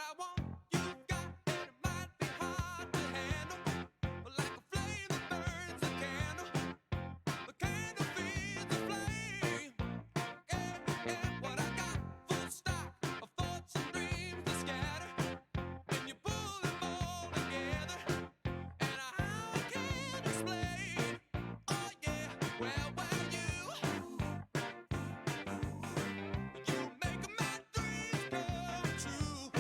I want you've got, and it might be hard to handle. Like a flame that burns a candle. The candle feeds the flame. Yeah, yeah. What I got, full stock of thoughts and dreams that scatter. When you pull them all together, and how I can't explain. Oh yeah, well, you make my dreams come true.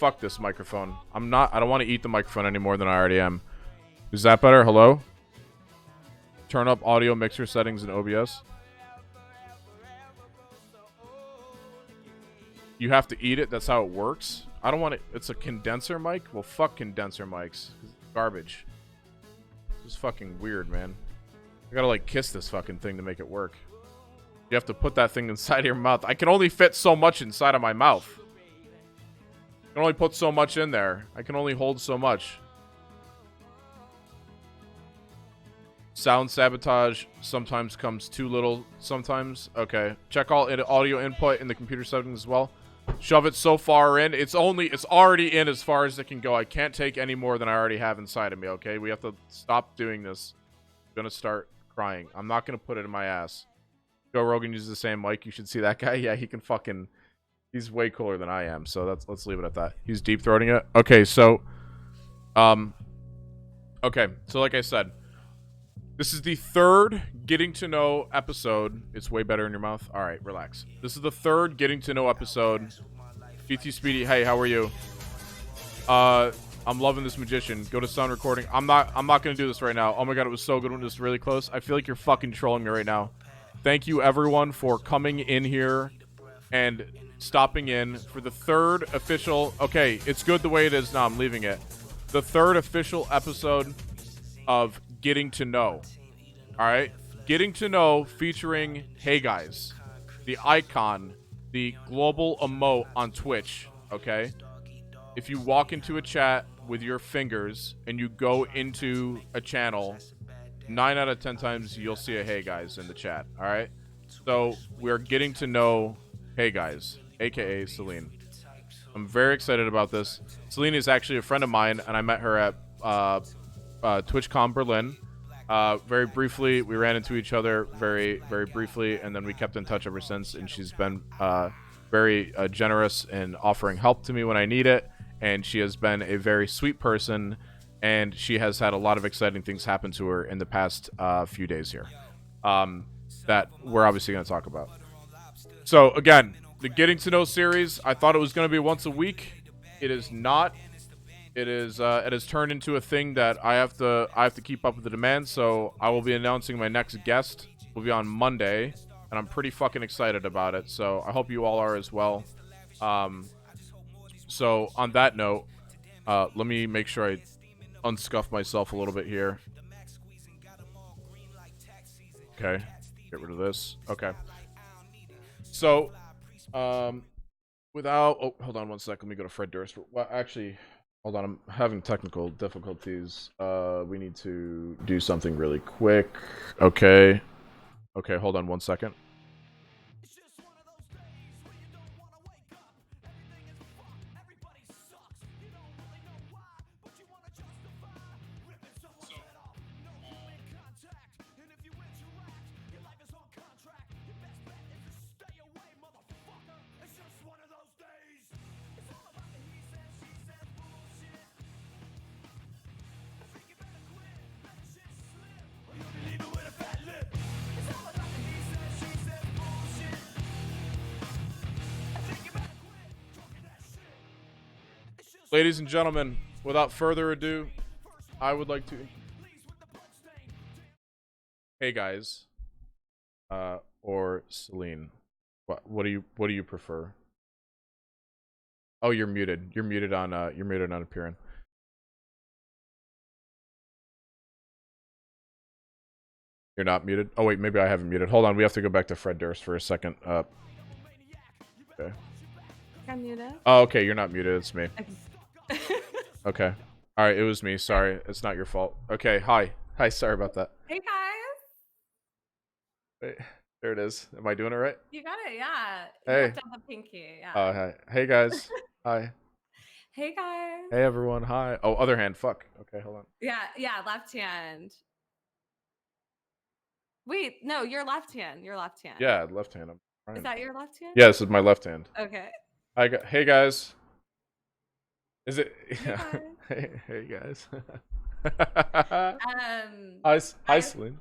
fuck this microphone. I don't want to eat the microphone any more than I already am. Is that better? Hello? Turn up audio mixer settings in OBS. You have to eat it. That's how it works. I don't want it. It's a condenser mic? Well, fuck condenser mics. It's garbage. This is fucking weird, man. I gotta, like, kiss this fucking thing to make it work. You have to put that thing inside of your mouth. I can only fit so much inside of my mouth. I can only put so much in there. I can only hold so much. Sound sabotage sometimes comes too little. Sometimes. Okay. Check all audio input in the computer settings as well. Shove it so far in. It's already in as far as it can go. I can't take any more than I already have inside of me, okay? We have to stop doing this. I'm gonna start crying. I'm not gonna put it in my ass. Joe Rogan uses the same mic. You should see that guy. Yeah, he can fucking... He's way cooler than I am, so let's leave it at that. He's deep throating it. Okay, so... Okay, so like I said, this is the third getting to know episode. It's way better in your mouth. All right, relax. This is the third getting to know episode. GT Speedy, hey, how are you? I'm loving this magician. Go to sound recording. I'm not gonna do this right now. Oh my god, it was so good when it was really close. I feel like you're fucking trolling me right now. Thank you everyone for coming in here and stopping in for the third official... Okay, it's good the way it is now. I'm leaving it. The third official episode of Getting to Know. Alright? Getting to Know featuring HeyGuys. The icon, the global emote on Twitch. Okay? If you walk into a chat with your fingers and you go into a channel... 9 out of 10 times you'll see a HeyGuys in the chat, alright? So, we're getting to know HeyGuys, aka Celine. I'm very excited about this. Celine is actually a friend of mine, and I met her at TwitchCon Berlin. Very briefly, we ran into each other very, very briefly, and then we kept in touch ever since, and she's been very generous in offering help to me when I need it, and she has been a very sweet person, and she has had a lot of exciting things happen to her in the past few days here that we're obviously going to talk about. So, again, the Getting to Know series, I thought it was going to be once a week. It is not. It has turned into a thing that I have to keep up with the demand, so I will be announcing my next guest. Will be on Monday, and I'm pretty fucking excited about it, so I hope you all are as well. So, on that note, let me make sure I unscuff myself a little bit here. Okay, get rid of this. Okay. So, without... Oh, hold on one sec. Let me go to Fred Durst. Well, actually, hold on. I'm having technical difficulties. We need to do something really quick. Okay. Okay, hold on one second. Ladies and gentlemen, without further ado, I would like to... HeyGuys, or Celine. What do you prefer? Oh, you're muted. You're muted on appearing. You're not muted? Oh wait, maybe I haven't muted. Hold on, we have to go back to Fred Durst for a second. Okay. I'm muted. Oh, okay, you're not muted. It's me. Okay. Okay. All right, it was me. Sorry, it's not your fault. Okay, hi. Hi, sorry about that. Hey guys. Wait, there it is. Am I doing it right? You got it, yeah. Hey. You have to have the pinky, yeah. Oh, hi. Hey guys. Hi. Hey guys. Hey everyone. Hi. Oh, other hand. Fuck. Okay, hold on. Yeah, left hand. Wait, no, your left hand. Your left hand. Yeah, left hand. I'm trying. Is that your left hand? Yeah, this is my left hand. Okay. Hey guys. Is it? Yeah. Hey guys. Hey guys. Hi, Celine.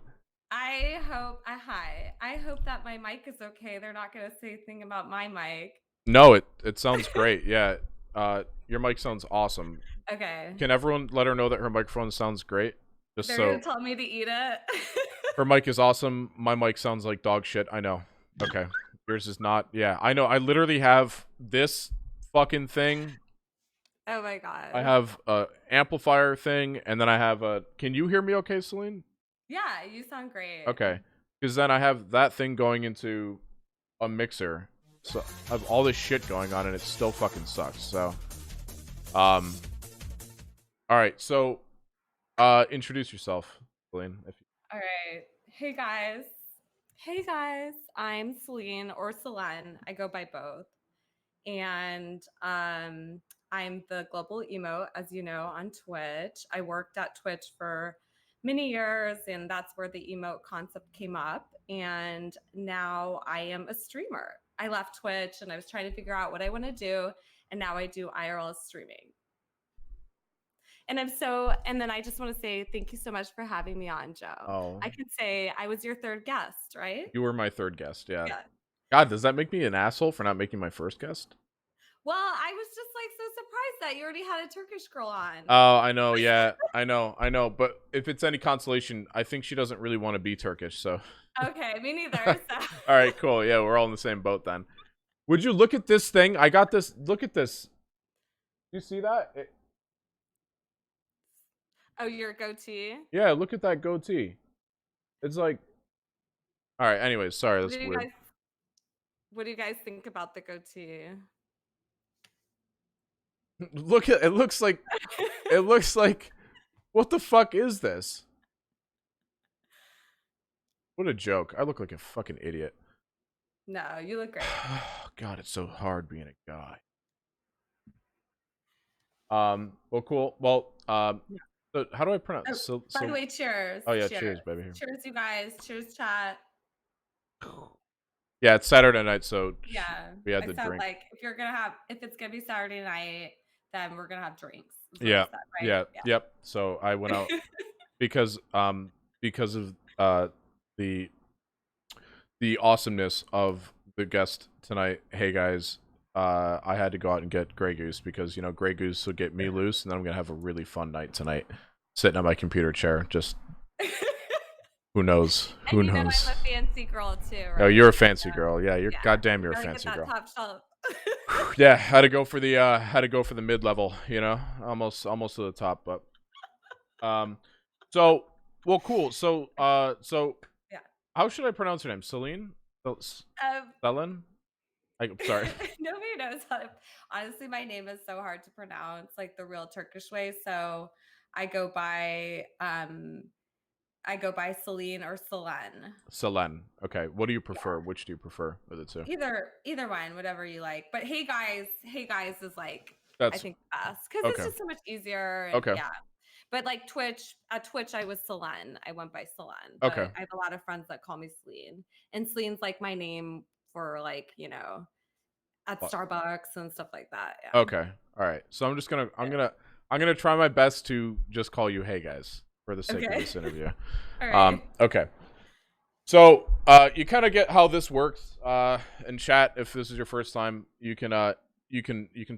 I hope that my mic is okay. They're not gonna say a thing about my mic. No, it sounds great. Yeah. your mic sounds awesome. Okay. Can everyone let her know that her microphone sounds great? Just They're so gonna tell me to eat it. her mic is awesome. My mic sounds like dog shit. I know. Okay. Yours is not. Yeah, I know. I literally have this fucking thing. Oh my god. I have a amplifier thing, and then I have a. Can you hear me okay, Celine? Yeah, you sound great. Okay. Because then I have that thing going into a mixer. So I have all this shit going on, and it still fucking sucks. So, all right. So, introduce yourself, Celine. If you... All right. Hey guys. Hey guys. I'm Celine or Selene. I go by both. And I'm the global emo, as you know, on Twitch. I worked at Twitch for many years, and that's where the emote concept came up. And now I am a streamer. I left Twitch and I was trying to figure out what I want to do. And now I do IRL streaming. And and then I just want to say thank you so much for having me on, Joe. Oh. I can say I was your third guest, right? You were my third guest, yeah. Yeah. God, does that make me an asshole for not making my first guest? Well, I was just like so surprised that you already had a Turkish girl on. Oh, I know, yeah. I know. But if it's any consolation, I think she doesn't really want to be Turkish, so. Okay, me neither. So. All right, cool. Yeah, we're all in the same boat then. Would you look at this thing? I got this. Look at this. You see that? Oh, your goatee? Yeah, look at that goatee. It's like. All right. Anyways, sorry. That's weird. What do you guys think about the goatee? Look at it. Looks like. It looks like. What the fuck is this? What a joke. I look like a fucking idiot. No, you look great. God, it's so hard being a guy. Well, cool. Well, so how do I pronounce? By the way, cheers. Oh yeah, cheers, baby. Cheers, you guys. Cheers, chat. Yeah, it's Saturday night, so yeah, we had the drink. Like if it's gonna be Saturday night, then we're gonna have drinks. Yeah, said, right? yeah, yep. So I went out because of the awesomeness of the guest tonight. Hey guys, I had to go out and get Grey Goose because Grey Goose will get me loose, and then I'm gonna have a really fun night tonight, sitting on my computer chair. Just who knows? Who knows? I'm a fancy girl too. Right? Oh, you're a fancy girl. Yeah, you're goddamn. You're a fancy girl. Top shelf. Yeah, had to go for the mid level. Almost to the top, but so well, cool. So yeah. How should I pronounce your name? Celine? Celine? I'm sorry. Nobody knows how to. Honestly, my name is so hard to pronounce, like the real Turkish way. So I go by Celine or Selene. Selene. Okay. What do you prefer? Yeah. Which do you prefer of the two? Either one, whatever you like. But hey guys is like I think best because it's just so much easier. And, okay. Yeah. But like at Twitch, I was Selene. I went by Selene. But okay. I have a lot of friends that call me Celine, and Celine's like my name for like at Starbucks and stuff like that. Yeah. Okay. All right. So I'm gonna try my best to just call you Hey Guys for the sake of this interview. All right. Okay. So you kind of get how this works. In chat, if this is your first time, you can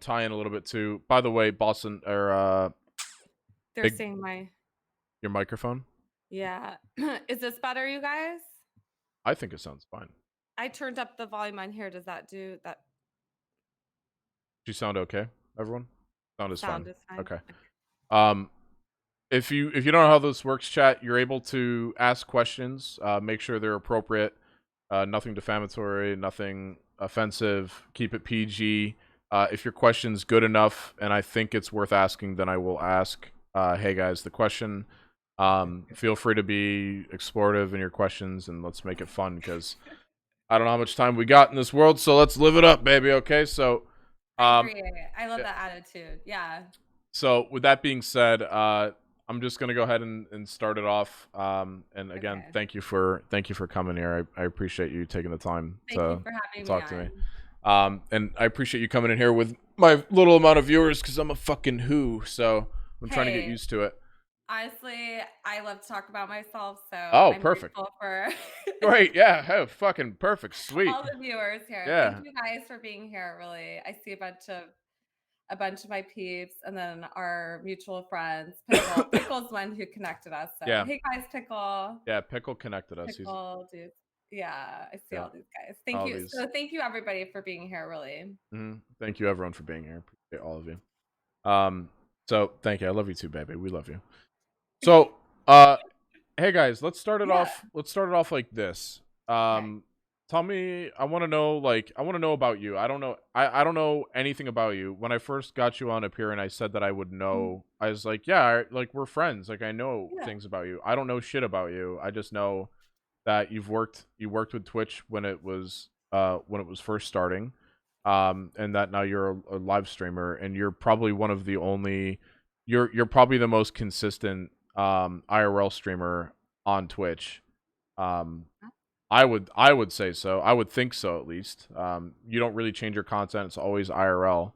tie in a little bit too. By the way, Boston or they're seeing your microphone. Yeah. Is this better, you guys? I think it sounds fine. I turned up the volume on here. Does that do that? Do you sound okay, everyone? Sound is fine. Okay. If you don't know how this works, chat, you're able to ask questions. Make sure they're appropriate. Nothing defamatory, nothing offensive. Keep it PG. If your question's good enough and I think it's worth asking, then I will ask. Hey guys, the question. Feel free to be explorative in your questions and let's make it fun because I don't know how much time we got in this world, so let's live it up, baby. Okay, so. I agree. I love that attitude. Yeah. So with that being said, I'm just gonna go ahead and start it off. And again, thank you for coming here. I appreciate you taking the time to talk to me. And I appreciate you coming in here with my little amount of viewers because I'm a fucking who. So I'm trying to get used to it. Honestly, I love to talk about myself. So I'm perfect. For Great, yeah, oh, fucking perfect, sweet. All the viewers here. Yeah. Thank you guys for being here. Really, I see a bunch of a bunch of my peeps, and then our mutual friends, Pickle. Pickle's one who connected us. So, Yeah. hey guys, Pickle. Yeah, Pickle connected us. He's Pickle, dude. Yeah, I see yeah, all these guys. Thank all you. these. So, thank you everybody for being here. Really. Thank you everyone for being here. Appreciate all of you. So thank you. I love you too, baby. We love you. So, hey guys, let's start it Yeah. off. Let's start it off like this. Tell me. I want to know. I want to know about you. I don't know. I don't know anything about you. When I first got you on up here, and I said that I would know, I was like, yeah, like we're friends. Like I know Yeah. things about you. I don't know shit about you. I just know that you worked with Twitch when it was first starting, and that now you're a live streamer, and you're probably one of the only, you're probably the most consistent IRL streamer on Twitch. I would say so. I would think so at least. You don't really change your content. It's always IRL.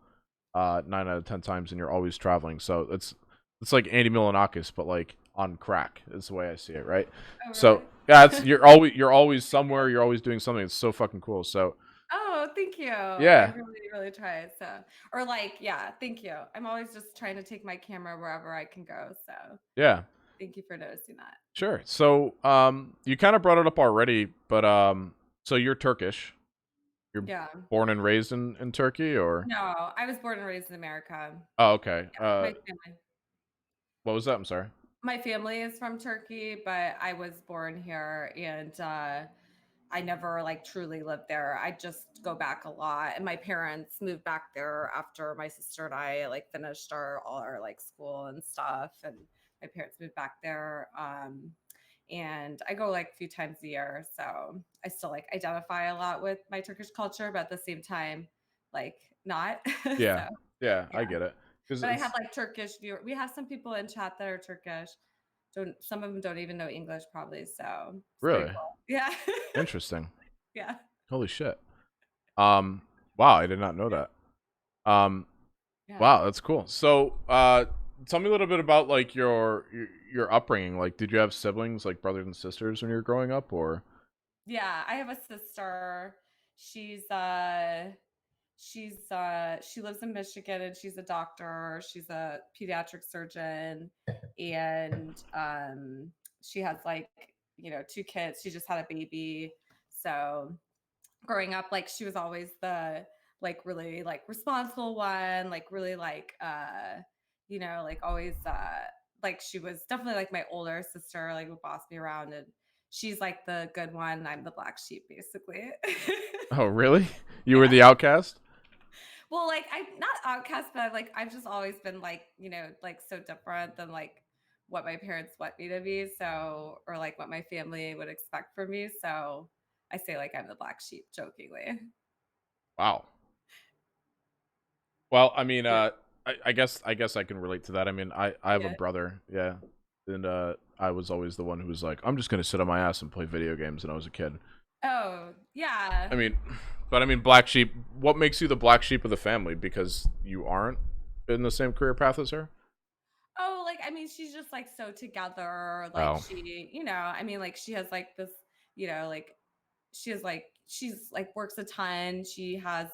9 out of 10 times, and you're always traveling. So it's like Andy Milonakis, but like on crack. Is the way I see it, right? Oh, So really? yeah, it's you're always somewhere. You're always doing something. It's so fucking cool. So Oh, thank you. I yeah, really, really tried. So, or like, yeah, thank you. I'm always just trying to take my camera wherever I can go. So, yeah, thank you for noticing that. sure. So you kind of brought it up already, but so you're Turkish. You're Yeah. born and raised in Turkey, or No, I was born and raised in America. oh, okay. My family. What was that? I'm sorry. My family is from Turkey, but I was born here, and I never like truly lived there. I just go back a lot, and my parents moved back there after my sister and I like finished all our like school and stuff, and my parents moved back there. And I go like a few times a year, so I still like identify a lot with my Turkish culture, but at the same time, like not. Yeah, So yeah, I yeah, get it. Because but I have it's like Turkish viewer. We have some people in chat that are Turkish. Don't Some of them don't even know English probably, so it's pretty really cool. Yeah. interesting. Yeah. Holy shit. Wow, I did not know that. Um, Yeah. wow, that's cool. So, tell me a little bit about like your upbringing. Like, did you have siblings, like brothers and sisters, when you were growing up, or? Yeah, I have a sister. She's she lives in Michigan, and she's a doctor. She's a pediatric surgeon, and she has like, two kids. She just had a baby. So growing up, like she was always the like really like responsible one, like really like like always like she was definitely like my older sister, like would boss me around, and she's like the good one, I'm the black sheep basically. Oh, really? You were Yeah. the outcast? Well, like I'm not outcast, but I've just always been like, like so different than like what my parents want me to be. So, or like what my family would expect from me. So I say like I'm the black sheep jokingly. Wow. Well, I mean, Yeah. I guess I can relate to that. I mean, I have a Yeah. brother, yeah, and I was always the one who was like, I'm just gonna sit on my ass and play video games when I was a kid. Oh, yeah. I mean, but I mean, black sheep. What makes you the black sheep of the family? Because you aren't in the same career path as her. Oh, like I mean, she's just like so together. Like Oh, she, I mean, like she has like this, like she's like works a ton. She has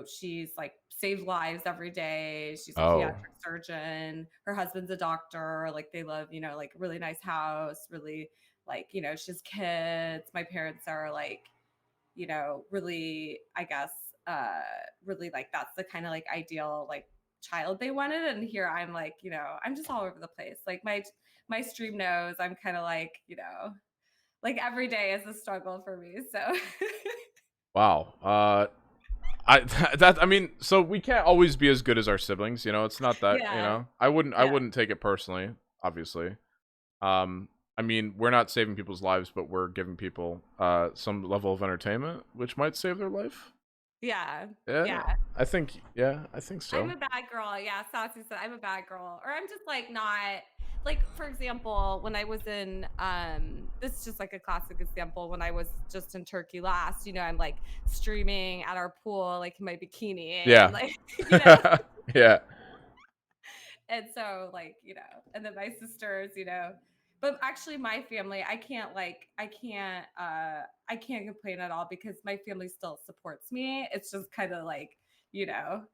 she's like saved lives every day. She's a oh, pediatric surgeon. Her husband's a doctor. Like they live, like really nice house, really like, she has kids. My parents are like, really, I guess, uh, really like that's the kind of like ideal like child they wanted. And here I'm like, I'm just all over the place. Like my stream knows I'm kind of like, like every day is a struggle for me. So wow. I that I mean, so we can't always be as good as our siblings. It's not that. yeah, I yeah, wouldn't take it personally. Obviously. I mean, we're not saving people's lives, but we're giving people some level of entertainment, which might save their life. yeah, Yeah, yeah. I think I'm so. a bad girl. Yeah, Sassy said I'm a bad girl. Or I'm just like not like, for example, when I was in this is just like a classic example, when I was just in Turkey last, I'm like streaming at our pool like in my bikini, and Yeah. like Yeah. and so like, and then my sisters, but actually my family, I can't complain at all because my family still supports me. It's just kind of like, you know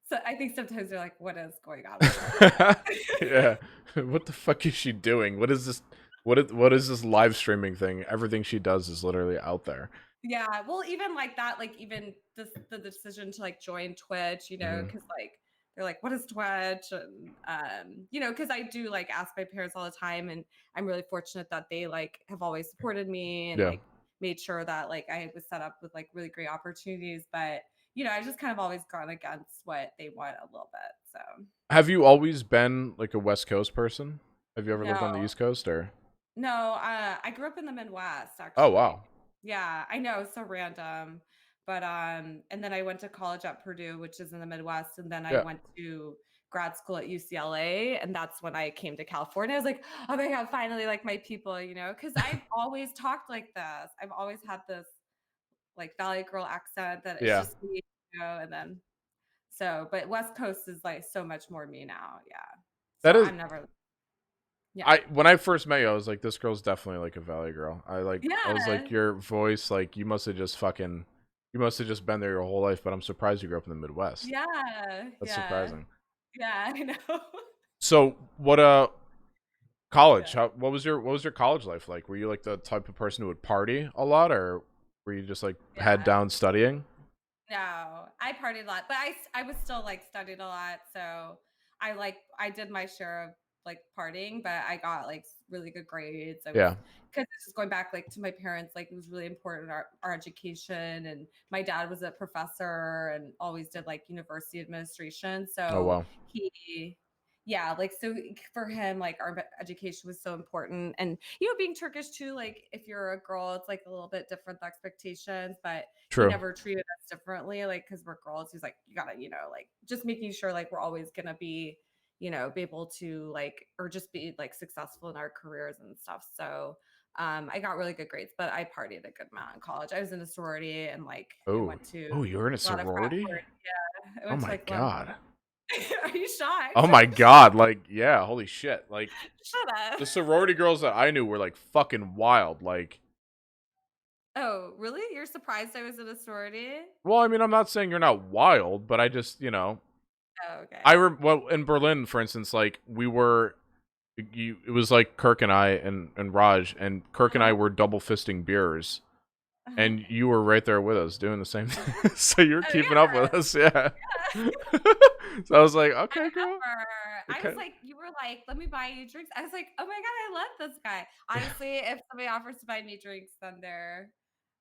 So I think sometimes they're like, "What is going on with her?" Yeah. What the fuck is she doing? What is this? What is this live streaming thing? Everything she does is literally out there. Yeah, well, even like that, like even the decision to like join Twitch, Hmm. because like they're like, "What is Twitch?" And because I do like ask my parents all the time, and I'm really fortunate that they like have always supported me and Yeah. like made sure that like I was set up with like really great opportunities. But I just kind of always gone against what they want a little bit. So Have you always been like a West Coast person? Have you ever lived on the no, East Coast or? no, I grew up in the Midwest, Oh actually. wow. Yeah, I know, so random. But and then I went to college at Purdue, which is in the Midwest, and then I Yeah. went to grad school at UCLA, and that's when I came to California. I was like, "Oh my God, finally like my people," because I've always talked like this. I've always had this like Valley Girl accent that it's Yeah. just me, and then but West Coast is like so much more me now. Yeah. So That is I'm never, yeah. I when I first met you, I was like, this girl's definitely like a Valley girl. I was Yeah. like, your voice, like you must have just been there your whole life, but I'm surprised you grew up in the Midwest. Yeah. That's Yeah. surprising. Yeah, I know. So what college? Yeah. What was your college life like? Were you like the type of person who would party a lot, or were you just like head Yeah. down studying? No, I partied a lot, but I was still like studied a lot, so I did my share of like partying, but I got like really good grades. I was Yeah. because this is going back like to my parents, like it was really important our education, and my dad was a professor and always did like university administration, Oh so wow. he yeah, like so for him like our education was so important, and being Turkish too, like if you're a girl it's like a little bit different the expectations, but he True. never treated us differently, like because we're girls. He's like, you gotta, like just making sure like we're always gonna be, be able to like or just be like successful in our careers and stuff. So I got really good grades, but I partied a good amount in college. I was in a sorority and like I Oh. went to Oh, you were in a a lot of frat sorority? parties. Yeah. I Oh went to my like a lot of god. Are you Oh shocked? my god. Like, yeah, holy shit. Like Shut up. the sorority girls that I knew were like fucking wild. Like, Oh, really? You're surprised I was in a sorority? well, I mean, I'm not saying you're not wild, but I just, Oh, okay. well, in Berlin, for instance, like it was like Kirk and I and Raj, and Kirk and I Uh-huh. were double fisting beers, Uh-huh. and you were right there with us doing the same thing. So you're Oh keeping up with us, yeah. yeah. So I was like, I okay, girl. remember. I was Okay. like, you were like, "Let me buy you drinks." I was like, "Oh my god, I love this guy." Honestly, if somebody offers to buy me drinks, then they're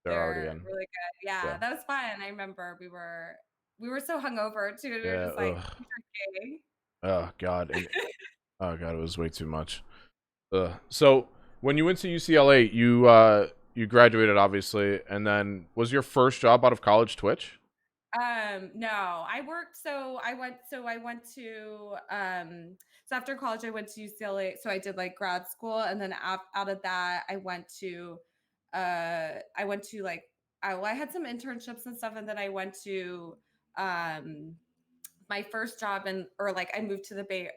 They're already they're in. really good. Yeah, Yeah. that was fun. I remember we were so hungover too. We were Yeah. just like Ugh. drinking. Oh god. And oh god, it was way too much. Ugh. So when you went to UCLA, you graduated obviously, and then was your first job out of college Twitch? No, I worked. I went to so after college I went to UCLA. So I did like grad school, and then out of that I went to like I had some internships and stuff, and then I went to um my first job in or like I moved to the Bay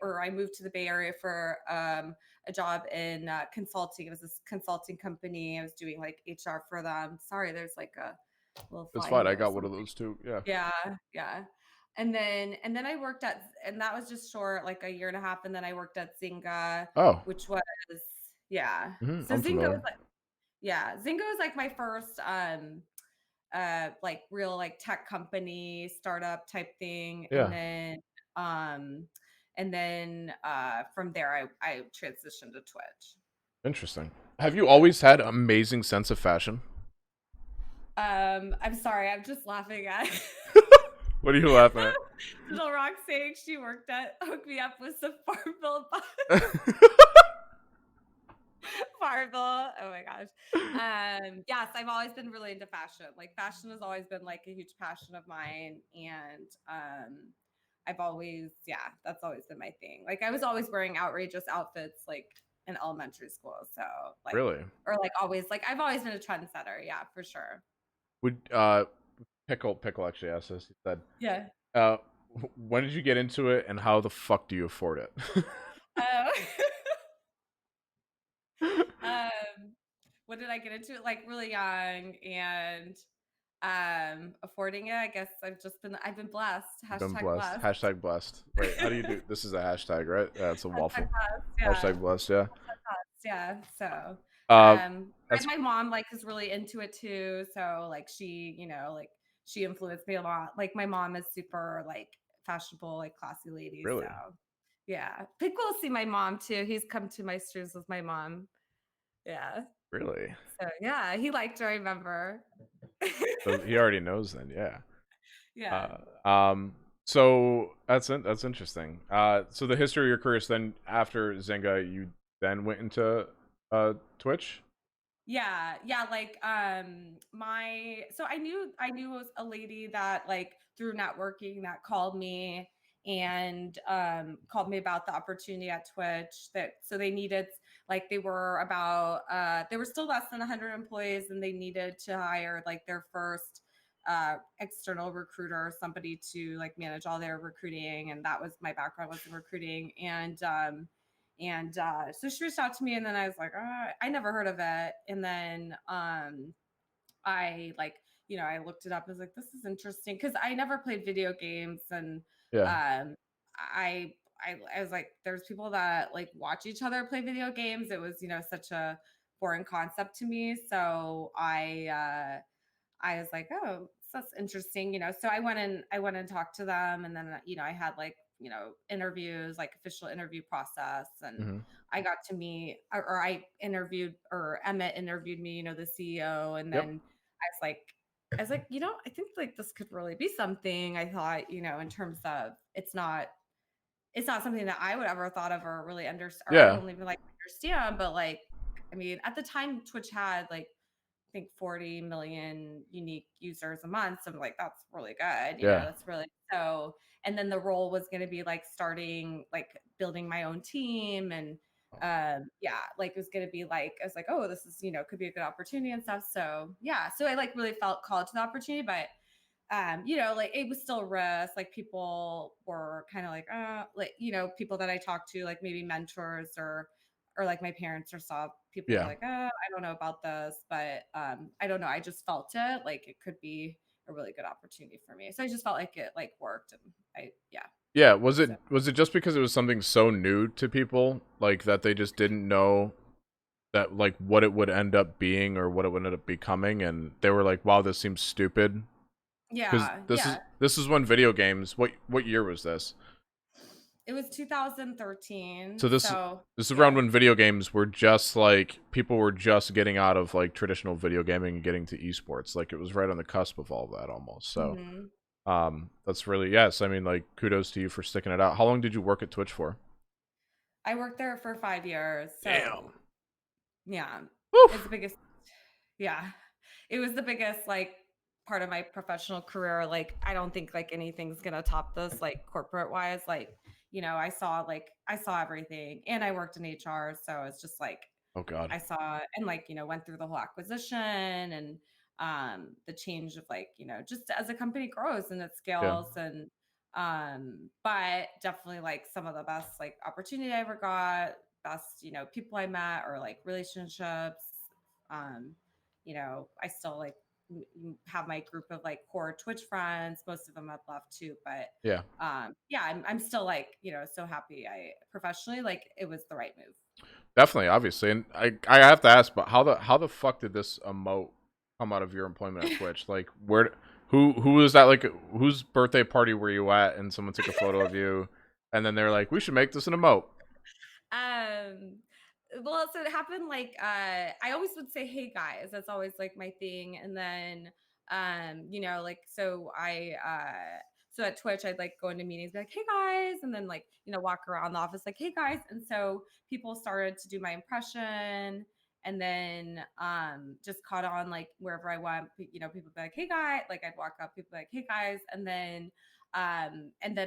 Area for a job in consulting. It was this consulting company. I was doing like HR for them. Sorry, there's like a little It's flying fine. I bee or got one something. of those too. Yeah. Yeah, yeah. And then I worked and that was just short, like a year and a half, and then I worked at Zynga, Oh. which was yeah. So I'm Zynga was familiar. like Zynga was like my first like real like tech company startup type thing. Yeah. Um and then from there I transitioned to Twitch. Interesting. Have you always had amazing sense of fashion? I'm sorry, I'm just laughing at What are you laughing at? Little Rock saying she worked at Hook Me Up with some Farmville Farmville. Oh my gosh. Yes, I've always been really into fashion. Like fashion has always been like a huge passion of mine. And I've always, yeah, that's always been my thing. Like I was always wearing outrageous outfits like in elementary school. So like Really? or like always like I've always been a trendsetter, yeah, for sure. Would Pickle actually asked this. He said, Yeah. uh, when did you get into it, and how the fuck do you afford it? Oh. um, when did I get into it? Like really young, and affording it. I guess I've been blessed. Been Hashtag blessed. blessed. Hashtag blessed. Wait, how do you do? This is a hashtag, right? Yeah, it's a Hashtag waffle. blessed. Yeah. Hashtag blessed. Yeah. Yeah. So, Uh, that's my mom like is really into it too. So like like she influenced me a lot. Like my mom is super like fashionable, like classy lady. So really, yeah, people will see my mom too. He's come to my streams with my mom. Yeah. really. So yeah, he liked her. I remember. So he already knows then. Yeah. Yeah. Uh, um. So that's interesting. So the history of your career. So then after Zynga, you then went into Twitch. Yeah, yeah, like my so I knew it was a lady that like through networking that called me and called me about the opportunity at Twitch that so they needed like they were still less than 100 employees and they needed to hire like their first external recruiter, somebody to like manage all their recruiting, and that was my background was in recruiting. And so she reached out to me, and then I was like, I never heard of it. And then I like, I looked it up. I was like, this is interesting because I never played video games, and Yeah. um, I was like, there's people that like watch each other play video games. It was such a foreign concept to me, so I was like, oh, that's interesting, So I went and talked to them, and then I had like interviews, like official interview process, and Hmm. I got to meet, or I interviewed, or Emmett interviewed me, the CEO, and Yep. then I was like, I think like this could really be something. I thought, in terms of it's not something that I would ever thought of or really understand, or I Yeah. don't even like understand, but like, I mean, at the time, Twitch had like think 40 million unique users a month. So I'm like, that's really good. Yeah. That's really so. And then the role was going to be like starting, like building my own team. And yeah, like it was going to be like, I was like, oh, this is, could be a good opportunity and stuff. So yeah. So I like really felt called to the opportunity, but like it was still risk. Like people were kind of like, people that I talked to, like maybe mentors or like my parents or saw people were Yeah. like, I don't know about this, but I don't know. I just felt it like it could be a really good opportunity for me. So I just felt like it like worked, and yeah. Yeah. Was it So was it just because it was something so new to people, like that they just didn't know that like what it would end up being or what it would end up becoming, and they were like, "Wow, this seems stupid." Because yeah, this is yeah. this is when video games. What year was this? It was 2013. So So this is around yeah. when video games were just like people were just getting out of like traditional video gaming and getting to esports. Like it was right on the cusp of all that almost. So Hmm. that's really yes. I mean, like kudos to you for sticking it out. How long did you work at Twitch for? I worked there for 5 years. Damn. So yeah, it's Woof. the biggest. Yeah, it was the biggest like part of my professional career. Like I don't think like anything's gonna top this like corporate wise. Like I saw everything, and I worked in HR, so it's just like Oh God. I saw and like went through the whole acquisition and the change of like just as a company grows and it Yeah. scales. And but definitely like some of the best like opportunity I ever got, best people I met, or like relationships. um I still like have my group of like core Twitch friends. Most of them have left too, but Yeah. yeah, I'm still like so happy. I professionally like it was the right move. Definitely, obviously, and I have to ask, but how the fuck did this emote come out of your employment at Twitch? Like, who was that? Like, whose birthday party were you at? And someone took a photo of you, and then they're like, "We should make this an emote." Um, well, so it happened like I always would say, "Hey guys," that's always like my thing. And then like so at Twitch, I'd like go into meetings, be like, "Hey guys," and then like walk around the office like, "Hey guys," and so people started to do my impression. And then just caught on like wherever I went, people be like, "Hey guy," like I'd walk up, people be like, "Hey guys," and then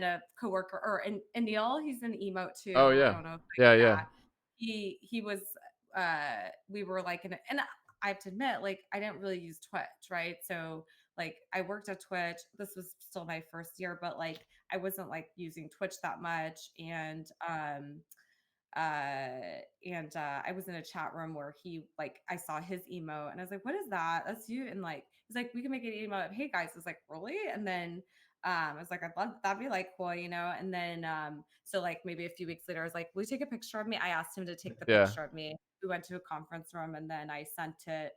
a coworker, or and Neil, he's an emote Oh too. I yeah, don't know if yeah, yeah, yeah, he was we were like and I have to admit, like I didn't really use Twitch, right? So like I worked at Twitch. This was still my first year, but like I wasn't like using Twitch that much. And I was in a chat room where he like I saw his emo and I was like, "What is that? That's you." And like he's like, "We can make an emo of Hey Guys." I was like, "Really?" And then I was like, "I'd love that'd be like cool, you know." And then so like maybe a few weeks later, I was like, "Will you take a picture of me?" I asked him to take the Yeah. picture of me. We went to a conference room and then I sent it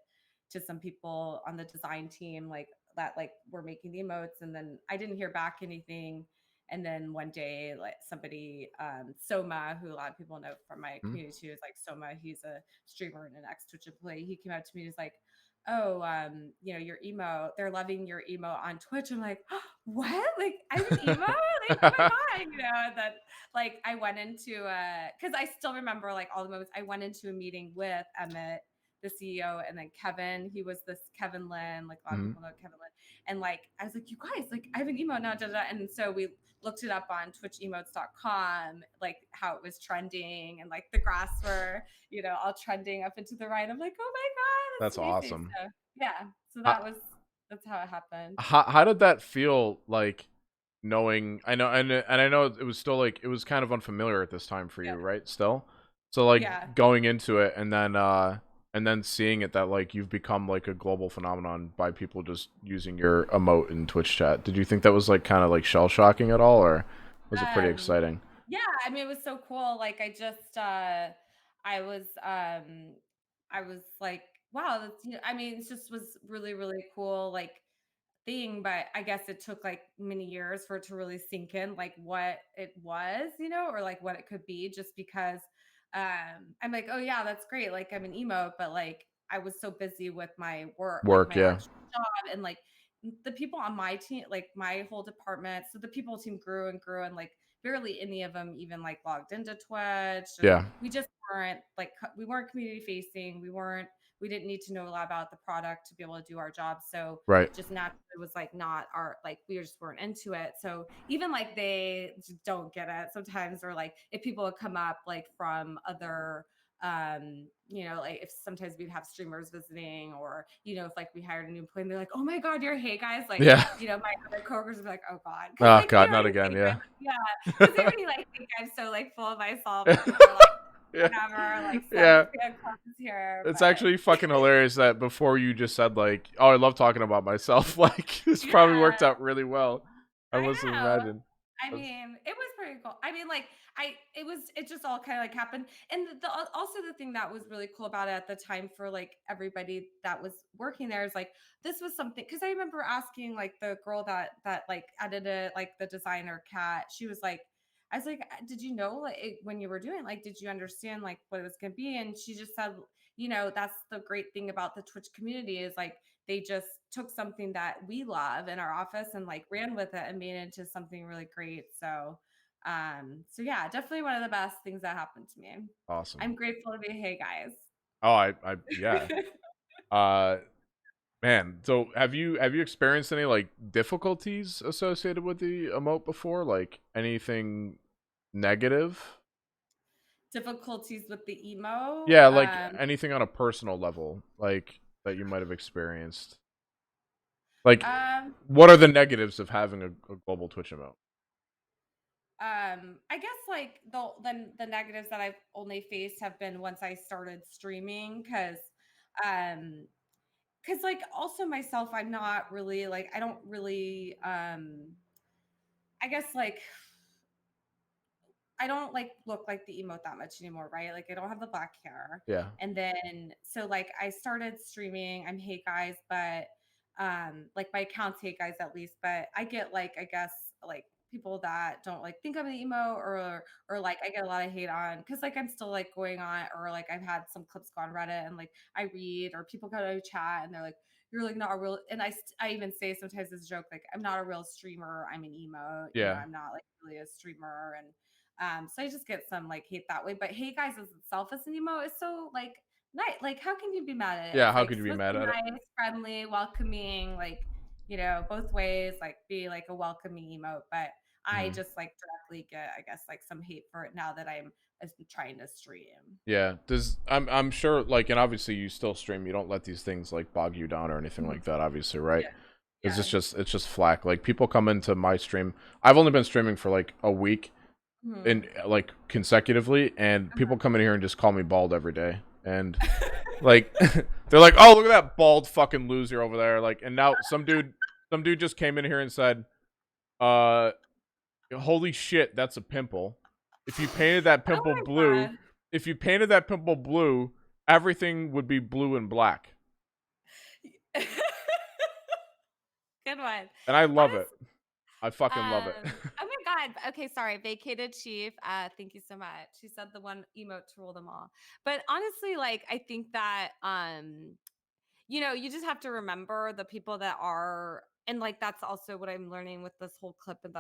to some people on the design team like that like were making the emotes and then I didn't hear back anything. And then one day, like somebody, Soma, who a lot of people know from my Mhm. community too, is like Soma. He's a streamer and an ex Twitch employee. He came out to me and he's like, "Oh, you know, your emo. They're loving your emo on Twitch." I'm like, oh, "What? Like I have an emo? Like oh my god!" You know, and then like I went into because I still remember like all the moments. I went into a meeting with Emmett, the CEO, and then Kevin. He was this Kevin Lynn. Like a lot of Mhm. people know Kevin Lynn. And like I was like, "You guys, like I have an emo now." Da, da, da. And so we looked it up on twitchemotes.com, like how it was trending and like the graphs were, you know, all trending up into the right. I'm like, oh my God, That's that's amazing. awesome. So yeah, so Uh, that's how it happened. how did that feel like knowing I know and I know it was still like it was kind of unfamiliar at this time for you, Yeah. right? Still. So like Yeah. going into it and then seeing it that like you've become like a global phenomenon by people just using your emote in Twitch chat. Did you think that was like kind of like shell shocking at all or was it pretty Um, exciting? yeah, I mean, it was so cool. Like I was, I was like, wow, that's, you know, I mean, it just was really, really cool. Like, thing, but I guess it took like many years for it to really sink in like what it was, you know, or like what it could be just because I'm like, oh yeah, that's great. Like I'm an emo, but like I was so busy with my work, like Work, my yeah. actual job and like the people on my team, like my whole department. So the people team grew and grew and like barely any of them even like logged into Twitch and Yeah. we just weren't like we weren't community facing. We didn't need to know a lot about the product to be able to do our job. So Right. just naturally was like not our like we just weren't into it. So even like they just don't get it sometimes, or like if people would come up like from other you know, like if sometimes we'd have streamers visiting or you know if like we hired a new employee and they're like, oh my god, you're Hey Guys, like Yeah. you know my other coworkers would be like, oh god, because Oh like they god, not already again, think yeah. I'm yeah, because they already like think I'm so like full of myself and they're like Yeah. whatever, like Yeah. Sun's gonna close here, It's but actually fucking hilarious that before you just said like, "Oh, I love talking about myself." Like this probably yeah, worked out really well. I I must have know. imagined. I That's mean, it was pretty cool. I mean, like it just all kind of like happened. And also the thing that was really cool about it at the time for like everybody that was working there is like, this was something, cause I remember asking like the girl that like edited, like the designer Kat, she was like, I was like, did you know like when you were doing like, did you understand like what it was going to be? And she just said, you know, that's the great thing about the Twitch community is like, they just took something that we love in our office and like ran with it and made it into something really great. So so yeah, definitely one of the best things that happened to me. awesome. I'm grateful to be Hey Guys. Oh, yeah. Uh, man. So have you experienced any like difficulties associated with the emote before? Like anything negative? Difficulties with the emo. Yeah, like anything on a personal level, like that you might have experienced. Like, Um what are the negatives of having a global Twitch emote? I guess like the negatives that I've only faced have been once I started streaming um because like also myself I'm not really like I don't really I guess like I don't like look like the emote that much anymore, right? Like I don't have the black hair. Yeah. And then so like I started streaming. I'm Hey Guys, but like my account's Hey Guys at least, but I get like I guess like people that don't like think I'm an emo or like I get a lot of hate on because like I'm still like going on or like I've had some clips go on Reddit and like I read or people go to chat and they're like you're like not a real and I even say sometimes as a joke like I'm not a real streamer, I'm an emo, you know, Yeah. I'm not like really a streamer and so I just get some like hate that way. But Hey Guys as itself as an emo is so like nice. Like, how can you be mad at it? Yeah, It's how like could you be supposed to mad be at it? nice, friendly, welcoming, like, you know, both ways, like be like a welcoming emote. But I Mhm. just like directly get, I guess, like some hate for it now that I'm trying to stream. Yeah. Does I'm sure like and obviously you still stream, you don't let these things like bog you down or anything Mhm. like that, obviously, right? Yeah. It's Yeah. just it's just flack. Like people come into my stream. I've only been streaming for like a week. in Mhm. like consecutively, and people come in here and just call me bald every day, and like they're like, "Oh, look at that bald fucking loser over there!" Like, and now some dude just came in here and said, "Uh, holy shit, that's a pimple. If you painted that Oh pimple my blue, if you painted that pimple blue, everything would be blue and black." god. Good one. And I love it. Honest I fucking love it. oh my god. Okay, sorry. Vacated Chief. Thank you so much. She said the one emote to rule them all. But honestly, like I think that you just have to remember the people that are, and like that's also what I'm learning with this whole clip, and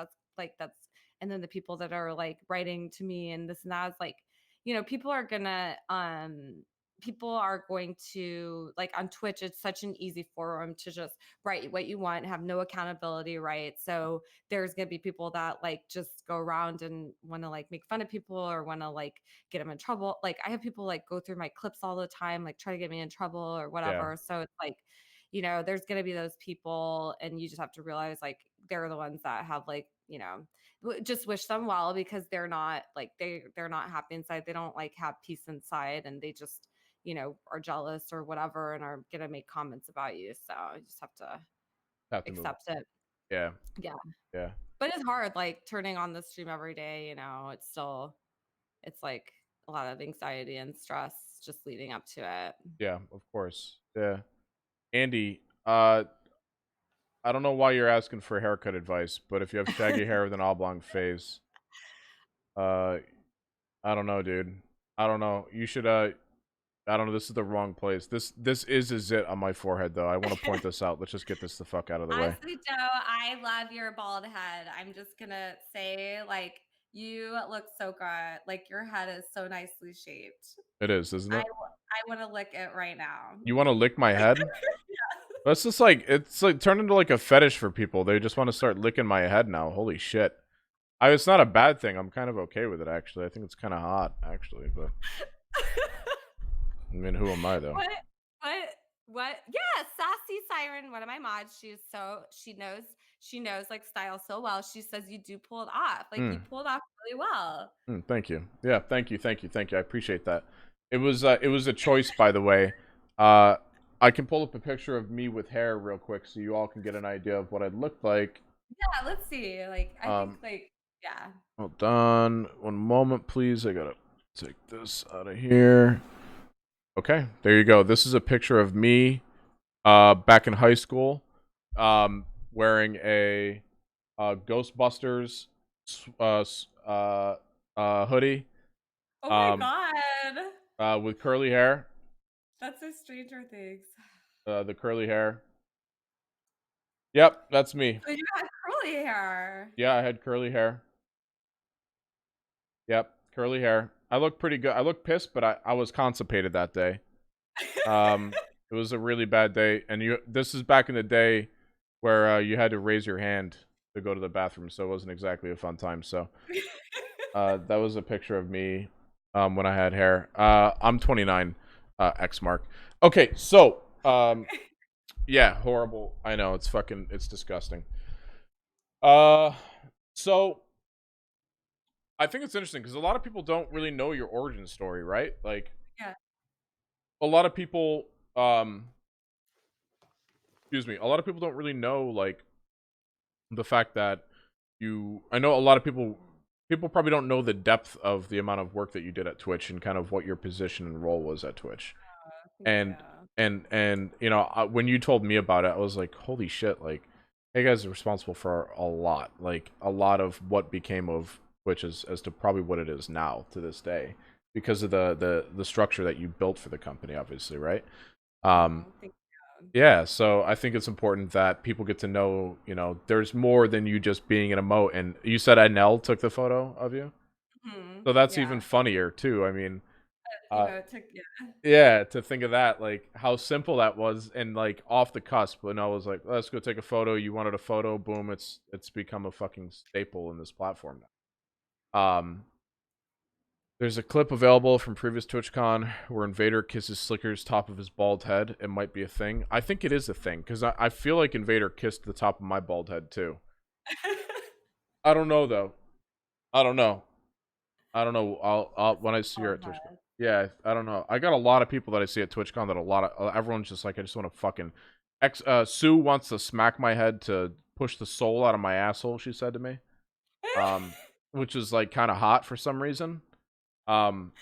and then the people that are like writing to me and this and that is like, people are going to like on Twitch, it's such an easy forum to just write what you want, have no accountability, right? So there's gonna be people that like just go around and want to like make fun of people or want to like get them in trouble. Like I have people like go through my clips all the time, like try to get me in trouble or Yeah, whatever. So it's like, there's gonna be those people, and you just have to realize like they're the ones that have like, just wish them well because they're not like they're not happy inside. They don't like have peace inside, and they just are jealous or whatever, and are gonna make comments about you. So you just have to have to move on. accept it. Yeah, Yeah, yeah, but it's hard like turning on the stream every day. It's like a lot of anxiety and stress just leading up to it. yeah. Of course. Yeah, Andy. I don't know why you're asking for haircut advice, but if you have shaggy hair with an oblong face, uh, I don't know, dude. I don't know. You should. I don't know. This is the wrong place. This is a zit on my forehead, though. I want to point this out. Let's just get this the fuck out of the way. Honestly, Joe, I love your bald head. I'm just gonna say, like, you look so good. Like, your head is so nicely shaped. It is, isn't it? I want to lick it right now. You want to lick my head? That's just like it's like turned into like a fetish for people. They just want to start licking my head now. Holy shit! It's not a bad thing. I'm kind of okay with it actually. I think it's kind of hot actually, but I mean, who am I though? What? What? What? Yeah, sassy siren. One of my mods. She knows like style so well. She says you do pull it off. Like you Mm, pulled off really well. thank you. Yeah, thank you, thank you, thank you. I appreciate that. It was a choice, by the way. Uh, I can pull up a picture of me with hair real quick so you all can get an idea of what I'd look like. Yeah, let's see. Like I think Um, like yeah. hold on one moment, please. I gotta take this out of here. Okay, there you go. This is a picture of me, back in high school, wearing a Ghostbusters hoodie, Oh my um, god. with curly hair. That's a Stranger Things. The curly hair. Yep, that's me. So you had curly hair. Yeah, I had curly hair. Yep, curly hair. I look pretty good. I look pissed, but I was constipated that day. Um, it was a really bad day, and this is back in the day where you had to raise your hand to go to the bathroom, so it wasn't exactly a fun time. So that was a picture of me when I had hair. I'm 29, X mark. Okay, so yeah, horrible. I know it's disgusting. So I think it's interesting because a lot of people don't really know your origin story, right? Like Yeah. a lot of people, excuse me, a lot of people don't really know like the fact that I know a lot of people probably don't know the depth of the amount of work that you did at Twitch and kind of what your position and role was at Twitch. Thank you. And when you told me about it, I was like, holy shit, like hey guys are responsible for a lot of what became of Twitch as to probably what it is now to this day because of the structure that you built for the company, obviously, right? Thank Yeah, so I think it's important that people get to know, there's more than you just being an emote. And you said Anel took the photo of you? you. Mhm. So that's Yeah. even funnier too. I mean, uh, It took yeah. yeah, to think of that, like how simple that was and like off the cusp. And I was like, let's go take a photo. You wanted a photo, boom, it's become a fucking staple in this platform now. There's a clip available from previous TwitchCon where Invader kisses Slicker's top of his bald head. It might be a thing. I think it is a thing because I feel like Invader kissed the top of my bald head too. I don't know though. I don't know. I don't know. I'll when I see her at TwitchCon. Forehead. Yeah, I don't know. I got a lot of people that I see at TwitchCon that a lot of everyone's just like, I just want to fucking. Sue wants to smack my head to push the soul out of my asshole. She said to me, um, which is like kind of hot for some reason. Um,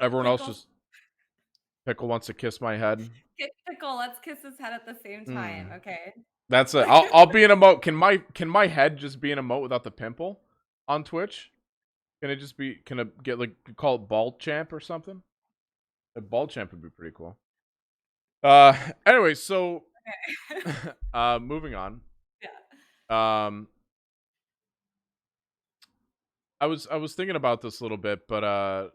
everyone else Pickle. just Pickle wants to kiss my head. Pickle. Let's kiss his head at the same time. Mm. Okay. That's it. I'll be an emote. Can my head just be an emote without the pimple on Twitch? Can it just be? Can it get like call it bald champ or something? A bald champ would be pretty cool. Uh, anyway, so moving on. Yeah. Um, I was thinking about this a little bit, but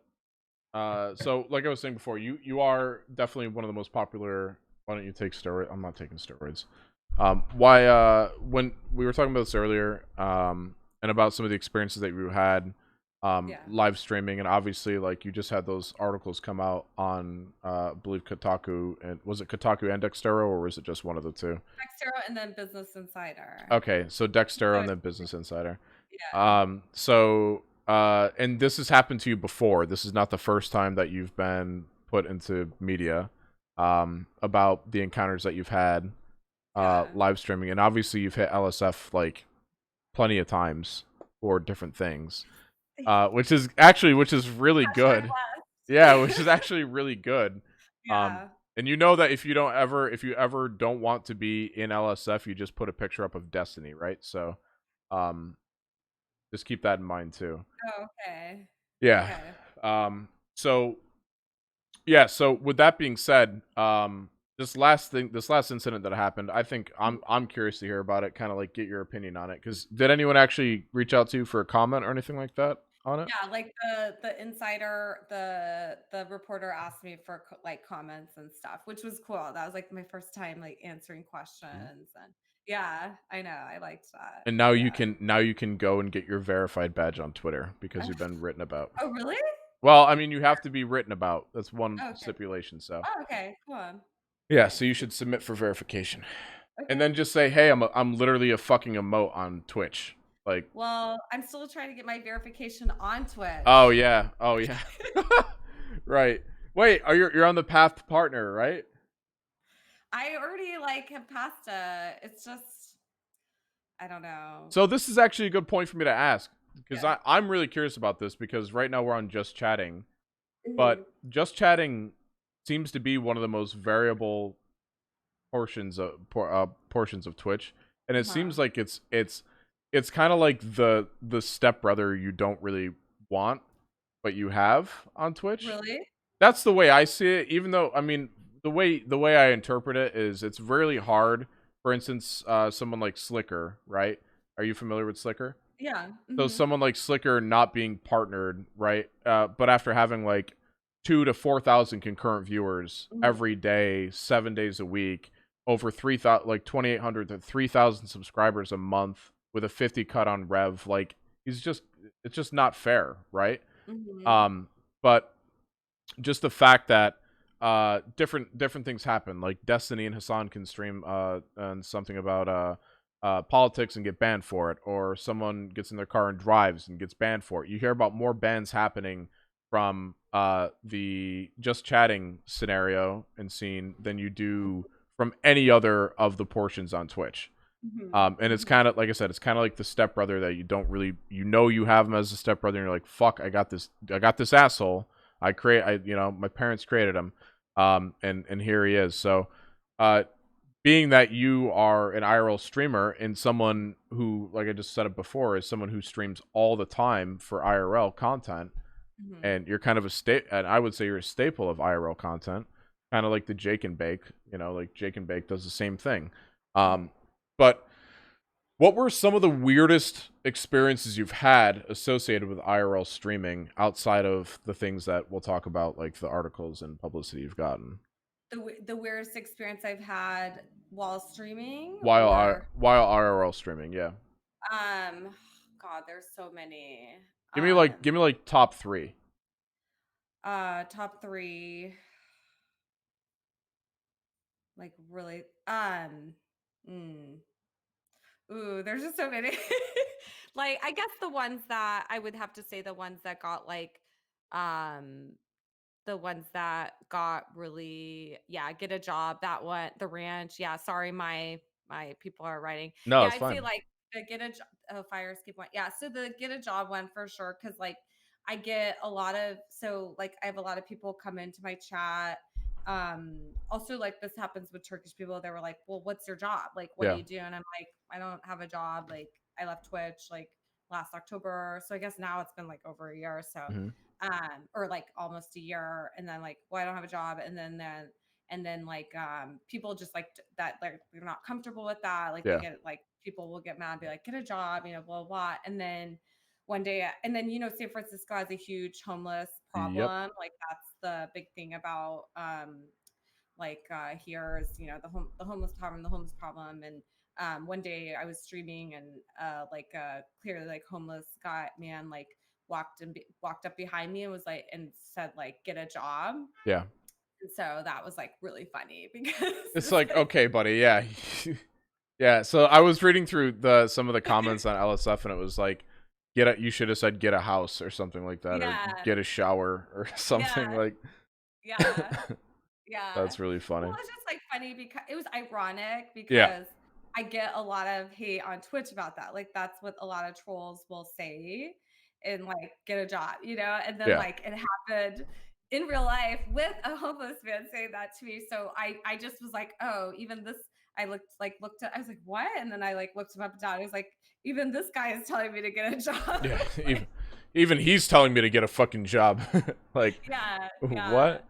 so like I was saying before, you are definitely one of the most popular. Why don't you take steroids? I'm not taking steroids. Why? When we were talking about this earlier, and about some of the experiences that you had, Yeah. live streaming, and obviously, like you just had those articles come out on, I believe Kotaku, and was it Kotaku and Dextero, or was it just one of the two? Dextero and then Business Insider. Okay, so Dextero So and then Business Insider. yeah. And this has happened to you before. This is not the first time that you've been put into media, about the encounters that you've had, Yeah. live streaming, and obviously you've hit LSF like plenty of times for different things, which is really Hashtag good. Yeah, which is blessed. actually really good. Um, Yeah. and you know that if you ever don't want to be in LSF, you just put a picture up of Destiny, right? So, um, just keep that in mind too. Oh, okay. Yeah. Okay. Um, so yeah, so with that being said, this last incident that happened, I think I'm curious to hear about it, kind of like get your opinion on it. Because did anyone actually reach out to you for a comment or anything like that on it? Yeah, like the insider, the reporter asked me for like comments and stuff, which was cool. That was like my first time like answering Mhm. questions and yeah, I know. I liked that. And Yeah. now you can go and get your verified badge on Twitter because you've been written about. Oh, really? Well, I mean, you have to be written about. That's one Oh, okay. stipulation. So Oh, okay. Cool. yeah, Nice. so you should submit for verification, and Okay. then just say, "Hey, I'm literally a fucking emote on Twitch." Like, Well, I'm still trying to get my verification on oh Twitch. yeah, oh yeah, right. Wait, you're on the path to partner, right? I already like have passed it. It's just I don't know. So this is actually a good point for me to ask because Yeah. I'm really curious about this because right now we're on Just Chatting, Mhm. but Just Chatting seems to be one of the most variable portions of Twitch, and it Uh-huh. seems like it's kind of like the stepbrother you don't really want, but you have on Twitch. Really? That's the way I see it. Even though, I mean, the way I interpret it is it's really hard. For instance, someone like Slicker, right? Are you familiar with Slicker? Yeah. So Mhm. someone like Slicker not being partnered, right? But after having like 2 to 4,000 concurrent viewers Mhm. every day, 7 days a week, over 3,000, like 2,800 to 3,000 subscribers a month with a 50 cut on Rev, like he's just it's just not fair, right? Mhm. Um, but just the fact that different things happen, like Destiny and Hassan can stream and something about politics and get banned for it, or someone gets in their car and drives and gets banned for it. You hear about more bans happening from the Just Chatting scenario and scene than you do from any other of the portions on Twitch. Mhm. And it's Mhm. kind of like I said, it's kind of like the stepbrother that you don't really, you have him as a stepbrother, and you're like, fuck, I got this asshole. My parents created him, and here he is. So, uh, being that you are an IRL streamer and someone who, like I just said it before, is someone who streams all the time for IRL content, Mhm. and you're kind of and I would say you're a staple of IRL content, kind of like the Jake and Bake. Like Jake and Bake does the same thing. Mhm. But what were some of the weirdest experiences you've had associated with IRL streaming outside of the things that we'll talk about, like the articles and publicity you've gotten The weirdest experience I've had while streaming or while IRL streaming? Yeah, um God, there's so many. give me like top three. Top 3 like really mm, Ooh, there's just so many. Like, I guess the ones that I would have to say the ones that got like, um, the ones that got really, yeah, get a job. That one, the ranch. Yeah, sorry, my people are writing. No, Yeah, it's I'd say fine. like the get a job. Oh, fire escape one. Yeah, so the get a job one for sure, because like I get a lot of, so like I have a lot of people come into my chat. Also, like this happens with Turkish people. They were like, "Well, what's your job? Like, what do Yeah. you do?" And I'm like, "I don't have a job. Like, I left Twitch like last October, so I guess now it's been like over a year or so." Hmm. Or like almost a year, and then like, well, I don't have a job, and then like people just like that, like they're not comfortable with that, like they Yeah. get like, people will get mad, be like, get a job, you know, blah blah blah. And then one day, and then, you know, San Francisco has a huge homeless Yep. problem. Like that's the big thing about here is, you know, the homeless problem. And one day I was streaming, and clearly like homeless guy man like walked up behind me and was like, and said like, get a job. Yeah. And so that was like really funny because It's it's like, like, okay, buddy, yeah. Yeah, so I was reading through some of the comments on LSF, and it was like, you should have said get a house or something like that, or yeah, get a shower or something yeah, like. yeah. Yeah. That's really Well, funny. it's just like funny because it was ironic, Yeah. because I get a lot of hate on Twitch about that. Like that's what a lot of trolls will say, and like, get a job, you know? And then Yeah. like it happened in real life with a homeless man saying that to me. So I just was like, oh, even this, I looked at, I was like, what? And then I like looked him up and down. I was like, even this guy is telling me to get a job. Yeah. Like, Even he's telling me to get a fucking job. Like, yeah, yeah, what?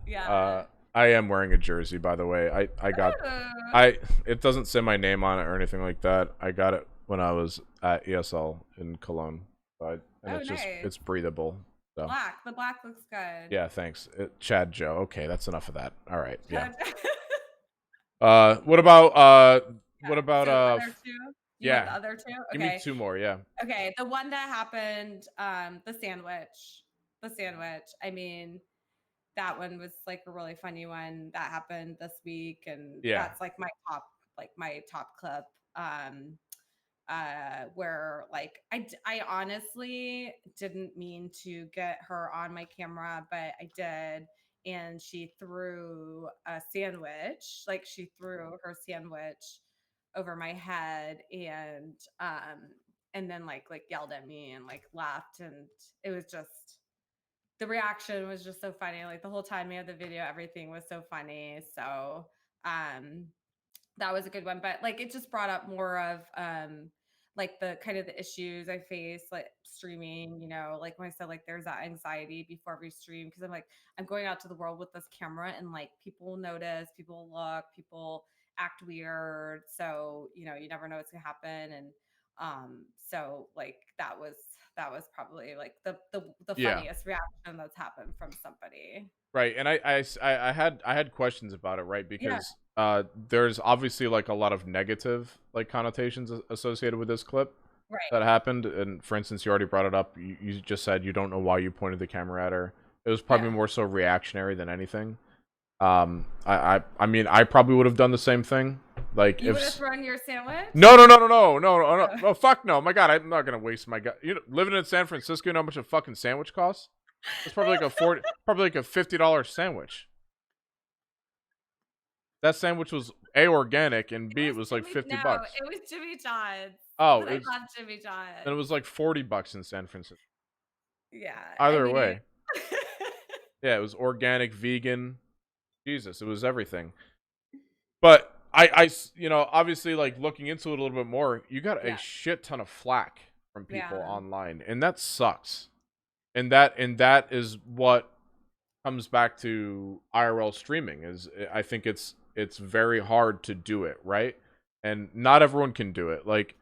yeah. I am wearing a jersey, by the way. I got Ooh. I it doesn't say my name on it or anything like that. I got it when I was at ESL in Cologne. And Oh, it's just nice. it's breathable. So Black. The black looks good. yeah, thanks. Chad Joe. Okay, that's enough of that. All right. Yeah. Chad- What about Yeah. So other two? You want the yeah. other two? Give me Okay. two more, yeah. Okay. The one that happened, the sandwich. The sandwich. I mean, that one was like a really funny one that happened this week, and Yeah. that's like my top clip. Um, where like I honestly didn't mean to get her on my camera, but I did. And she threw a sandwich, like she threw her sandwich over my head, and then like yelled at me and like laughed. And it was just, the reaction was just so funny. Like the whole time we had the video, everything was so funny. So um that was a good one. But like it just brought up more of like the kind of the issues I face like streaming, you know, like when I said like there's that anxiety before every stream, because I'm like, I'm going out to the world with this camera, and like people will notice, people will look, people act weird. So, you know, you never know what's gonna happen. And so like that was probably like the Yeah. funniest reaction that's happened from somebody. Right, and I had questions about it, right? Yeah, Because there's obviously like a lot of negative like connotations associated with this clip right. that happened. And for instance, you already brought it up. You just said you don't know why you pointed the camera at her. It was probably Yeah. more so reactionary than anything. I mean, I probably would have done the same thing. Like You if would have thrown your sandwich? no, fuck no. My God, I'm not gonna waste my God. You know, living in San Francisco, you know how much a fucking sandwich costs? It's probably like probably like a $50 sandwich. That sandwich was A, organic, and B, it was like 50 No, bucks. it was Jimmy John's. Oh, But I love Jimmy then it John's. was like 40 bucks in San Francisco. Yeah, I Either mean way. it. Yeah, it was organic, vegan. Jesus, it was everything. But you know, obviously, like looking into it a little bit more, you got a Yeah, shit ton of flack from people yeah, online, and that sucks. And that is what comes back to IRL streaming. Is I think it's very hard to do it, right? And not everyone can do it. Like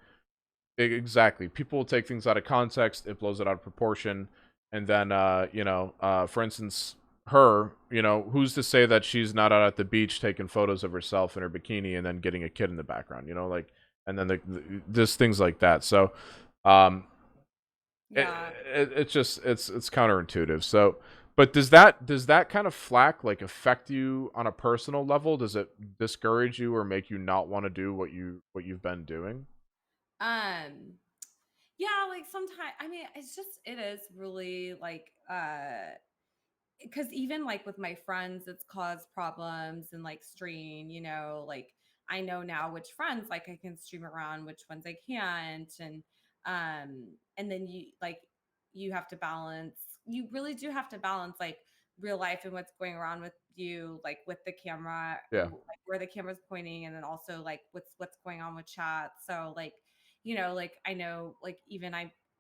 exactly, people will take things out of context, it blows it out of proportion, and then for instance, who's to say that she's not out at the beach taking photos of herself in her bikini and then getting a kid in the background, like, and then just things like that. So um it, yeah. it's just it's counterintuitive. So but does that kind of flack like affect you on a personal level? Does it discourage you or make you not want to do what you've been doing? Um, yeah, like sometimes, I mean, it is really like, because even like with my friends, it's caused problems and like strain, like I know now which friends like I can stream around, which ones I can't. And then you have to balance, you really do have to balance like real life and what's going around with you, like with the camera, Yeah. like where the camera's pointing, and then also like what's going on with chat. So like, like I know like even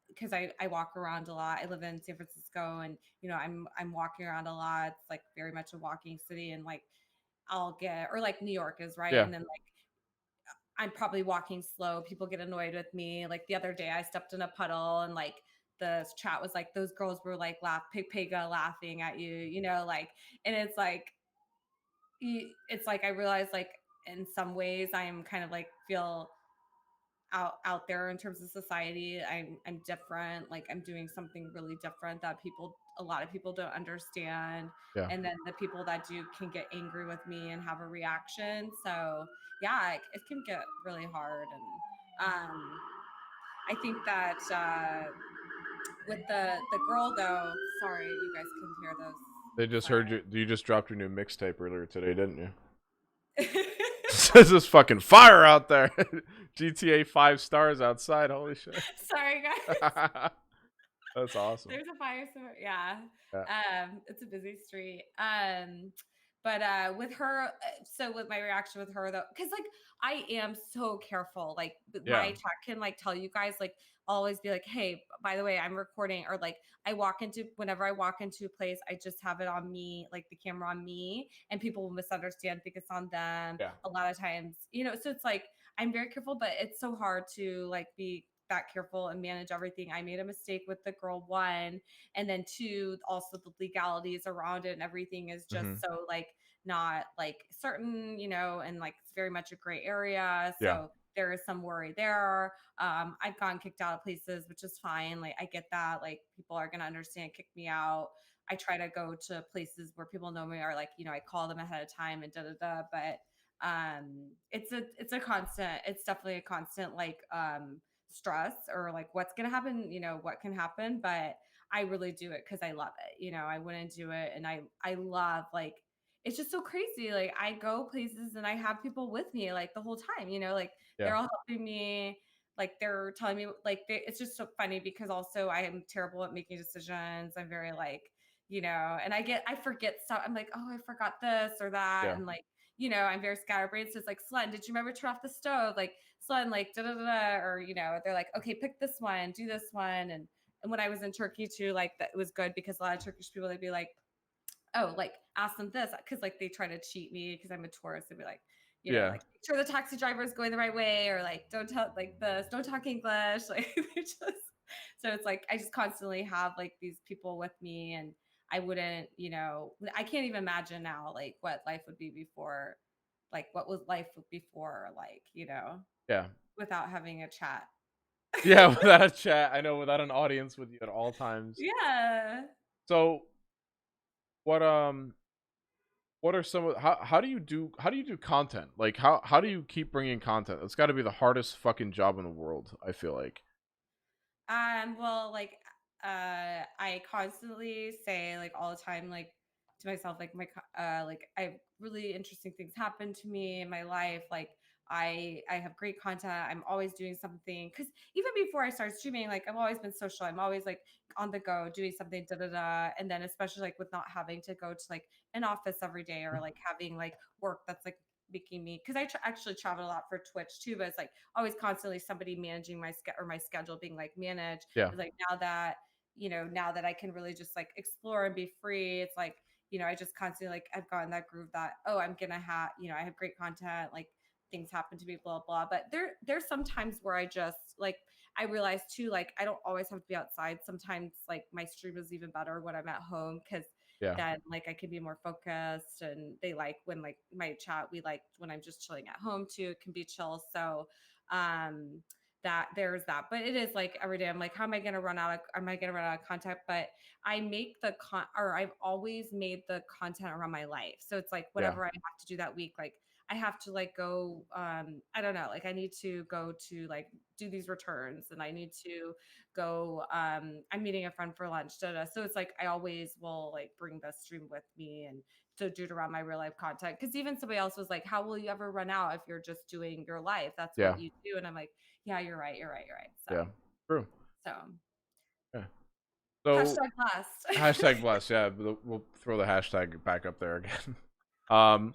because I walk around a lot. I live in San Francisco, and I'm walking around a lot. It's like very much a walking city, and like I'll get, or like New York is, right, Yeah. and then like I'm probably walking slow. People get annoyed with me. Like the other day, I stepped in a puddle, and like the chat was like, those girls were like pega laughing at you, like, and it's like it's like I realize like in some ways I am kind of like feel out there in terms of society. I'm different, like I'm doing something really different that a lot of people don't understand, Yeah. and then the people that do can get angry with me and have a reaction. So yeah, it can get really hard. And I think that with the girl though, sorry, you guys couldn't hear those They just heard sirens. you. You just dropped your new mixtape earlier today, didn't you? This is fucking fire out there. GTA 5 stars outside. Holy shit. Sorry guys. That's awesome. There's a fire somewhere. Yeah. Yeah. It's a busy street. But with her, so with my reaction with her though, because like I am so careful. Like Yeah. my chat can like tell you guys, like always be like, hey, by the way, I'm recording, or like whenever I walk into a place, I just have it on me, like the camera on me, and people will misunderstand, think it's on them Yeah. a lot of times, so it's like I'm very careful, but it's so hard to like be that careful and manage everything. I made a mistake with the girl, one, and then two, also the legalities around it and everything is just Hmm. so like not like certain, and like it's very much a gray area. Yeah. So there is some worry there. I've gotten kicked out of places, which is fine. Like I get that. Like people are gonna understand, kick me out. I try to go to places where people know me, or like, I call them ahead of time and da da da. But it's a constant, it's definitely a constant like stress, or like what's gonna happen, what can happen. But I really do it because I love it. I wouldn't do it, and I love, like, it's just so crazy. Like I go places and I have people with me like the whole time. Like Yeah. they're all helping me. Like they're telling me, like it's just so funny because also I am terrible at making decisions. I'm very like, and I forget stuff. I'm like, oh, I forgot this or that, Yeah. and like, I'm very scatterbrained. So it's like, Slen, did you remember to turn off the stove? Like, Slen, like, da da da da, or they're like, okay, pick this one, do this one, and when I was in Turkey too, like that, it was good because a lot of Turkish people, they'd be like, oh, like ask them this, because like they try to cheat me because I'm a tourist. They'd be like, Yeah. like make sure the taxi driver is going the right way, or like don't tell like this, don't talk English, like they just. So it's like I just constantly have like these people with me, and I wouldn't, I can't even imagine now like what life would be before, like what was life before, like Yeah. without having a chat. Yeah. Without a chat, I know, without an audience with you at all times. Yeah. So, what what are some of how do you do content? Like how do you keep bringing content? It's got to be the hardest fucking job in the world, I feel like. Well, like, I constantly say, like, all the time, like, to myself, like, like, I have really interesting things happen to me in my life. Like, I have great content. I'm always doing something. Because even before I started streaming, like, I've always been social. I'm always like on the go, doing something, da da da. And then especially like with not having to go to like an office every day, or like having like work that's like making me, because actually travel a lot for Twitch too, but it's like always constantly somebody managing my schedule being like managed. Yeah. It's like now that I can really just like explore and be free, it's like, I just constantly like I've gotten that groove that, oh, I'm gonna have, I have great content, like things happen to me, blah blah. But there's some times where I just like, I realize too, like I don't always have to be outside. Sometimes like my stream is even better when I'm at home, because Yeah. then like I can be more focused, and they like when like my chat, we like when I'm just chilling at home too, it can be chill. So um that there's that. But it is like every day I'm like, how am I gonna run out of content? But I make or I've always made the content around my life. So it's like Yeah. whatever I have to do that week, like I have to like go, I don't know, like I need to go to like do these returns, and I need to go, I'm meeting a friend for lunch, da, da. So it's like I always will like bring the stream with me and to do it around my real life content. Cause even somebody else was like, how will you ever run out if you're just doing your life? That's Yeah. what you do. And I'm like, yeah, you're right, you're right, you're right. Yeah. True. So Yeah. So hashtag blessed. hashtag bless. Yeah, we'll throw the hashtag back up there again. Um.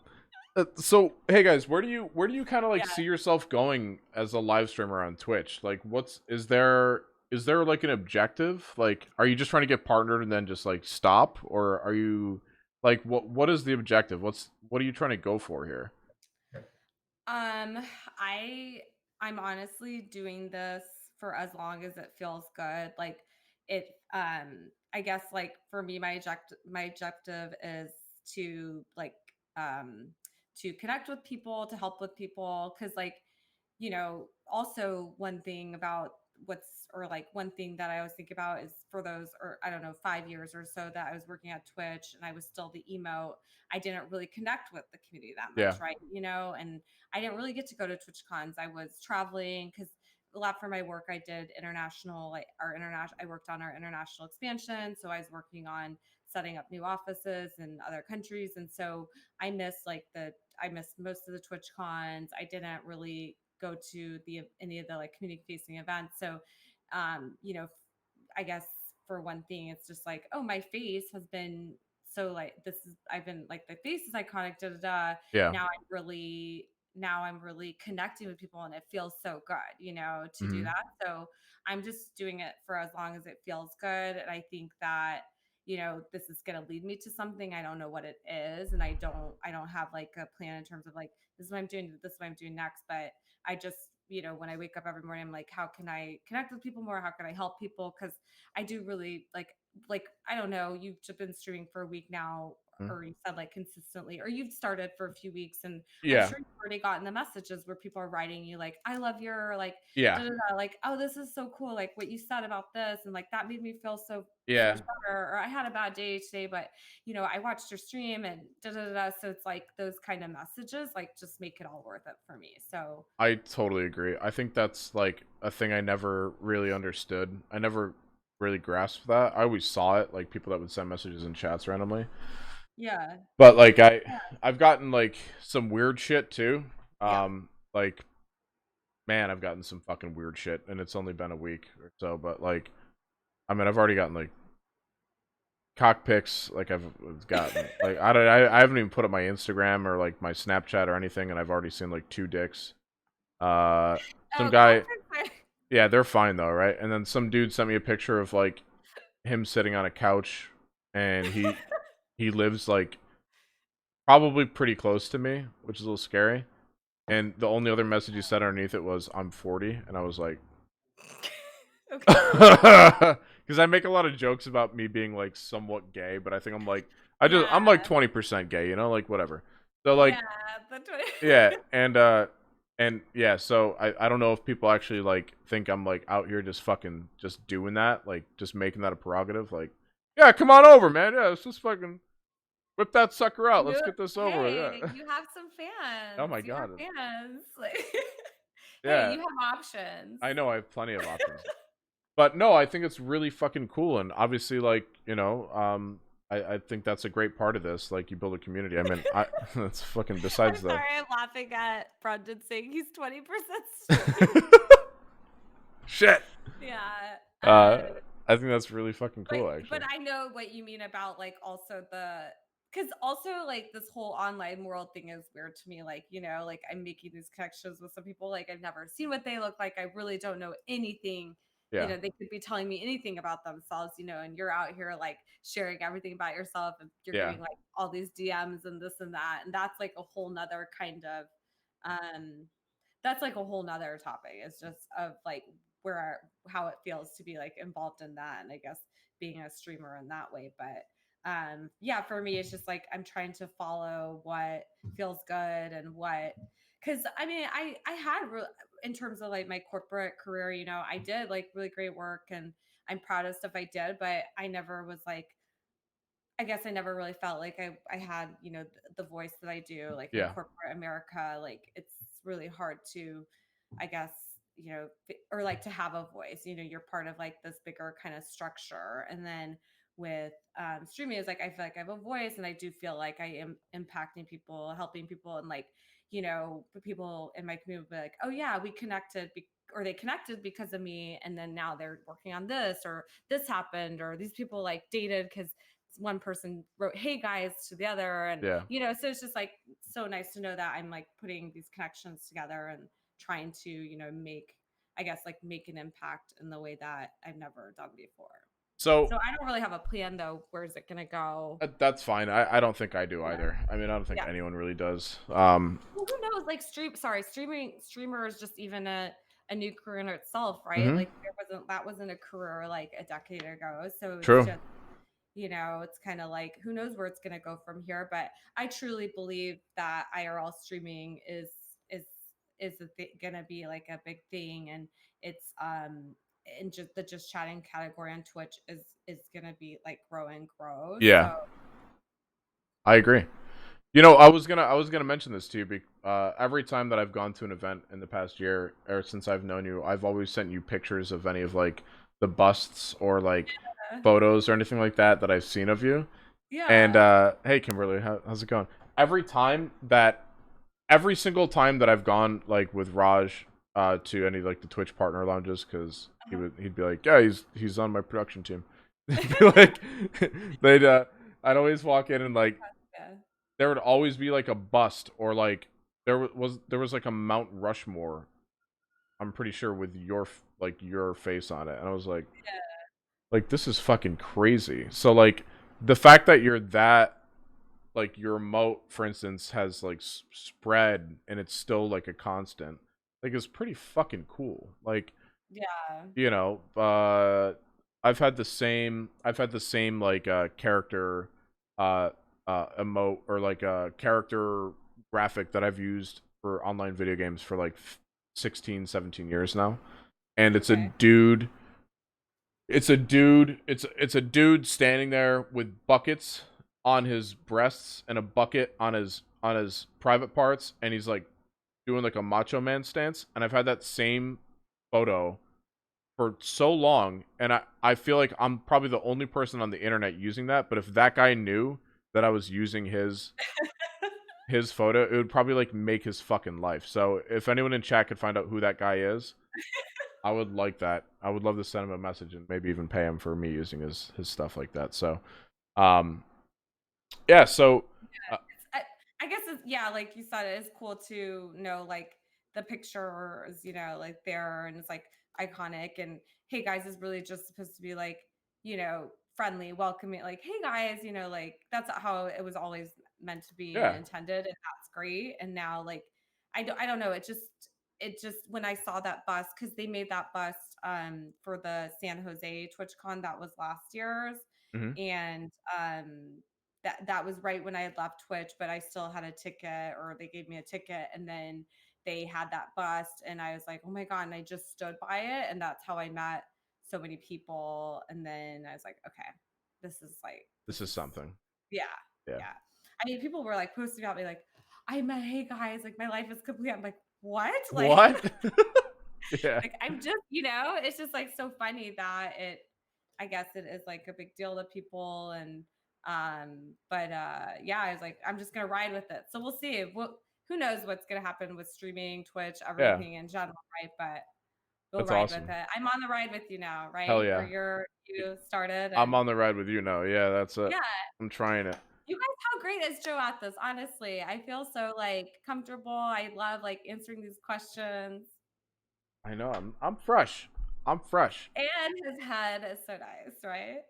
So hey guys, where do you kind of like Yeah. see yourself going as a live streamer on Twitch? Like, is there like an objective? Like, are you just trying to get partnered and then just like stop, or are you like what is the objective? What are you trying to go for here? Um, I I'm honestly doing this for as long as it feels good. Like it I guess like for me my objective is to like um to connect with people, to help with people, cuz like also one thing about one thing that I always think about is for those, or I don't know, 5 years or so that I was working at Twitch and I was still the emote, I didn't really connect with the community that Yeah. much, right? And I didn't really get to go to Twitch cons. I was traveling because a lot for my work. I did international, like our international. I worked on our international expansion, so I was working on setting up new offices in other countries, and so I missed most of the Twitch cons. I didn't really go to the any of the like community facing events. So, I guess for one thing, it's just like, oh, my face has been so like I've been like the face is iconic, da da da. Yeah. Now I'm really connecting with people and it feels so good, to do Hmm. that. So I'm just doing it for as long as it feels good. And I think that, this is going to lead me to something. I don't know what it is. And I don't have like a plan in terms of like, this is what I'm doing, this is what I'm doing next. But I just, when I wake up every morning, I'm like, how can I connect with people more? How can I help people? Cause I do really like I don't know, you've just been streaming for a week now, or you said like consistently, or you've started for a few weeks, and I'm Yeah. sure you've already gotten the messages where people are writing you like, I love your like Yeah. da, da, da, like, oh, this is so cool, like what you said about this, and like that made me feel so Yeah. much better, or I had a bad day today, but I watched your stream and da da da. So it's like those kind of messages like just make it all worth it for me. So I totally agree. I think that's like a thing I never really understood. I never really grasped that. I always saw it, like people that would send messages in chats randomly. yeah, But like I've gotten like some weird shit too. yeah. Like man, I've gotten some fucking weird shit and it's only been a week or so, but like I mean, I've already gotten like cock pics, like I've gotten like I haven't even put up my Instagram or like my Snapchat or anything and I've already seen like two dicks. Uh some Oh, guy. cockpit. Yeah, they're fine though, right? And then some dude sent me a picture of like him sitting on a couch and he lives like probably pretty close to me, which is a little scary. And the only other message he said underneath it was I'm 40 and I was like Okay. cuz I make a lot of jokes about me being like somewhat gay, but I think I'm like Yeah. 20% gay, like whatever. So Yeah, like that's what yeah, and yeah, so I don't know if people actually like think I'm like out here just fucking just doing that, like just making that a prerogative, like yeah, come on over, man. Yeah, let's just fucking whip that sucker out. Let's you get this over with. hey, Yeah. you have some Oh fans. my You have god. fans. Like, hey, Yeah, you have options. I know I have plenty of options. But no, I think it's really fucking cool and obviously like, I think that's a great part of this. Like you build a community. I mean, that's fucking I'm besides the sorry, I'm laughing at Brendan saying he's 20% straight. shit. Yeah. Uh I think that's really fucking But cool but actually. I know what you mean about like also because also like this whole online world thing is weird to me. Like, like I'm making these connections with some people like I've never seen what they look like. I really don't know anything. Yeah. They could be telling me anything about themselves, and you're out here like sharing everything about yourself, and you're Yeah. getting like all these DMs and this and that. And that's like a whole nother kind of um that's like a whole nother topic. It's just of like where how it feels to be like involved in that, and I guess being a streamer in that way. But yeah, for me it's just like I'm trying to follow what feels good and what, because I mean I had in terms of like my corporate career, I did like really great work and I'm proud of stuff I did, but I never was like I guess I never really felt like I had, the voice that I do, like in Yeah. corporate America. Like it's really hard to, I guess, or like to have a voice. You're part of like this bigger kind of structure. And then with streaming is like I feel like I have a voice, and I do feel like I am impacting people, helping people, and like people in my community will be like, oh yeah, we connected, or they connected because of me, and then now they're working on this, or this happened, or these people like dated because one person wrote "Hey guys" to the other, and Yeah. so it's just like so nice to know that I'm like putting these connections together and trying to make, I guess, like make an impact in the way that I've never done before. So So I don't really have a plan though. Where's it gonna go? that's fine. I don't think I do Yeah, either. I mean, I don't think yeah. anyone really does. Well, who knows? Like streamer is just even a new career in itself, right? Mhm. Like that wasn't a career like a decade ago. So it's True. just it's kind of like who knows where it's going to go from here. But I truly believe that IRL streaming is going to be like a big thing, and it's and just the just chatting category on Twitch is going to be like grow. Yeah, So I agree. You know, I was gonna mention this to you. Every time that I've gone to an event in the past year, or since I've known you, I've always sent you pictures of any of like the busts or like uh, photos or anything like that I've seen of you. And yeah. hey, Kimberly, how's it going? Every time that, every single time that I've gone like with Raj to any like the Twitch partner lounges, because he'd be like, yeah, he's on my production team. He'd be like, they'd I'd always walk in and like Yeah. there would always be like a bust or like there was like a Mount Rushmore. I'm pretty sure with like your face on it, and I was like this is fucking crazy. So like the fact that you're that, like your emote, for instance, has like spread and it's still like a constant, like is pretty fucking cool. Like Yeah. you know, I've had the same like character uh emote or like a character graphic that I've used for online video games for like 16 17 years now, and it's a Okay. dude, it's a dude standing there with buckets on his breasts and a bucket on his private parts, and he's like doing like a macho man stance, and I've had that same photo for so long, and I feel like I'm probably the only person on the internet using that, but if that guy knew that I was using his photo, it would probably like make his fucking life. So if anyone in chat could find out who that guy is, I would like that. I would love to send him a message and maybe even pay him for me using his stuff like that. So um yeah, so I, I guess it's, yeah, like you said, it is cool to know like the pictures, like there, and it's like iconic. And hey guys is really just supposed to be like, friendly, welcoming, like hey guys, like that's how it was always meant to be and yeah. intended, and that's great. And now like I don't know, it just when I saw that bust, because they made that bust for the San Jose TwitchCon that was last year's, Hmm. and that was right when I had left Twitch, but I still had a ticket, or they gave me a ticket, and then they had that bust, and I was like, oh my god, and I just stood by it, and that's how I met so many people. And then I was like, okay, This this is is something. yeah, Yeah. yeah. I mean, people were like posting about me like, I met Hey Guys, like my life is complete. I'm like, what? Like What? Yeah. like I'm just, it's just like so funny that I guess it is like a big deal to people. And but yeah, I was like, I'm just gonna ride with it. So we'll see. Who knows what's gonna happen with streaming, Twitch, Yeah. everything in general, right? But we'll That's ride with awesome. it. I'm on the ride with you now, Hell right? Or yeah. you started, I'm and on the ride with you now. Yeah, that's it. yeah. I'm trying it. You guys, how great is Joe at this? Honestly, I feel so like comfortable. I love like answering these questions. I know. I'm fresh. I'm fresh. And his head is so nice, right?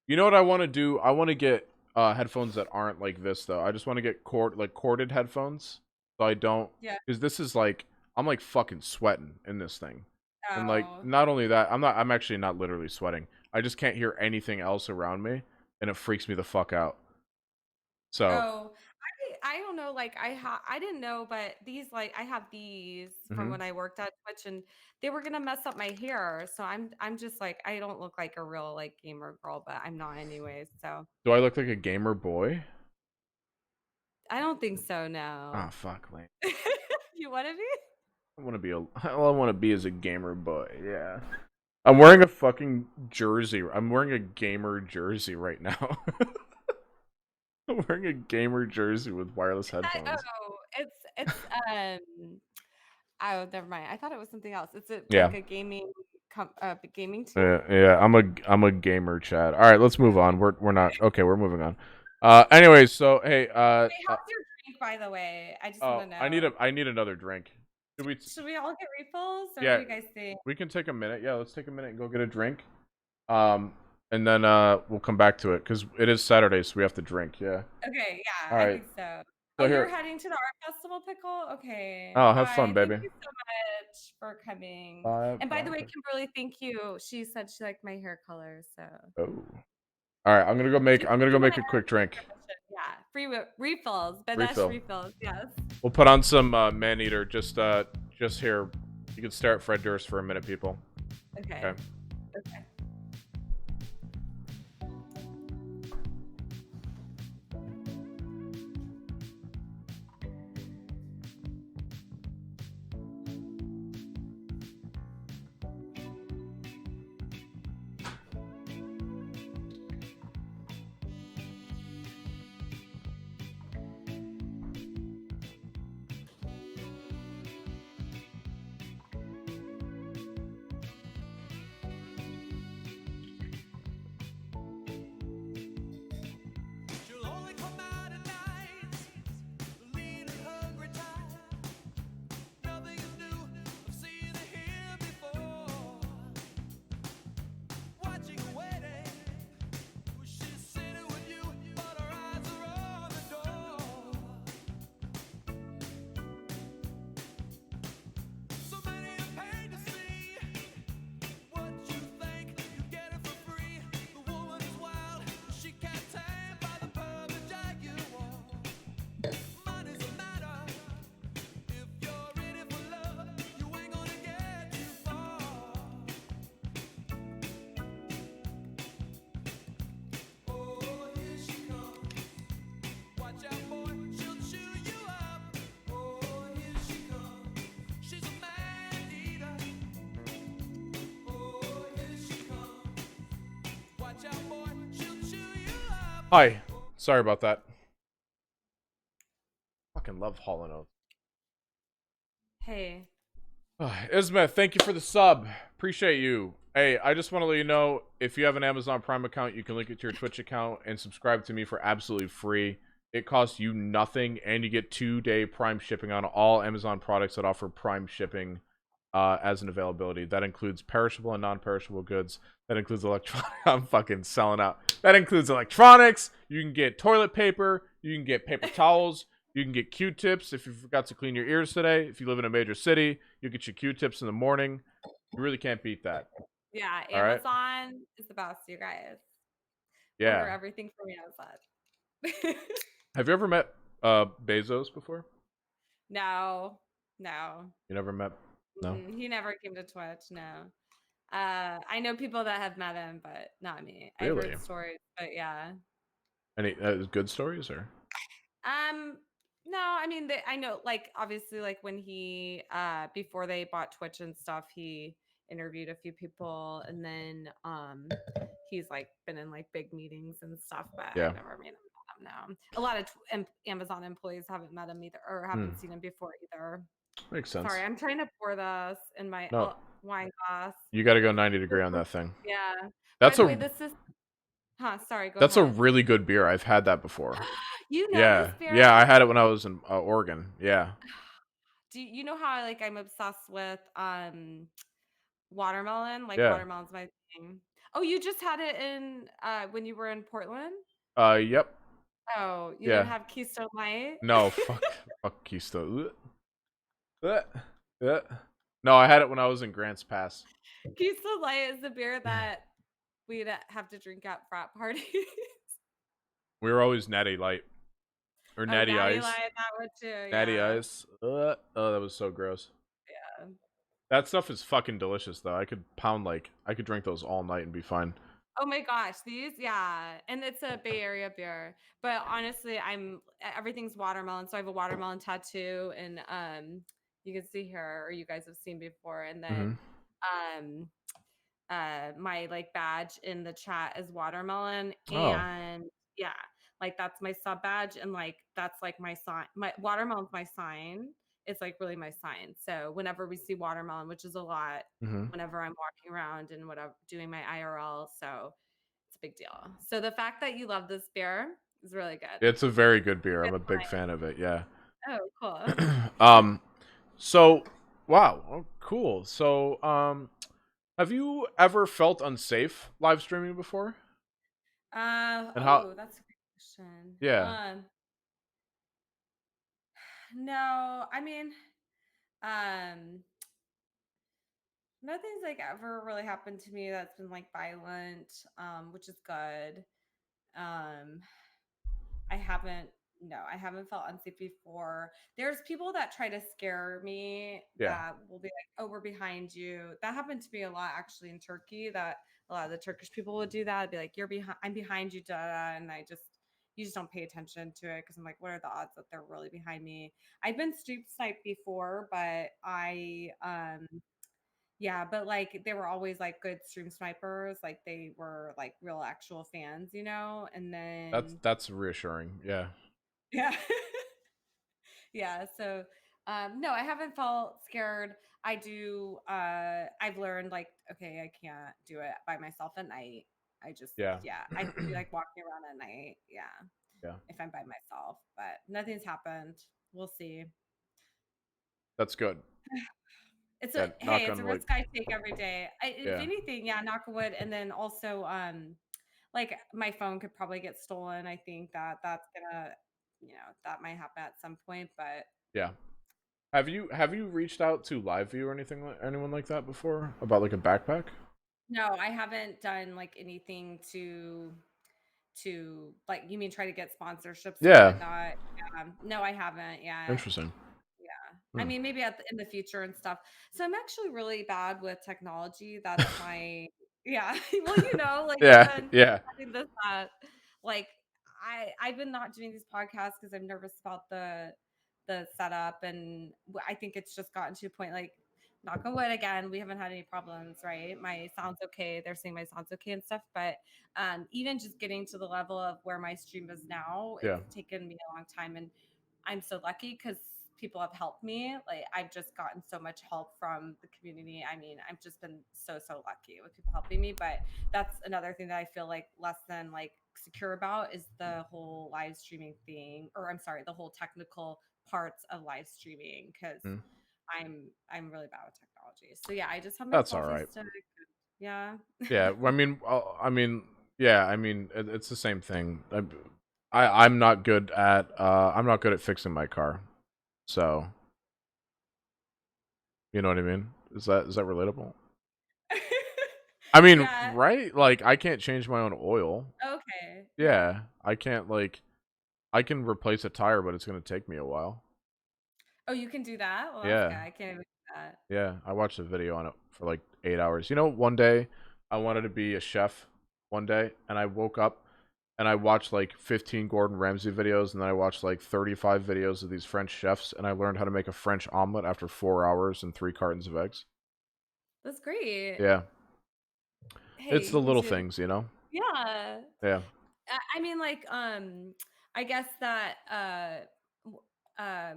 You know what I want to do? I want to get headphones that aren't like this though. I just want to get corded headphones, so I don't, Yeah. because this is like I'm like fucking sweating in this thing, and like Oh. not only that, I'm actually not literally sweating. I just can't hear anything else around me, and it freaks me the fuck out. So Oh, I I don't know. Like I didn't know, but these like I have these from Mhm. when I worked at Twitch, and they were gonna mess up my hair. So I'm just like I don't look like a real like gamer girl, but I'm not anyways. So Do I look like a gamer boy? I don't think so. Oh No. fuck, man. You want to be? I want to be all I want to be is a gamer boy. Yeah. I'm wearing a fucking jersey. I'm wearing a gamer jersey right now. I'm wearing a gamer jersey with wireless headphones. It's oh, never mind. I thought it was something else. It's Yeah. like a gaming team. Yeah, I'm a gamer, Chad. All right, let's move on. We're not okay. We're moving on. Anyways, so hey, Hey, how's your drink, by the way? I just want oh, to know. I need another drink. Should we? Should we all get refills, or what do Yeah, you guys think? we can take a minute. Yeah, let's take a minute and go get a drink. And then we'll come back to it because it is Saturday, so we have to drink. Yeah. Okay, yeah, All I right. think so. Oh, So you're here. heading to the art festival, Pickle? Okay. Oh, have fun, Bye. Thank baby. you so much for coming. Bye. And by the way, Bye. Kimberly, thank you. She said she liked my hair color, so Oh. All right, I'm gonna go you want make to a quick drink. yeah, refills, Benesh Refill. refills, yes. We'll put on some man eater. Just here. You can stare at Fred Durst for a minute, people. Okay. Okay. Okay. She'll only come out at night, lean and hungry tired. Nothing is new, I've seen it here before. Watching her waiting, she's sitting with you, but her eyes are on the door. So many are paid to see what you think, you get it for free. The woman is wild, she can't tame by the perfect jaguar. Money's a matter, if you're in it for love, you ain't gonna get too far. Oh, here she comes. Watch out, boy, she'll chew you up. Oh, here she comes. She's a man eater. Oh, here she comes. Watch out, boy, she'll chew you up. Hi. Sorry about that. Fucking love Hall & Oates. Hey. Isma, thank you for the sub. Appreciate you. Hey, I just want to let you know, if you have an Amazon Prime account, you can link it to your Twitch account and subscribe to me for absolutely free. It costs you nothing, and you get 2-day Prime shipping on all Amazon products that offer Prime shipping as an availability. That includes perishable and non-perishable goods. That includes electronics. I'm fucking selling out. That includes electronics. You can get toilet paper. You can get paper towels. You can get Q-tips if you forgot to clean your ears today. If you live in a major city, you get your Q-tips in the morning. You really can't beat that. Yeah, All right? Amazon is the best, you guys. Yeah. Order everything from Amazon. Have you ever met Bezos before? No. You never met? No. He never came to Twitch, no. I know people that have met him, but not me. I've Really? heard stories, but yeah. Any good stories or? No, I mean, I know, like, obviously, like when he, before they bought Twitch and stuff, he interviewed a few people, and then, he's like been in like big meetings and stuff, but Yeah. I've never met him. No, a lot of Amazon employees haven't met him either, or haven't seen him before either. Makes sense. Sorry, I'm trying to pour this in my No. wine glass. You got to go 90 degree on that thing. Yeah. That's By the way, a this is. Huh? Sorry. Go that's a ahead. really good beer. I've had that before. You know Yeah. this beer? Yeah, I had it when I was in Oregon. Yeah. Do you know how like I'm obsessed with watermelon? Like Yeah. watermelon's my thing. Oh, you just had it in when you were in Portland? Yep. Oh, you Yeah. didn't have Keystone Light? No, fuck Keystone. No, I had it when I was in Grants Pass. Keystone Light is the beer that we'd have to drink at frat parties. We were always Natty Light. or Oh, Natty Natty Ice. Light, that one too. Natty Yeah. Ice. Oh, that was so gross. Yeah. That stuff is fucking delicious, though. I could drink those all night and be fine. Oh my gosh, these, yeah, and it's a Bay Area beer. But honestly, everything's watermelon. So I have a watermelon tattoo, and you can see here, or you guys have seen before, and Hmm. then um my like badge in the chat is watermelon, Oh. and yeah, like that's my sub badge, and like that's like my sign. My watermelon's my sign. It's like really my sign. So whenever we see watermelon, which is a lot, Hmm. whenever I'm walking around and whatever doing my IRL, so it's a big deal. So the fact that you love this beer is really good. It's a very good beer. I'm Good a big fan of it. Yeah. sign. Oh, cool. um. So, wow. Oh, cool. So, have you ever felt unsafe live streaming before? And how? That's a good question. Yeah. No, I mean, um, nothing's like ever really happened to me that's been like violent, which is good. Um, I haven't, no, I haven't felt unsafe before. There's people that try to scare me Yeah. that will be like, "Oh, we're behind you." That happened to me a lot actually in Turkey. That a lot of the Turkish people would do that. I'd be like, "You're behind, I'm behind you," da, da, da," and you just don't pay attention to it because I'm like, what are the odds that they're really behind me? I've been street sniped before, but yeah, but like they were always like good stream snipers, like they were like real actual fans, and then That's reassuring. Yeah. yeah. Yeah, so no, I haven't felt scared. I've learned like, okay, I can't do it by myself at night. I just, Yeah. yeah, I can be like walking around at night, yeah, Yeah. if I'm by myself, but nothing's happened. We'll see. That's good. It's Yeah. a hey, Knock it's a on wood. risk I take every day. If Yeah. anything, yeah, knock on wood, and then also like my phone could probably get stolen. I think that that's gonna, that might happen at some point, but Yeah. Have you reached out to LiveView or anyone like that before about like a backpack? no, I haven't done like anything to like, you mean try to get sponsorships or Yeah. whatnot. No, I haven't yet. Interesting. Yeah. I Hmm. mean, maybe in the future and stuff. So I'm actually really bad with technology. That's my, yeah. Well, like Yeah. even Yeah. having this, like I've been not doing these podcasts because I'm nervous about the setup, and I think it's just gotten to a point like, knock on wood again, we haven't had any problems, right? My sound's okay. They're saying my sound's okay and stuff, but even just getting to the level of where my stream is now, Yeah. it's taken me a long time, and I'm so lucky because people have helped me. Like I've just gotten so much help from the community. I mean, I've just been so lucky with people helping me. But that's another thing that I feel like less than like secure about is the whole live streaming thing, or I'm sorry, the whole technical parts of live streaming because Mm. I'm really bad with technology. So yeah, I just have my That's all selfie right. stick. Yeah. Yeah. Yeah. I mean, it's the same thing. I'm not good at fixing my car. So you know what I mean? Is that relatable? I mean, Yeah. right? Like I can't change my own oil. Okay. Yeah. Yeah. I can't like I can replace a tire, but it's gonna take me a while. Oh, you can do that? Well, that's Yeah. good. I can't even do that. Yeah, I watched a video on it for like 8 hours. One day I wanted to be a chef one day, and I woke up and I watched like 15 Gordon Ramsay videos, and then I watched like 35 videos of these French chefs, and I learned how to make a French omelet after 4 hours and 3 cartons of eggs. That's great. Yeah, it's Hey, the you can little do it. things, you know. Yeah. Yeah. I mean, like, I guess that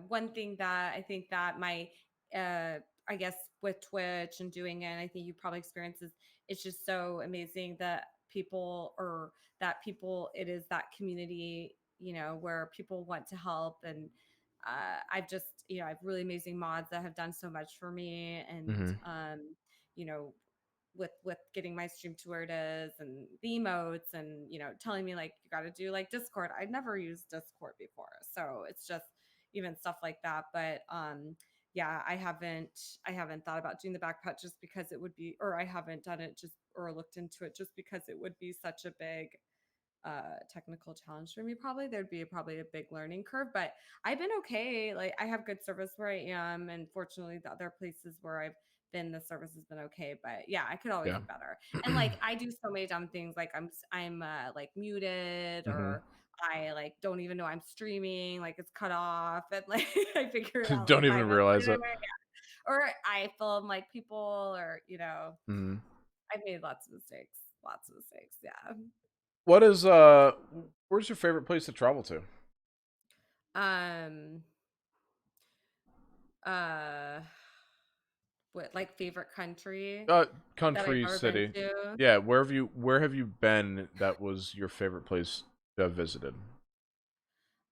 one thing that I think that my uh, I guess with Twitch and doing it, I think you probably experience is it's just so amazing that people, it is that community, where people want to help, and I've just, I have really amazing mods that have done so much for me, and Hmm. you know with getting my stream to where it is, and the emotes, and telling me like you got to do like Discord. I'd never used Discord before, so it's just even stuff like that. But yeah, I haven't thought about doing the backpack just because it would be, or I haven't done it just or looked into it just because it would be such a big technical challenge for me. Probably there'd be probably a big learning curve, but I've been okay. Like I have good service where I am, and fortunately, the other places where I've been, the service has been okay. But yeah, I could always Yeah. be better. And like I do so many dumb things, like I'm like muted, Hmm. or I like don't even know I'm streaming, like it's cut off, and like I figure it out Don't like even 5 minutes realize later. it. Or I film like people, or Hmm. I've made lots of mistakes. Lots of mistakes. Yeah. What is where's your favorite place to travel to? Um uh what, like, favorite country that I've Country, ever been city. to? Yeah, where have you been that was your favorite place to have visited?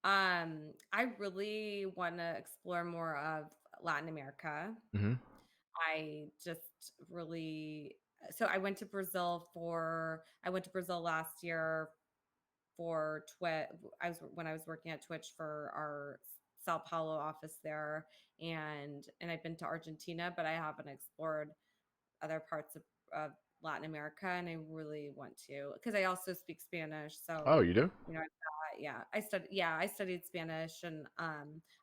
I really want to explore more of Latin America. Hmm. I just really so I went to Brazil last year for Twitch. When I was working at Twitch for our Sao Paulo office there, and I've been to Argentina, but I haven't explored other parts of Latin America, and I really want to because I also speak Spanish. Oh, So, you do? I thought, I studied Spanish, and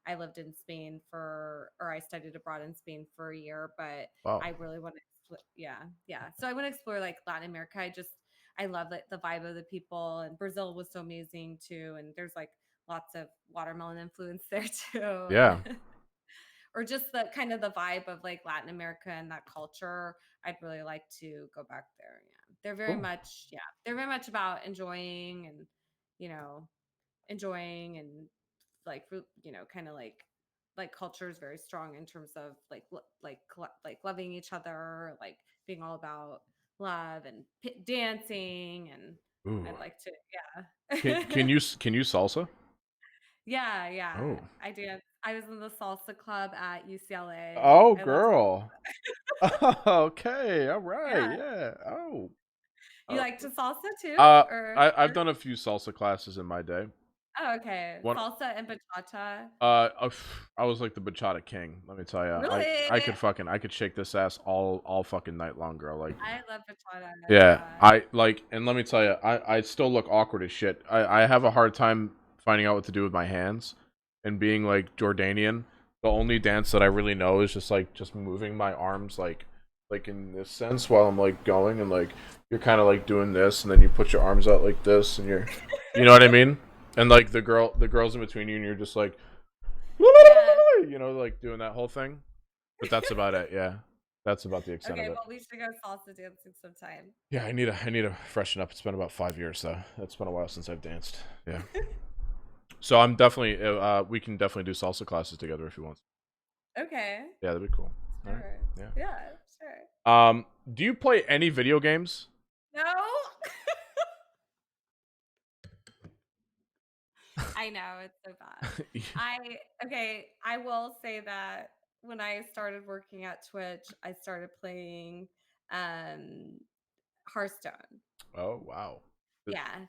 I lived in Spain or I studied abroad in Spain for a year, but Wow. I really want to, yeah. So I want to explore like Latin America. I love like the vibe of the people, and Brazil was so amazing too. And there's like lots of watermelon influence there too, Yeah. and or just the kind of the vibe of like Latin America and that culture. I'd really like to go back there. Yeah. Cool. They're very much about enjoying and, you know, enjoying and like, kind of like culture is very strong in terms of like loving each other, like being all about love and dancing. And Ooh. I'd like to, Can yeah. can you can you salsa? Yeah, yeah. Oh. I did. I was in the salsa club at UCLA. Oh, I love girl. Okay. All right. Yeah. Yeah. Oh. You Uh, like to salsa too? uh Or I've done a few salsa classes in my day. Oh, okay. One Salsa and bachata. I was like the bachata king. Let me tell you, Really? I could shake this ass all fucking night long, girl. Like, I love bachata. yeah, Yeah. I like, and let me tell you, I still look awkward as shit. I have a hard time finding out what to do with my hands, and being like Jordanian, the only dance that I really know is just moving my arms like in this sense while I'm like going, and like you're kind of like doing this, and then you put your arms out like this, and you know what I mean? And like the girls in between you, and you're just like, Yeah. like doing that whole thing. But that's about it. Yeah, that's about the extent Okay, of it. well, we should go salsa dancing sometime. Yeah, I need to freshen up. It's been about 5 years, though. It's been a while since I've danced. Yeah. So I'm definitely we can definitely do salsa classes together if you want. Okay. Yeah, that'd be cool. All right. Sure. Yeah. Yeah, sure. Do you play any video games? No. I know, it's so bad. I will say that when I started working at Twitch, I started playing um Hearthstone. Oh wow. Yeah.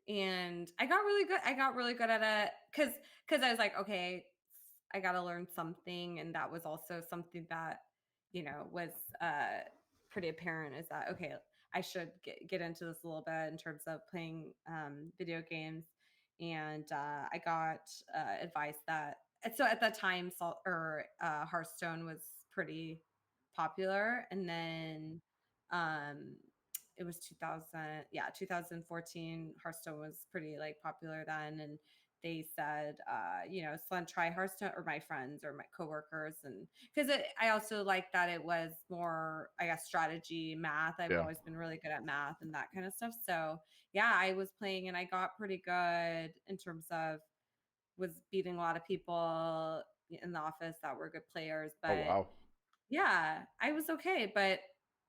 And I got really good at it cuz I was like, okay, I got to learn something, and that was also something that, was pretty apparent, is that okay, I should get into this a little bit in terms of playing video games. And I got advice that so at that time Hearthstone was pretty popular, and then um it was 2000, yeah, 2014. Hearthstone was pretty like popular then, and they said, Slen, try Hearthstone, or my friends or my coworkers. And because I also like that it was more, I guess, strategy, math. I've Yeah. always been really good at math and that kind of stuff. So yeah, I was playing and I got pretty good in terms of was beating a lot of people in the office that were good players. Oh But wow. yeah, I was okay, but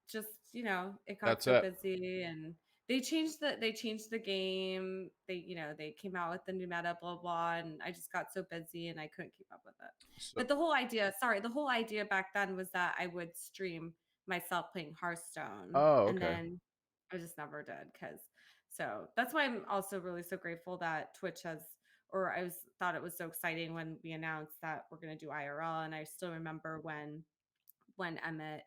just, it got That's so it. busy, and they changed the game. They came out with the new meta, blah blah, and I just got so busy and I couldn't keep up with it. So, But the whole idea back then was that I would stream myself playing Hearthstone, oh and okay. then I just never did. Cause so that's why I'm also really so grateful that Twitch has, or I was thought it was so exciting when we announced that we're gonna do IRL. And I still remember when Emmett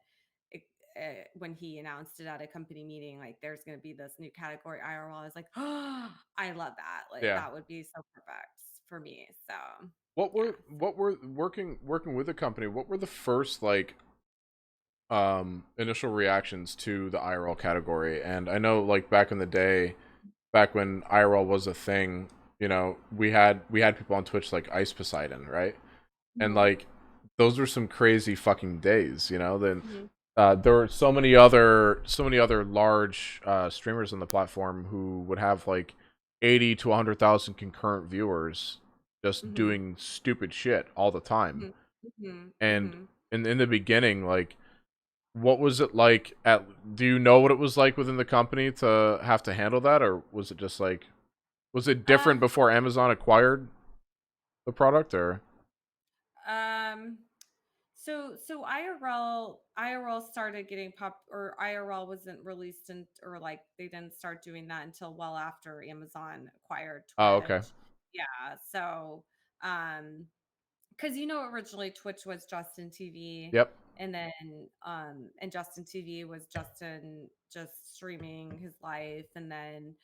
when he announced it at a company meeting, like there's going to be this new category IRL. I was like, oh, I love that. Like Yeah. that would be so perfect for me. So What yeah. were working with a company? What were the first like initial reactions to the IRL category? And I know like back in the day, back when IRL was a thing, you know, we had people on Twitch like Ice Poseidon, right? And Mhm, like those were some crazy fucking days, you know. Then mhm, there were so many other large streamers on the platform who would have like 80 to 100,000 concurrent viewers just mhm, doing stupid shit all the time. mhm, mhm, And mhm. in the beginning, like what was it like at do you know what it was like within the company to have to handle that, or was it just like was it Uh, different before Amazon acquired the product, or um, so IRL started getting pop, or IRL wasn't released, or like they didn't start doing that until well after Amazon acquired oh, okay. Twitch. Yeah. So um because originally Twitch was Justin TV, Yep. and then and Justin TV was Justin just streaming his life, and then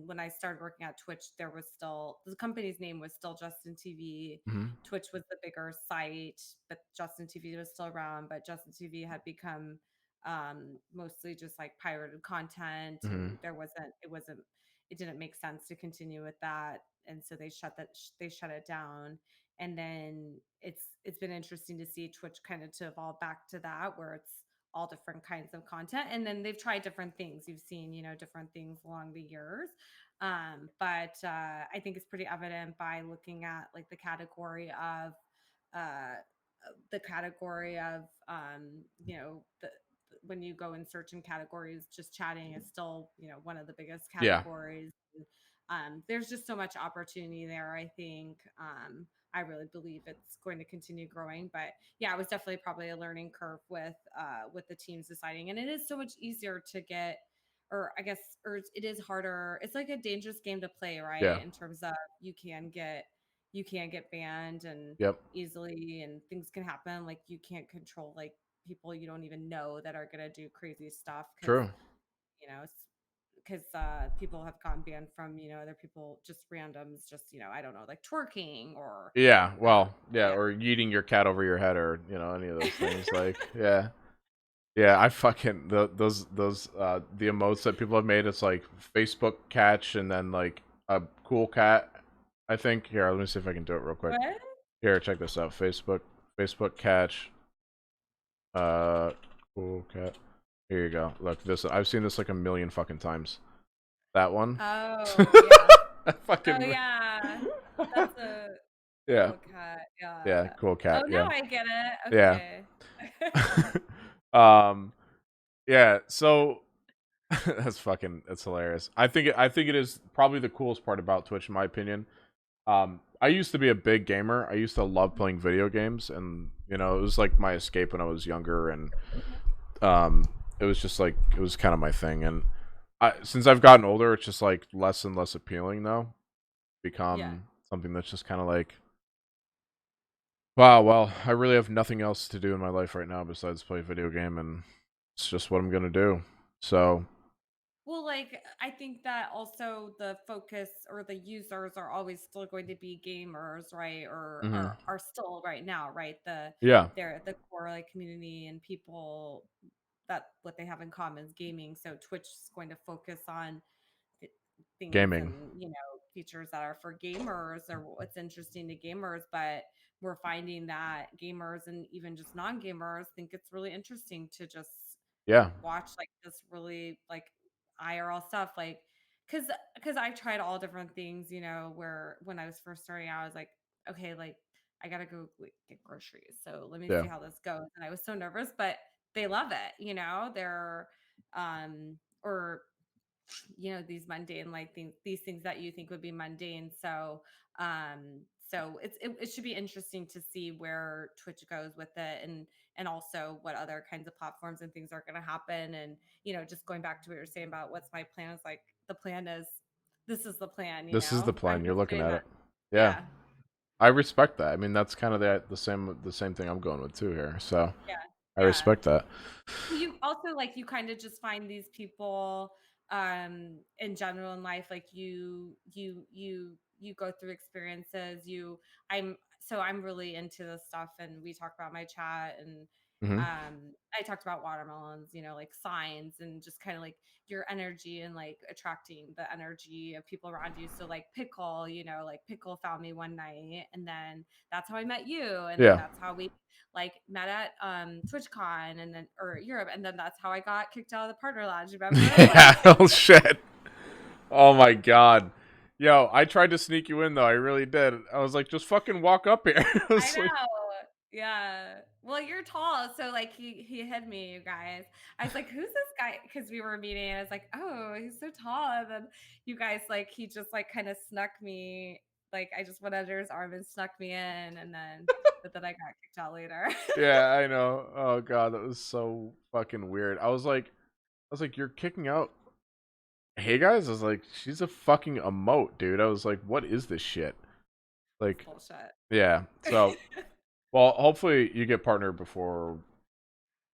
when I started working at Twitch, there was still the company's name was still Justin TV. Mhm. Twitch was the bigger site, but Justin TV was still around, but Justin TV had become mostly just like pirated content, Mhm. and it didn't make sense to continue with that, and so they shut it down. And then it's been interesting to see Twitch kind of to evolve back to that, where it's all different kinds of content, and then they've tried different things. You've seen different things along the years, but I think it's pretty evident by looking at like uh, the category of when you go and search in categories, just chatting is still one of the biggest Yeah. categories. There's just so much opportunity there. I think I really believe it's going to continue growing, but yeah, it was definitely probably a learning curve with the teams deciding, and it is so much easier to get, or I guess, or it is harder. It's like a dangerous game to play, Yeah. right? In terms of you can get banned and Yep. easily, and things can happen. Like you can't control like people you don't even know that are gonna do crazy stuff because True. you know because people have gotten banned from other people, just randoms, just I don't know, like twerking or Yeah, uh, well, yeah, or yeeting your cat over your head, or any of those things. Like, yeah, yeah, I fucking those the emotes that people have made. It's like Facebook catch, and then like a cool cat. I think here. Let me see if I can do it real quick. what? Here, check this out. Facebook catch. Uh, cool cat. Here you go. Look, this. I've seen this like a million fucking times. That one. Oh yeah. I Oh fucking. yeah. That's a Yeah. cool cat. Yeah. Yeah. Cool Oh, cat. now Yeah. I get it. Yeah. Okay. um. Yeah. So that's hilarious. I think it is probably the coolest part about Twitch, in my opinion. I used to be a big gamer. I used to love playing video games, and it was like my escape when I was younger, and it was just like it was kind of my thing. And since I've gotten older, it's just like less and less appealing now. Yeah. Become something that's just kind of like, wow, well, I really have nothing else to do in my life right now besides play a video game, and it's just what I'm gonna do. So Well, like I think that also the focus or the users are always still going to be gamers, right? Or mhm. are still right now, right? Yeah, They're the core like community and people, that what they have in common is gaming. So Twitch is going to focus on th- things gaming. and features that are for gamers or what's interesting to gamers. But we're finding that gamers and even just non-gamers think it's really interesting to just Yeah, watch like this really like IRL stuff, like because I tried all different things, where when I was first starting out, I was like, okay, like I gotta go get groceries, so let me yeah, see how this goes. And I was so nervous, but they love it, they're or these mundane like these things that you think would be mundane. So it should be interesting to see where Twitch goes with it, and also what other kinds of platforms and things are going to happen. And just going back to what you're saying about what's my plan, is like the plan is this is the plan. this is the I've plan. been You're looking saying at that. it. Yeah, Yeah. I respect that. I mean, that's kind of the same thing I'm going with too here. So, Yeah. I Yeah. respect that. You also like you kind of just find these people in general in life, like you go through experiences. I'm really into this stuff, and we talk about my chat, and Hmm. I talked about watermelons, like signs, and just kind of like your energy, and like attracting the energy of people around you. So like Pickle, like Pickle found me one night, and then that's how I met you, and then Yeah. that's how we like met at TwitchCon, and then or Europe, and then that's how I got kicked out of the partner lounge. Remember? Like, Yeah. Oh shit. Oh my god. Yo, I tried to sneak you in though. I really did. I was like, just fucking walk up here. I I was like, know. Yeah. Well, you're tall, so like he hid me, you guys. I was like, "Who's this guy?" Because we were meeting, and I was like, "Oh, he's so tall." And then you guys like he just like kind of snuck me. Like I just went under his arm and snuck me in, and then but then I got kicked out later. yeah, I know. Oh god, that was so fucking weird. I was like, you're kicking out Hey Guys? I was like, she's a fucking emote, dude. I was like, what is this shit? It's Like, bullshit. yeah. So, well, hopefully you get partnered before.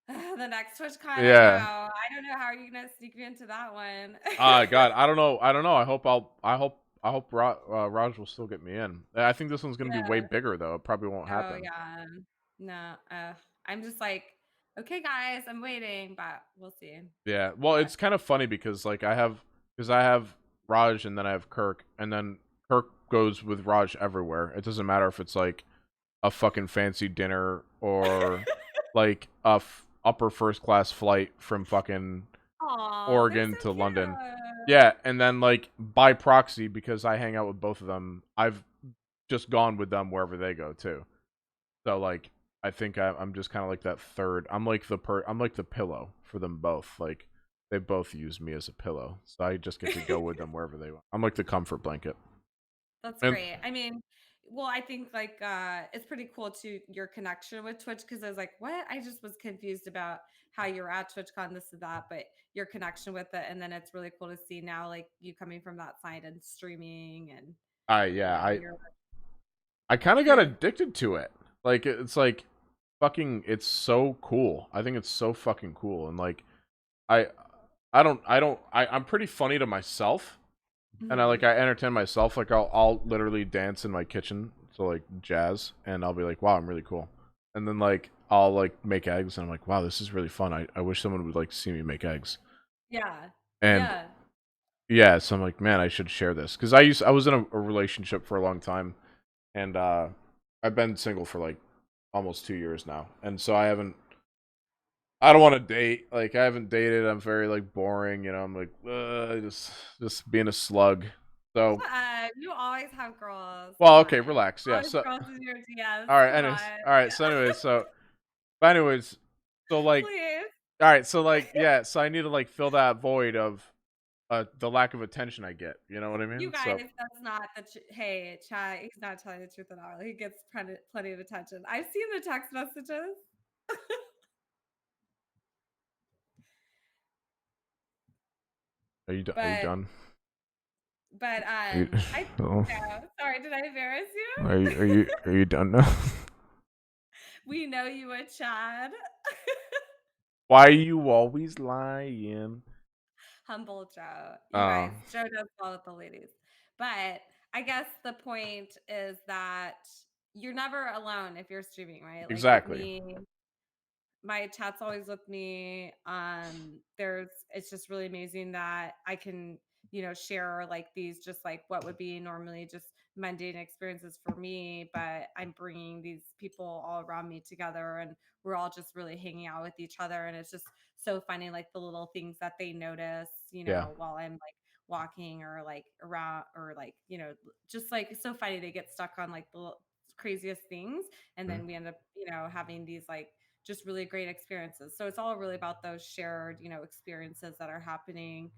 The next TwitchCon, I know. Yeah. I don't know how are you gonna sneak me into that one. God, I don't know. I don't know. I hope Raj will still get me in. I think this one's gonna be way Yeah. bigger though. It probably won't Oh happen. yeah. No. I'm just like, okay, guys, I'm waiting, but we'll see. Yeah. Well, But it's kind of funny because like I have Raj and then I have Kirk and then Kirk goes with Raj everywhere. It doesn't matter if it's like a fucking fancy dinner or like a upper first class flight from fucking aw, they're Oregon so to London. cute. Yeah, and then like by proxy because I hang out with both of them, I've just gone with them wherever they go too. So like I think I'm just kind of like that third. I'm like the pillow for them both. Like they both use me as a pillow, so I just get to go with them wherever they want. I'm like the comfort blanket. That's And great. I mean, well, I think like it's pretty cool to your connection with Twitch, because I was like, what? I just was confused about how you're at TwitchCon, this and that, but your connection with it, and then it's really cool to see now like you coming from that side and streaming, and I yeah you're I kind of got you're addicted to it. Like it's like fucking it's so cool. I think it's so fucking cool and like I I'm pretty funny to myself and mhm. I entertain myself. Like I'll literally dance in my kitchen to like jazz and I'll be like, "Wow, I'm really cool." And then like I'll like make eggs and I'm like, "Wow, this is really fun. I wish someone would like see me make eggs." Yeah. And Yeah. yeah, so I'm like, "Man, I should share this." Cuz I was in a relationship for a long time and I've been single for like almost 2 years now. And so I don't want to date. Like I haven't dated. I'm very like boring, I'm like just being a slug. So, You always have girls. well, Come okay, on. relax. Yeah. Always So, girls in your DMs. all right, Come anyways. on. All right. So anyways, but anyways, so like Please. all right, so like yeah, so I need to like fill that void of the lack of attention I get. You know what I You mean? guys, So, that's not hey, chat. He's not telling the truth at all. He gets plenty of attention. I've seen the text messages, are you but done? but Are you, I oh, know. Sorry, did I embarrass you? are you done now? We know you would, Chad. Why are you always lying? Humble Joe. You Uh, guys, Joe does well with the ladies. But I guess the point is that you're never alone if you're streaming, right? Like with exactly. me, my chat's always with me. It's just really amazing that I can, share like these just like what would be normally just mundane experiences for me, but I'm bringing these people all around me together, and we're all just really hanging out with each other, and it's just so funny, like the little things that they notice, Yeah. while I'm like walking or like around, or like, just like it's so funny, they get stuck on like the craziest things, and Mhm. then we end up, having these like just really great experiences. So it's all really about those shared, experiences that are happening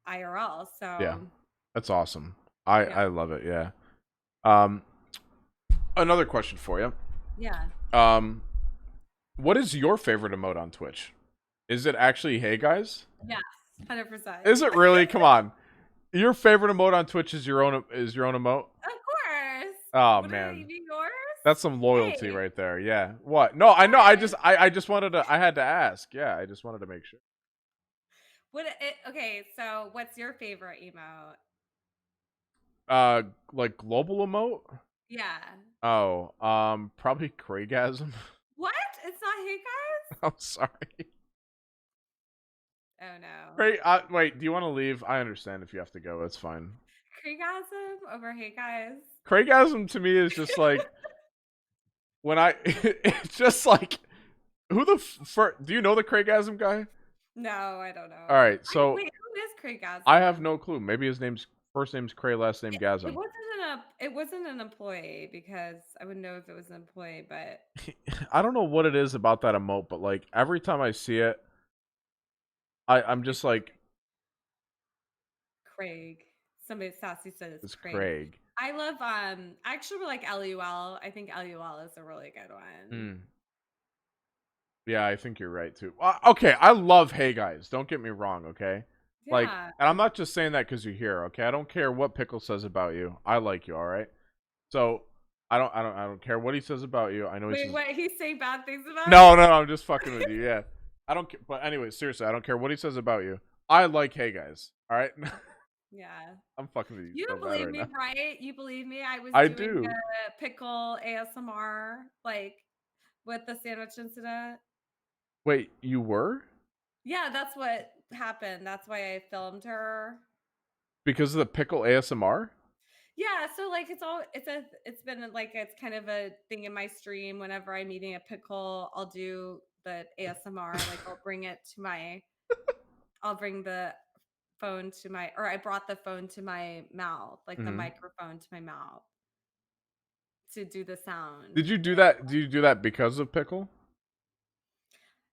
IRL. Yeah. So That's awesome. I yeah, I love it. Yeah. Um, another question for you. yeah, Um, what is your favorite emote on Twitch? Is it actually Hey Guys? yes, 100%. Is it really? Come on. Your favorite emote on Twitch is your own emote? Of course. Oh What are man. you yours? That's some loyalty Hey, right there. Yeah. What? No, I know. I what? just I just wanted to I had to ask. Yeah, I just wanted to make sure. Okay, so what's your favorite emote? Uh like global emote? Yeah. Oh, probably Craigasm. What? It's not Hey Guys? I'm sorry. Oh no. Craig, wait, do you want to leave? I understand if you have to go. It's fine. Creegasm over Hey Guys? Craigasm to me is just like when I it's just like who the do you know the Craigasm guy? No, I don't All know. right, so Wait, who is I have Creegasm? no clue. Maybe his name's first name's Cray, last name It Gasm. wasn't an employee because I wouldn't know if it was an employee, but I don't know what it is about that emote, but like every time I see it, I'm it's just like Craig. Somebody sassy said it's it's Craig. Craig. I love I actually like LUL. I think LUL is a really good one. Hmm. Yeah, I think you're right too. Okay, I love Hey Guys. Don't get me wrong, okay? Like, Yeah. and I'm not just saying that because you're here, okay? I don't care what Pickle says about you. I like you, all right? So I don't care what he says about you. I know he Wait, says what? He's saying bad things about no, me? no, I'm just fucking with you. Yeah, I don't. But anyway, seriously, I don't care what he says about you. I like Hey Guys, all right? Yeah. I'm fucking with you You so don't bad believe right me, now. right? You believe me? I was I doing do. a pickle ASMR like with the sandwich incident. Wait, you were Yeah, that's what happened. That's why I filmed her. because of the Pickle ASMR? Yeah, so like it's been like it's kind of a thing in my stream whenever I'm eating a pickle, I'll do the ASMR, like I'll bring the phone to my or I brought the phone to my mouth, like the Hmm. microphone to my mouth to do the sound. Did you do that? Did you do that because of Pickle?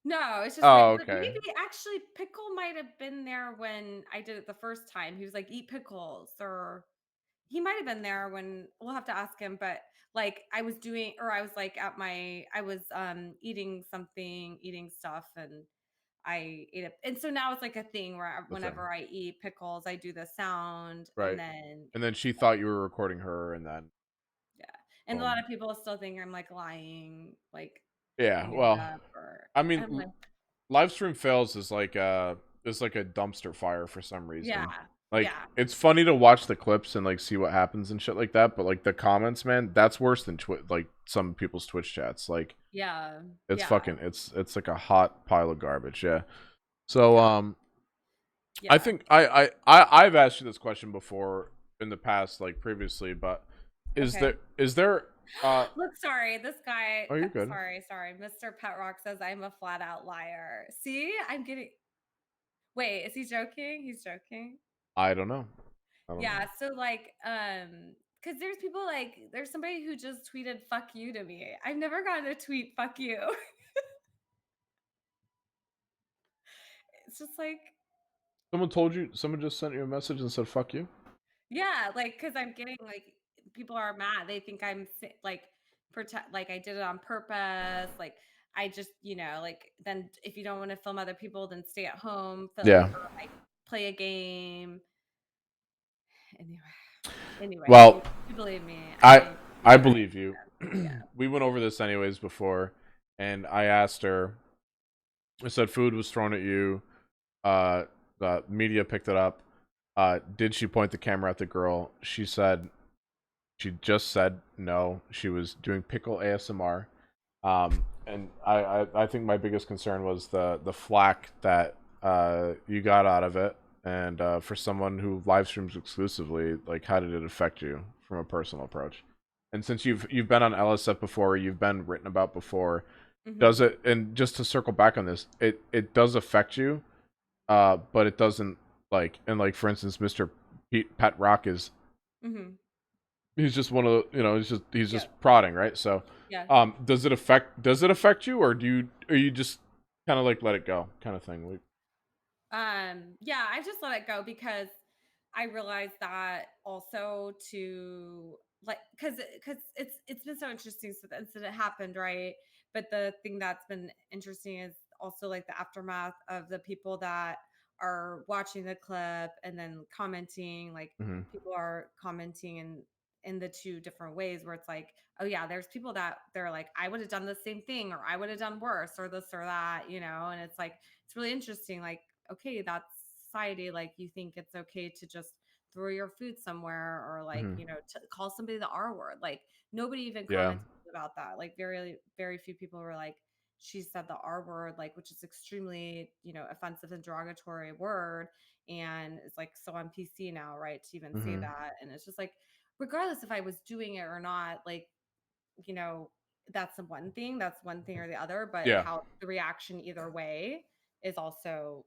No, it's just Oh, but okay. maybe actually Pickle might have been there when I did it the first time. He was like, "Eat pickles," or he might have been there when we'll have to ask him, but like I was doing or I was like I was eating something, eating stuff and I ate it. And so now it's like a thing where The thing, whenever I eat pickles, I do the sound and right? then And then she thought you were recording her, and then yeah. And a boom. lot of people still think I'm like lying, like Yeah. making it Well, up or I I'm mean, like, live stream fails is like a dumpster fire for some yeah, reason. Like yeah, it's funny to watch the clips and like see what happens and shit like that, but like the comments, man, that's worse than like some people's Twitch chats. Like yeah, it's yeah, fucking it's like a hot pile of garbage. Yeah. So yeah, I yeah. think I've asked you this question before in the past, like previously, but Okay. is there Look, sorry, this guy. oh, you're good. Sorry. Mr. Pet Rock says I'm a flat out liar. See, I'm getting. Wait, is he joking? He's joking. I don't know. I don't know. Yeah. So like, because there's people like there's somebody who just tweeted "fuck you" to me. I've never gotten a tweet "fuck you." It's just like, Someone just sent you a message and said fuck you? yeah, like because I'm getting like people are mad. They think like protect like I did it on purpose. Like I just like then if you don't want to film other people, then stay at home. Yeah. Or I play a game. Anyway, Well, you believe me. I You I know believe you. yeah. We went over this anyways before, and I asked her. I said food was thrown at you. Uh, the media picked it up. Did she point the camera at the girl? She just said no. She was doing pickle ASMR. And I think my biggest concern was the flack that you got out of it. And for someone who live streams exclusively, like how did it affect you from a personal approach? And since you've been on LSF before, you've been written about before, does Hmm. it? And just to circle back on this, it does affect you, but it doesn't like and like for instance, Mr. Pet Rock is Hmm. he's just one of the he's Yeah. just prodding, right? So Yeah. does it affect you, or are you just kind of like let it go kind of thing? Like, Yeah, I just let it go because I realized that also to like because it's been so interesting since the incident happened, right? But the thing that's been interesting is also like the aftermath of the people that are watching the clip and then commenting, like mhm. people are commenting in the two different ways where it's like, oh yeah, there's people that they're like, I would have done the same thing, or I would have done worse, or this or that, and it's like, it's really interesting. Like, okay, that's society. Like, you think it's okay to just throw your food somewhere, or like, Mhm. to call somebody the R word. Like, nobody even Yeah. commented about that. Like, very, very few people were like, she said the R word, like, which is extremely, offensive and derogatory word. And it's like so on PC now, right? To even say Mhm. that. And it's just like, regardless if I was doing it or not, like, you know, that's the one thing, that's one thing or the other, but Yeah. how the reaction either way is also,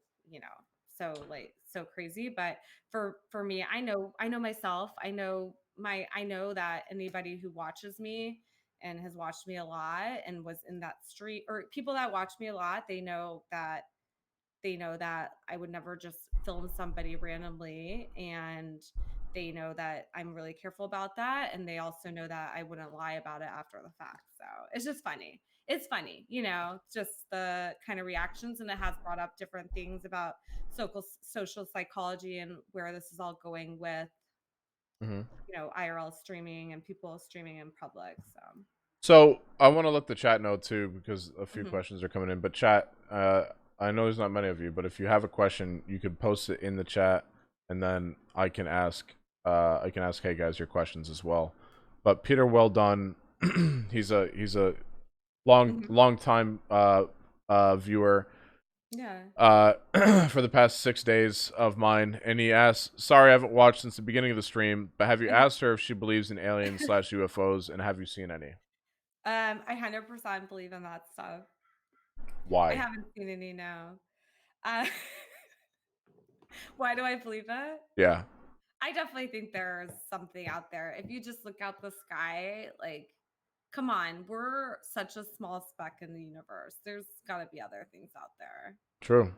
so like so crazy. But for me, I know myself. I know that anybody who watches me and has watched me a lot and was in that street, or people that watch me a lot, they know that I would never just film somebody randomly, and they know that I'm really careful about that, and they also know that I wouldn't lie about it after the fact. So it's just funny. It's funny, just the kind of reactions, and it has brought up different things about social psychology and where this is all going with, Mhm. IRL streaming and people streaming in public. So, So I want to let the chat know too, because a few mhm. questions are coming in. But chat, I know there's not many of you, but if you have a question, you could post it in the chat, and then I can ask. I can ask, hey guys, your questions as well. But Peter, well done. he's a Mhm. long time viewer Yeah. for the past 6 days of mine, and he asked, sorry I haven't watched since the beginning of the stream, but have you asked her if she believes in aliens slash UFOs, and have you seen any? I 100% believe in that stuff. I Why? haven't seen any now. Uh, why do I believe it? Yeah, I definitely think there's something out there. If you just look out the sky, like, come on, we're such a small speck in the universe. There's got to be other things out there. true.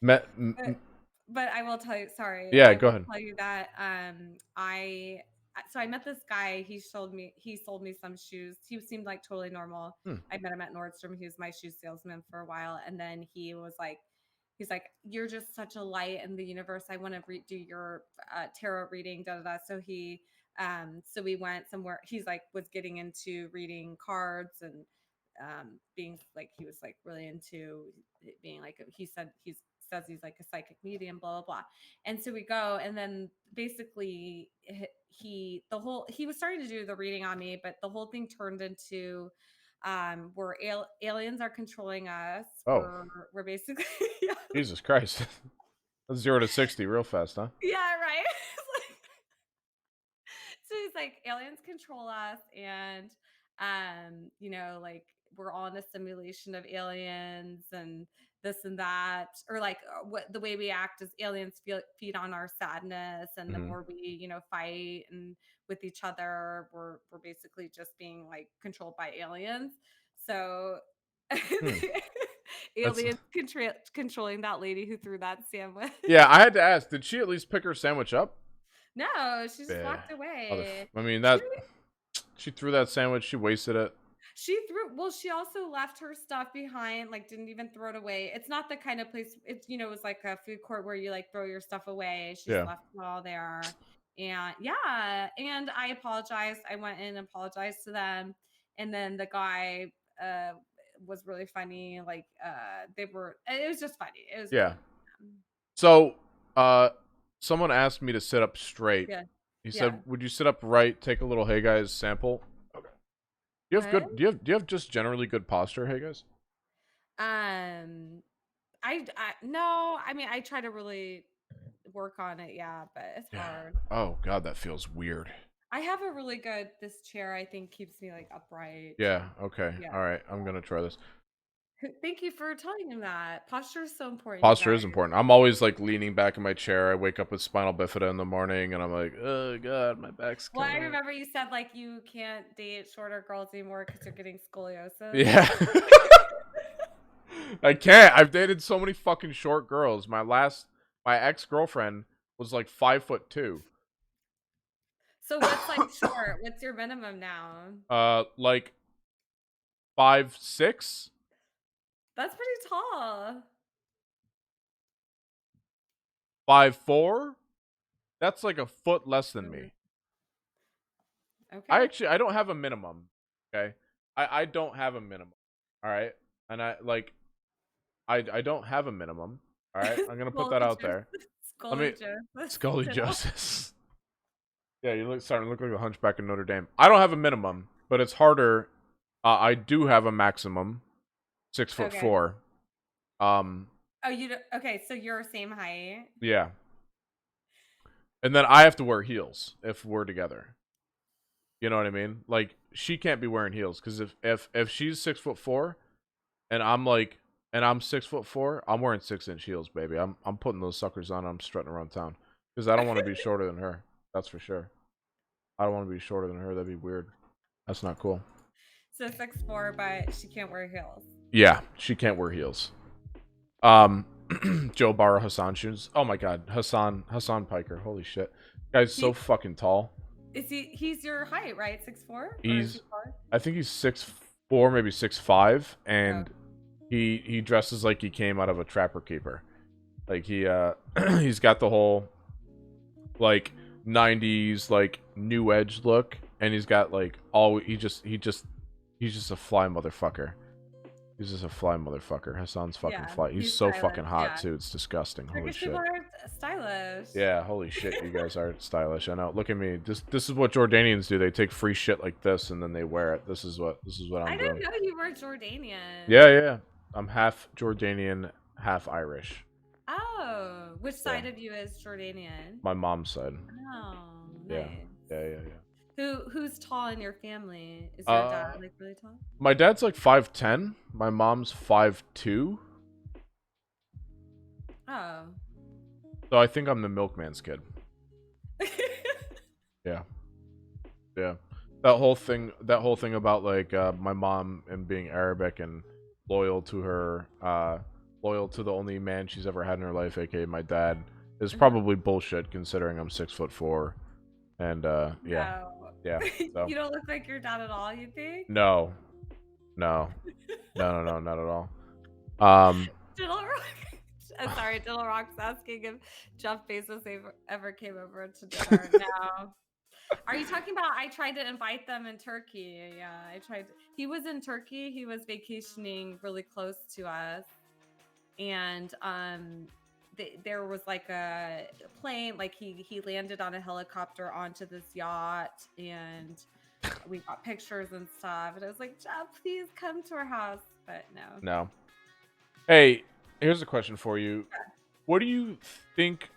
But but I will tell you, sorry, Yeah, I go will ahead. tell you that I met this guy. He sold me some shoes. He seemed like totally normal. Hmm. I met him at Nordstrom. He was my shoe salesman for a while, and then he's like, you're just such a light in the universe. I want to do your tarot reading, da da da. So we went somewhere. He's like was getting into reading cards and being like he was like really into being like he says he's like a psychic medium, blah blah blah. And so we go, and then basically he was starting to do the reading on me, but the whole thing turned into where aliens are controlling us. Oh, We're basically yeah, Jesus Christ. That's 0 to 60 real fast, huh? yeah, right. So he's like, aliens control us, and like we're all in a simulation of aliens, and this and that, or like what the way we act is aliens feed on our sadness, and the Hmm. more we fight and with each other, we're basically just being like controlled by aliens. So Hmm. That's aliens controlling that lady who threw that sandwich. yeah. I had to ask. Did she at least pick her sandwich up? No, she just Yeah. walked away. I mean She that she threw that sandwich. She wasted it. She also left her stuff behind, like didn't even throw it away. It's not the kind of place, it was like a food court where you like throw your stuff away. She just Yeah. left it all there. And yeah, and I apologized. I went in and apologized to them. And then the guy was really funny. Like it was just funny. It was Yeah. funny. So, someone asked me to sit up straight. Yeah. He Yeah. said, "Would you sit up right? Take a little Hey Guys sample." Okay. Do you have What? good? Do you have just generally good posture, Hey Guys? Um I no, I mean I try to really work on it, yeah, but it's Yeah. hard. Oh God, that feels weird. I have a really good this chair I think keeps me like upright. Yeah. Okay. Yeah. All right. I'm gonna try this. Thank you for telling him that. Posture is so important, you Posture guys. is important. I'm always like leaning back in my chair. I wake up with spinal bifida in the morning, and I'm like, oh God, my back's Well, I killing me. remember you said like you can't date shorter girls anymore because you're getting scoliosis. Yeah. I can't. I've dated so many fucking short girls. My ex girlfriend was like 5'2". So what's like short? What's your minimum now? Like 5'6". That's pretty tall. 5'4". That's like a foot less than Mm. me. Okay. I don't have a minimum. Okay, I don't have a minimum. All right, and I don't have a minimum. All right, I'm gonna put that out there. Let me Scully Joseph. Yeah, you starting to look like a hunchback in Notre Dame. I don't have a minimum, but it's harder. I do have a maximum, 6'4". Okay. Um, Oh, okay, so you're same height. yeah, and then I have to wear heels if we're together. You know what I mean? Like she can't be wearing heels because if she's 6'4" and I'm 6'4", I'm wearing 6-inch heels, baby. I'm putting those suckers on. I'm strutting around town because I don't want to be shorter than her. That's for sure. I don't want to be shorter than her. That'd be weird. That's not cool. So 6'4", but she can't wear heels. Yeah, she can't wear heels. Joe Barra Hassan shoes. Oh my god, Hassan Piker. Holy shit, guy's so fucking tall. Is he's your height, right? 6'4"? I think he's 6'4", maybe 6'5", and he dresses like he came out of a Trapper Keeper. Like he's got the whole like 90s like new edge look, and he's got like he's just a fly motherfucker. He's just a fly motherfucker. Hassan's fucking fly. He's so stylish, fucking hot too. It's disgusting. Holy Turkish shit. people are stylish. Yeah, holy shit, you guys are stylish. I know. Look at me. This is what Jordanians do. They take free shit like this and then they wear it. This is what I'm I doing. didn't know you were Jordanian. Yeah. I'm half Jordanian, half Irish. Oh, which side of you is Jordanian? My mom's side. Oh, Yeah. nice. Yeah. Who's tall in your family? Is your dad like really tall? My dad's like 5'10". My mom's 5'2". Oh. So I think I'm the milkman's kid. Yeah. That whole thing about like my mom and being Arabic and loyal to her, loyal to the only man she's ever had in her life, aka my dad, is probably bullshit considering I'm 6'4", and yeah. No. Yeah. So. You don't look like your dad at all, you think? No, not at all. Diddle Rock. I'm sorry, Diddle Rock's asking if Jeff Bezos ever came over to dinner. No. Are you talking about? I tried to invite them in Turkey. Yeah, I tried. He was in Turkey. He was vacationing really close to us, and there was like a plane. Like he landed on a helicopter onto this yacht, and we got pictures and stuff. And I was like, Jeff, please come to our house. But No. Hey, here's a question for you. What do you think?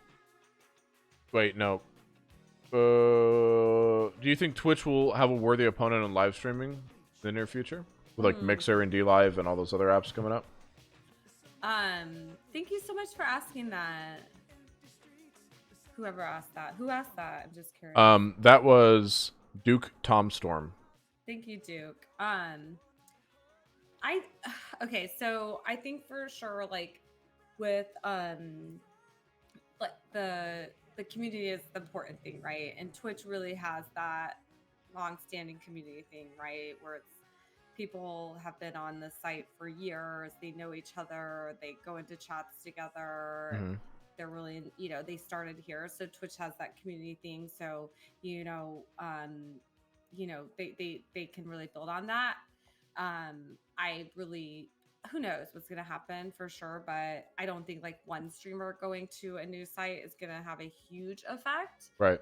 Wait, no. Do you think Twitch will have a worthy opponent in live streaming in the near future? With like Mixer and DLive and all those other apps coming up? Thank you so much for asking that. Whoever asked that. Who asked that? I'm just curious. That was Duke Tomstorm. Thank you, Duke. Okay, so I think for sure, like with like the community is the important thing, right? And Twitch really has that long-standing community thing, right? Where it's people have been on the site for years, they know each other, they go into chats together. Mm-hmm. They're really, they started here, so Twitch has that community thing. So they can really build on that. Who knows what's going to happen for sure, but I don't think like one streamer going to a new site is going to have a huge effect. Right.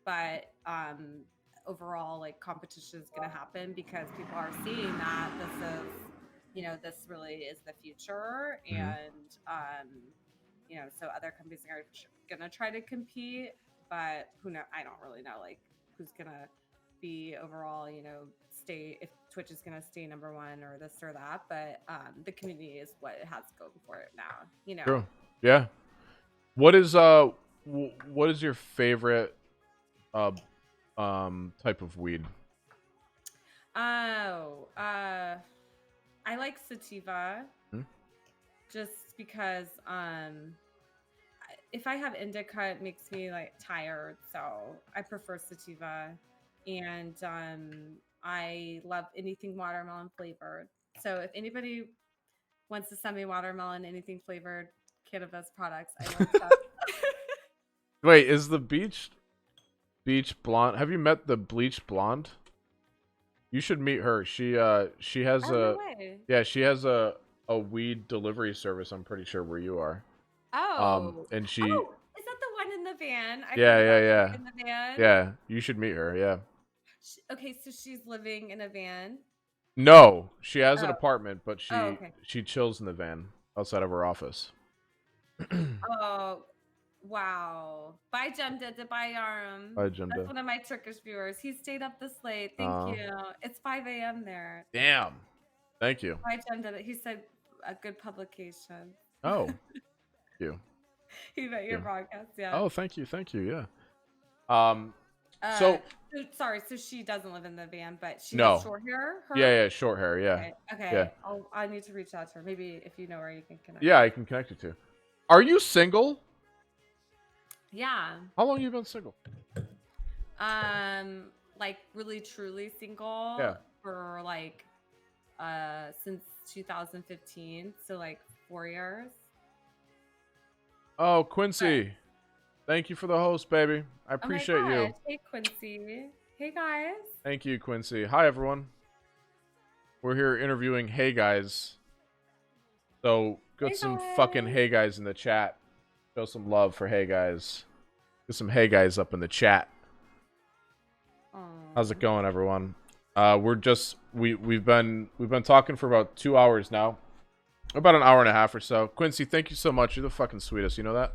But overall, like competition is going to happen because people are seeing that this really is the future. Mm-hmm. And, so other companies are going to try to compete, but who knows? I don't really know like who's going to be overall, if Twitch is going to stay number one or this or that, but the community is what it has going for it now, True. Yeah. What is your favorite type of weed? I like sativa. Just because if I have indica, it makes me like tired, so I prefer sativa. And I love anything watermelon flavored. So if anybody wants to send me watermelon, anything flavored cannabis products, I love stuff. Wait, is the beach Beach blonde. Have you met the bleach blonde? You should meet her. She has Oh, no way. yeah, she has a weed delivery service, I'm pretty sure, where you are. Oh. And she Oh, is that the one in the van? I've yeah, heard yeah, about her yeah. in the van. Yeah, you should meet her, yeah. Okay, so she's living in a van. No, she has an Oh. apartment, but Oh, okay. she chills in the van outside of her office. Oh, wow. Bye, Jemda. Bye, Yarum. Hi, That's Jimda. one of my Turkish viewers. He stayed up this late. Thank you. It's 5 a.m. there. Damn. Thank you. Bye, Jemda. He said a good publication. Oh, thank you. He met your broadcast, yeah. Oh, thank you, yeah. So sorry, so she doesn't live in the van, but she No. has short hair? Her? yeah, short hair, yeah. Okay. Yeah. I need to reach out to her. Maybe if you know her, you can connect. Yeah, I can connect you to. Are you single? Yeah. How long you been single? Like really truly single Yeah. for like since 2015, so like 4 years. Oh, Quincy. Thank you for the host, baby. I appreciate you. Hey, Quincy. Hey, guys. Thank you, Quincy. Hi, everyone. We're here interviewing Hey Guys. So, get Hey, some guys. fucking Hey Guys in the chat. Show some love for Hey Guys. Get some Hey Guys up in the chat. Aww. How's it going, everyone? We've been talking for about 2 hours now. About an hour and a half or so. Quincy, thank you so much. You're the fucking sweetest. You know that?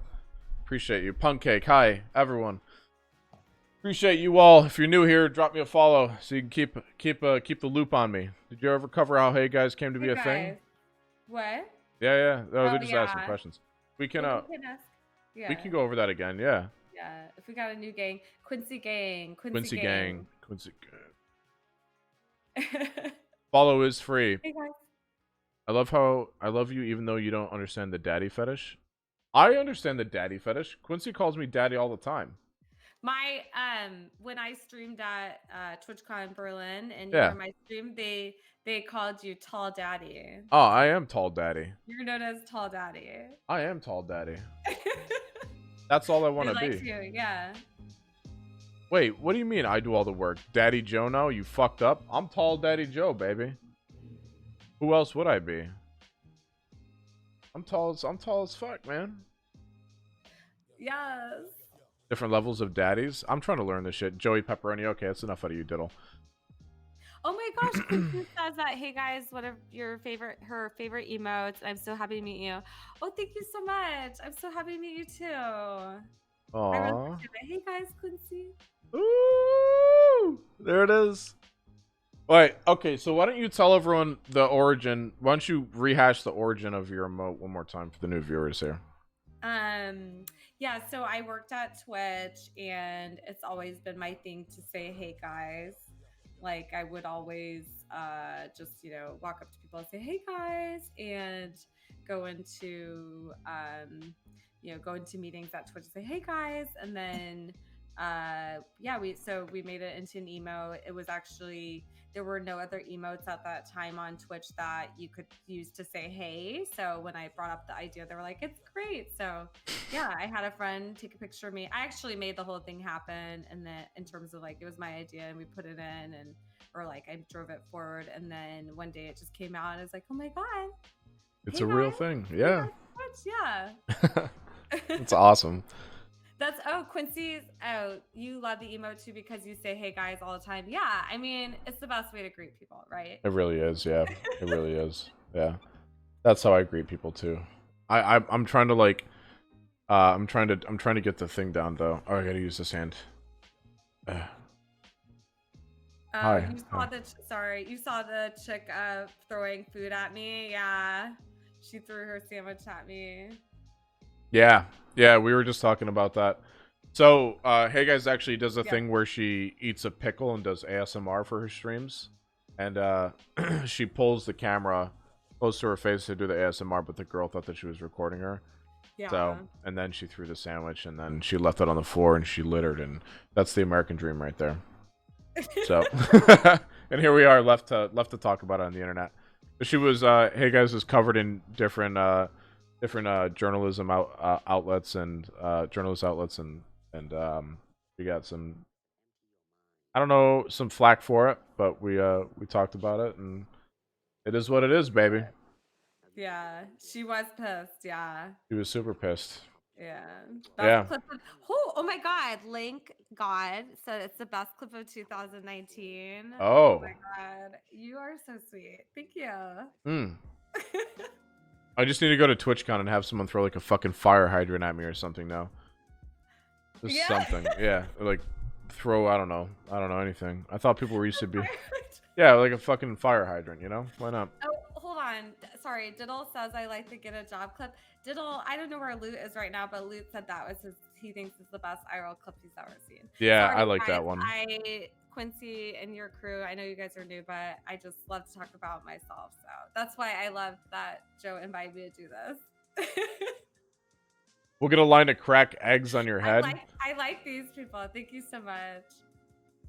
Appreciate you. Punk Cake, hi, everyone. Appreciate you all. If you're new here, drop me a follow so you can keep the loop on me. Did you ever cover how Hey Guys came to be a thing? What? Yeah. No, they're Oh, just asking questions. We can Well, we can ask. Yeah. we can go over that again. Yeah. Yeah. If we got a new gang, Quincy gang. Quincy gang. Quincy gang. Hey, Follow is free. guys. I love you even though you don't understand the daddy fetish. I understand the daddy fetish. Quincy calls me daddy all the time. My when I streamed at TwitchCon Berlin and you Yeah. were my stream, they called you Tall Daddy. Oh, I am tall daddy. You're known as Tall Daddy. I am tall daddy. That's all I want to They be. liked you, yeah. Wait, what do you mean I do all the work? Daddy Joe now? You fucked up? I'm tall Daddy Joe, baby. Who else would I be? I'm tall as fuck, man. Yes. Different levels of daddies. I'm trying to learn this shit. Joey Pepperoni. Okay, that's enough out of you, Diddle. Oh my gosh, Quincy says that, hey guys, what are her favorite emotes? I'm so happy to meet you. Oh, thank you so much. I'm so happy to meet you too. I really Aww. appreciate it. Hey guys, Quincy. Ooh, there it is. Wait, okay, so why don't you tell everyone the origin? Why don't you rehash the origin of your emote one more time for the new viewers here? Yeah, so I worked at Twitch and it's always been my thing to say, hey guys. Like I would always just, walk up to people and say, hey guys, and go into meetings at Twitch and say, hey guys, and then we made it into an emote. It was actually, there were no other emotes at that time on Twitch that you could use to say hey. So when I brought up the idea, they were like, it's great. So yeah, I had a friend take a picture of me. I actually made the whole thing happen, and then in terms of like, it was my idea and we put it in, or like I drove it forward, and then one day it just came out and I was like, oh my god, It's hey a real guys, thing. hey Yeah. guys, yeah. It's awesome. Quincy's, you love the emote too because you say hey guys all the time. Yeah, I mean, it's the best way to greet people, right? It really is, yeah. It really is. Yeah. That's how I greet people too. I'm trying to like I'm trying to get the thing down though. Oh, I gotta use this hand. Hi. You saw the chick throwing food at me. Yeah, she threw her sandwich at me. Yeah, we were just talking about that. So, Hey Guys actually does a thing where she eats a pickle and does ASMR for her streams. And she pulls the camera close to her face to do the ASMR, but the girl thought that she was recording her. Yeah. So, and then she threw the sandwich, and then she left it on the floor, and she littered, and that's the American dream right there. So, and here we are left to talk about it on the internet. But she was, Hey Guys was covered in different journalism outlets and journalist outlets, and we got some I don't know, some flack for it, but we talked about it, and it is what it is, baby. Yeah, she was pissed. Yeah. He was super pissed. Yeah. Best Yeah. clip of oh my god, Link God said it's the best clip of 2019. Oh Oh. my god. You are so sweet. Thank you. Hmm. I just need to go to TwitchCon and have someone throw like a fucking fire hydrant at me or something now. Just Yeah. something. Yeah. Or, like throw I don't know anything. I thought people were used to be yeah, like a fucking fire hydrant, you know? Why not? Oh, hold on. Sorry. Diddle says I like to get a job clip. Diddle, I don't know where Loot is right now, but Loot said that was he thinks is the best IRL clip he's ever seen. Yeah, Sorry, I like guys. that one. Quincy and your crew, I know you guys are new, but I just love to talk about myself. So that's why I love that Joe invited me to do this. We'll get a line of crack eggs on your head. I like these people. Thank you so much.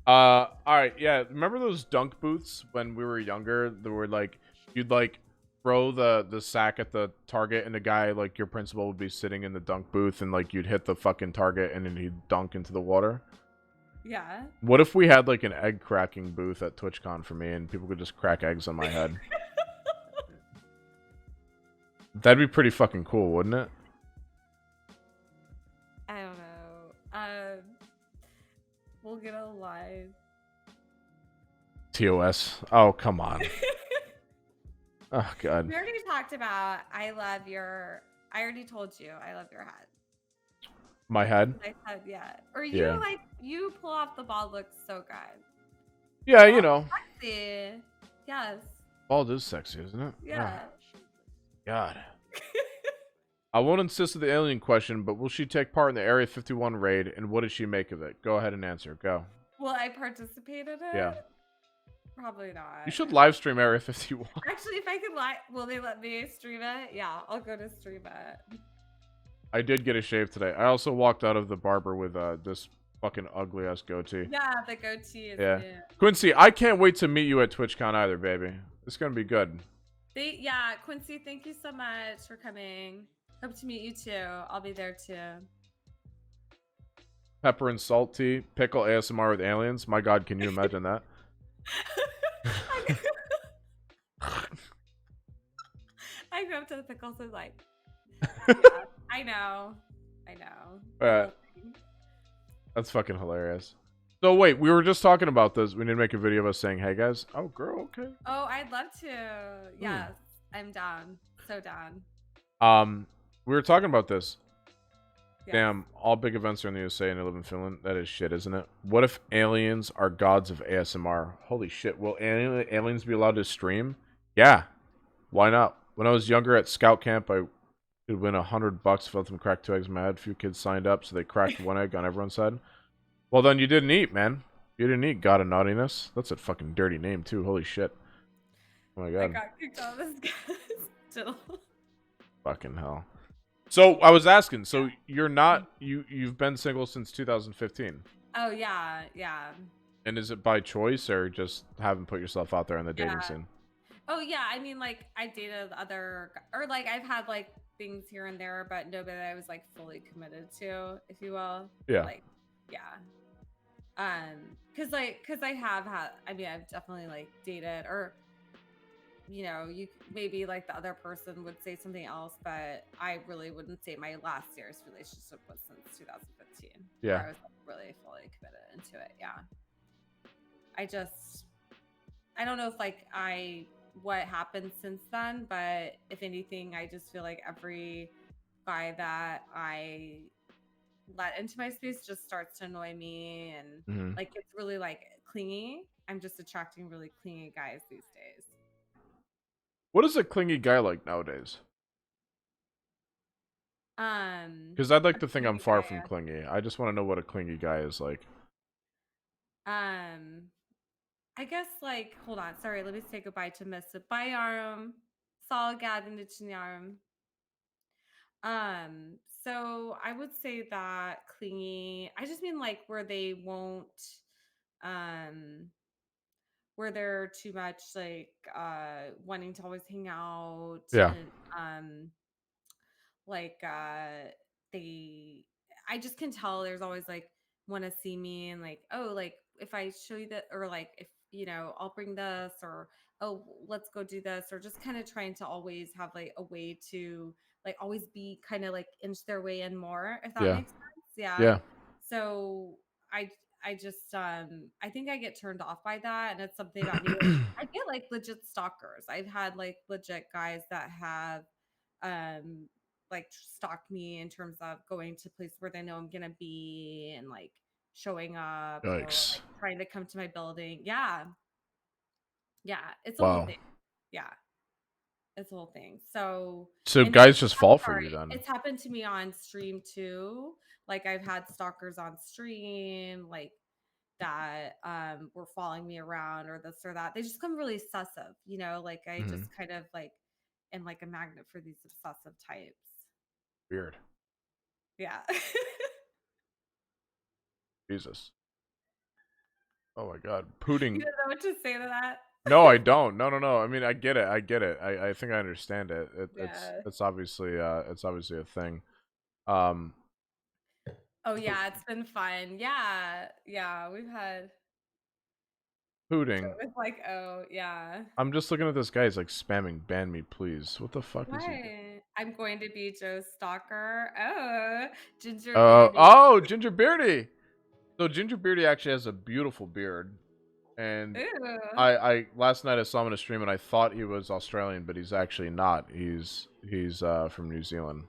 All right, yeah. Remember those dunk booths when we were younger? That were like you'd like throw the sack at the target, and the guy like your principal would be sitting in the dunk booth, and like you'd hit the fucking target, and then he'd dunk into the water. Yeah. What if we had like an egg cracking booth at TwitchCon for me, and people could just crack eggs on my head? That'd be pretty fucking cool, wouldn't it? I don't know. We'll get a live. TOS. Oh, come on. Oh, God. We already talked about I already told you I love your hat. My head? I said yeah. Or you Yeah. like you pull off the ball looks so good. Yeah, you know. Sexy. Yes. Bald is sexy, isn't it? Yeah. Oh, God. I won't insist on the alien question, but will she take part in the Area 51 raid, and what did she make of it? Go ahead and answer. Go. Will I participate in it? Yeah. Probably not. You should live stream Area 51. Actually, if I could will they let me stream it? Yeah, I'll go to stream it. I did get a shave today. I also walked out of the barber with this fucking ugly ass goatee. Yeah, the goatee is Yeah. new. Quincy, I can't wait to meet you at TwitchCon either, baby. It's gonna be good. Yeah, Quincy, thank you so much for coming. Hope to meet you too. I'll be there too. Pepper and salt tea, pickle ASMR with aliens. My God, can you imagine that? I go up to the pickles and like, I know. That's fucking hilarious. So wait, we were just talking about this. We need to make a video of us saying, "Hey guys." Oh, girl, okay. Oh, I'd love to. Yes, I'm down. So down. We were talking about this. Yes. Damn, all big events are in the USA and I live in Finland. That is shit, isn't it? What if aliens are gods of ASMR? Holy shit, will aliens be allowed to stream? Yeah, why not? When I was younger at scout camp, I could win $100 if I let them crack 2 eggs in my head. A few kids signed up, so they cracked 1 egg on everyone's head. Well, then you didn't eat, man. You didn't eat, God of Naughtiness. That's a fucking dirty name, too. Holy shit. Oh my God. I got kicked out of this guy's Fucking hell. So I was asking. So you're not you've been single since 2015, Oh yeah. and is it by choice or just haven't put yourself out there in the dating Yeah. scene? Oh yeah. I mean, like I dated or like I've had like things here and there, but nobody that I was like fully committed to, if you will. Yeah. Like, yeah. Cause I have had. I mean, I've definitely like dated or. You know, you maybe like the other person would say something else, but I really wouldn't say my last serious relationship was since 2015. Yeah. Where I was like, really fully committed into it. Yeah. I don't know if like what happened since then, but if anything, I just feel like every guy that I let into my space just starts to annoy me and Mhm. like it's really like clingy. I'm just attracting really clingy guys these days. What is a clingy guy like nowadays? Because I'd like to think I'm clingy far guy, from clingy. I just want to know what a clingy guy is like. I guess like hold on, sorry, let me say goodbye to Miss Bayarım. Sağ geldin için yarım. So I would say that clingy. I just mean like where they won't where they're too much like wanting to always hang out Yeah. and like they I just can tell there's always like want to see me and like, oh, like if I show you that, or like if I'll bring this, or oh, let's go do this, or just kind of trying to always have like a way to like always be kind of like inch their way in more, if that Yeah. makes sense. Yeah. Yeah. So I just I think I get turned off by that, and it's something about me. Like, I get like legit stalkers. I've had like legit guys that have um like stalk me in terms of going to places where they know I'm gonna be and like showing up or Yikes. like trying to come to my building. Yeah. Yeah. It's a whole Wow. thing. Yeah. It's a whole thing. So, So and guys just I'm fall for sorry, you then. it's happened to me on stream too. Like I've had stalkers on stream, like that were following me around or this or that. They just come really obsessive, like I Mhm. just kind of like am like a magnet for these obsessive types. Weird. Yeah. Jesus. Oh my God. You Pudding. don't know what to say to that? No, I don't. No, no, no. I mean, I get it. I get it. I think I understand it. It's Yeah. it's obviously a thing. Um, Oh pu- yeah, it's been fun. Yeah. Yeah, we've had pudding. it's like, oh yeah. I'm just looking at this guy. He's like spamming "ban me, please." What the fuck is he doing? What? I'm going to be Joe's stalker. Oh, Ginger Beardy. Oh, Ginger Beardy. So Ginger Beardy actually has a beautiful beard, and Ooh. I last night I saw him in a stream and I thought he was Australian, but he's actually not. He's from New Zealand.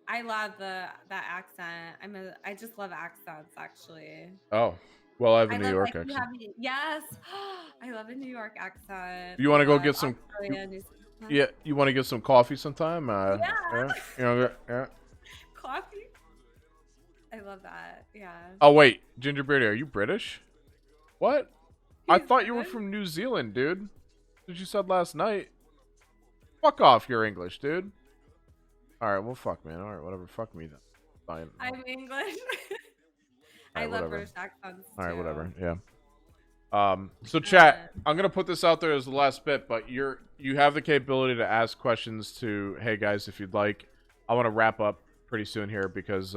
I love that accent. I just love accents actually. Oh, well, I have a I New love York like you accent. have yes. I love a New York accent. You I want to go love get some? Australia, New Zealand. Yeah, you want to get some coffee sometime? Yeah. Yeah, you know, yeah. Coffee. I love that. Yeah. Oh wait, Ginger Beardy, are you British? What? I He's thought you were British. from New Zealand, dude. As you said last night. Fuck off, you're English, dude. All right, well, fuck, man. All right, whatever. Fuck me then. Fine. I'm English. All I right, love whatever. British accents All right, too. whatever. Yeah. So chat, Um, I'm gonna put this out there as the last bit, but you have the capability to ask questions to Hey Guys if you'd like. I want to wrap up pretty soon here because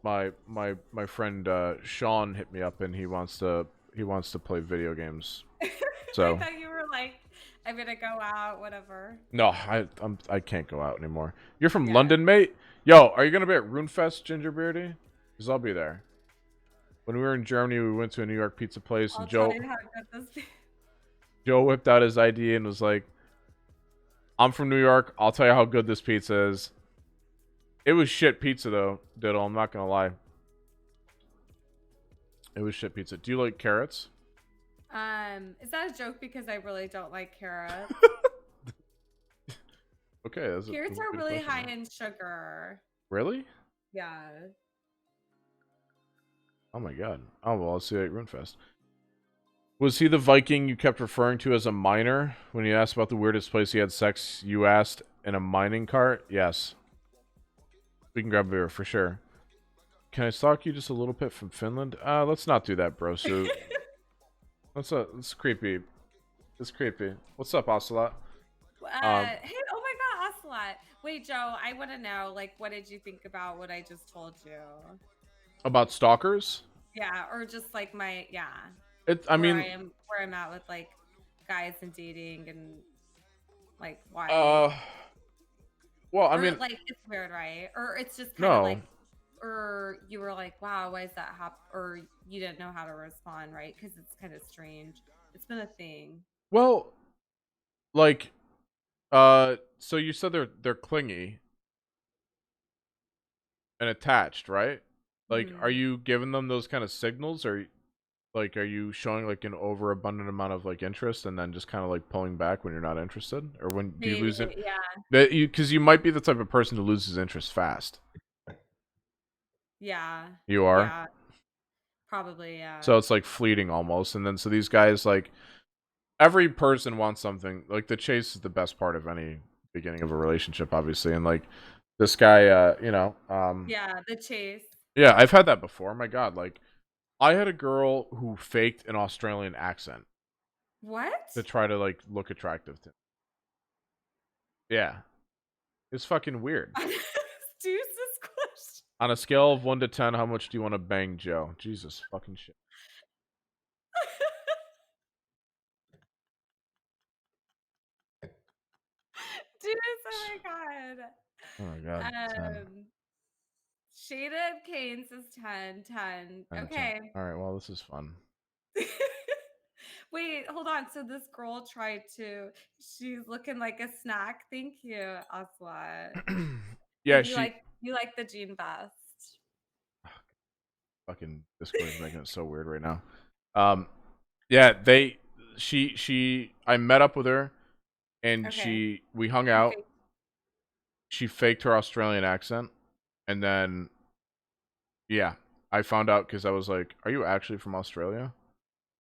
my friend Sean hit me up and he wants to play video games. I So thought you were like, I'm gonna go out, whatever. no, I can't go out anymore. You're from Yeah. London, mate. Yo, are you gonna be at RuneFest, Ginger Beardy? Because I'll be there. When we were in Germany, we went to a New York pizza place, and I'll tell you how good this. Joe whipped out his ID and was like, "I'm from New York. I'll tell you how good this pizza is." It was shit pizza though, Diddle. I'm not gonna lie. It was shit pizza. Do you like carrots? Is that a joke? Because I really don't like carrots. Okay, that's a Carrots good are really question, high man. in sugar. Really? Yeah. Oh my god. Oh well, let's see you at RuneFest. Was he the Viking you kept referring to as a miner? When you asked about the weirdest place he had sex, you asked in a mining cart? Yes. We can grab a beer for sure. Can I stalk you just a little bit from Finland? Let's not do that, bro. So that's creepy. It's creepy. What's up, Ocelot? Hey, oh my God, Ocelot. Wait, Joe, I want to know, like, what did you think about what I just told you? About stalkers? Yeah, or just like yeah. I where mean, where I'm at with like guys and dating and like why, uh, well, I or mean, like it's weird, right? Or it's just kind of no. like, or you were like, wow, why is that or you didn't know how to respond, right? Because it's kind of strange. It's been a thing. Well, like, so you said they're clingy and attached, right? Like, are Mhm. you giving them those kind of signals, or like, are you showing like an overabundant amount of like interest and then just kind of like pulling back when you're not interested, or when do you Maybe, lose it? yeah, That you because you might be the type of person who loses interest fast. yeah, You are, yeah, probably, yeah, so it's like fleeting almost, and then so these guys like every person wants something. Like the chase is the best part of any beginning of a relationship, obviously, and like this guy, yeah. The chase. yeah, I've had that before. My God, like I had a girl who faked an Australian accent What? to try to like look attractive to me. Yeah, it's fucking weird. Deuce's question. On a scale of 1 to 10, how much do you want to bang Joe? Jesus fucking shit. Dude, oh my god. Oh my god, 10. Shaded Kane says 10, 10. 10, 10. Okay. All right, well, this is fun. Wait, hold on. So this girl tried to, she's looking like a snack. Thank you, Aswad. Yeah, And she you like the jean vest. fucking Discord is making it so weird right now. Yeah, she I met up with her and Okay. we hung She out. faked- She faked her Australian accent, and then yeah, I found out because I was like, "Are you actually from Australia?"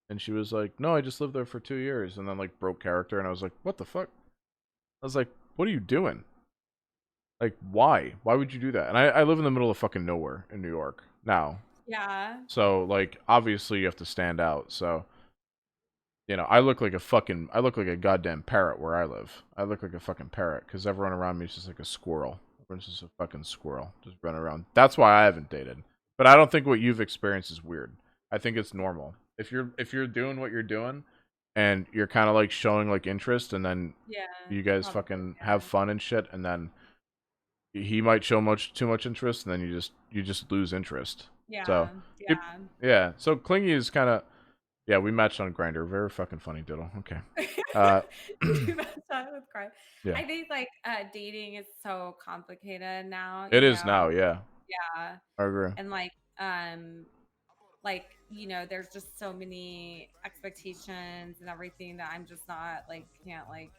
And she was like, "No, I just lived there for 2 years," and then like broke character, and I was like, "What the fuck?" I was like, "What are you doing? Like, why? Why would you do that?" And I live in the middle of fucking nowhere in New York now, Yeah. so like obviously you have to stand out. So I look like a goddamn parrot where I live. I look like a fucking parrot because everyone around me is just like a squirrel. Everyone's just a fucking squirrel, just running around. That's why I haven't dated. But I don't think what you've experienced is weird. I think it's normal. If you're doing what you're doing, and you're kind of like showing like interest, and then Yeah. you guys Probably. fucking Yeah. have fun and shit, and then he might show much too much interest, and then you just lose interest. So, Yeah. it, Yeah. yeah. So clingy is kind of yeah. We matched on Grinder. Very fucking funny, diddle. Okay. Uh, You messed up with crying. yeah. I think like dating is so complicated now, It is now. Yeah, Yeah. I agree. And there's just so many expectations and everything that I'm just not like can't like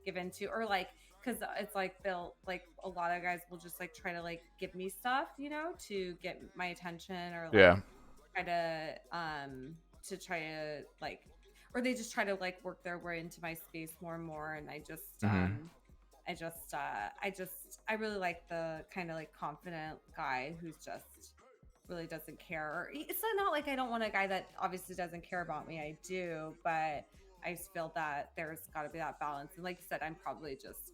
give into or like because it's like they'll like a lot of guys will just like try to like give me stuff to get my attention or like Yeah. try to like or they just try to like work their way into my space more and more and Hmm. I really like the kind of like confident guy who's just really doesn't care. It's not like I don't want a guy that obviously doesn't care about me. I do, but I just feel that there's got to be that balance. And like you said, I'm probably just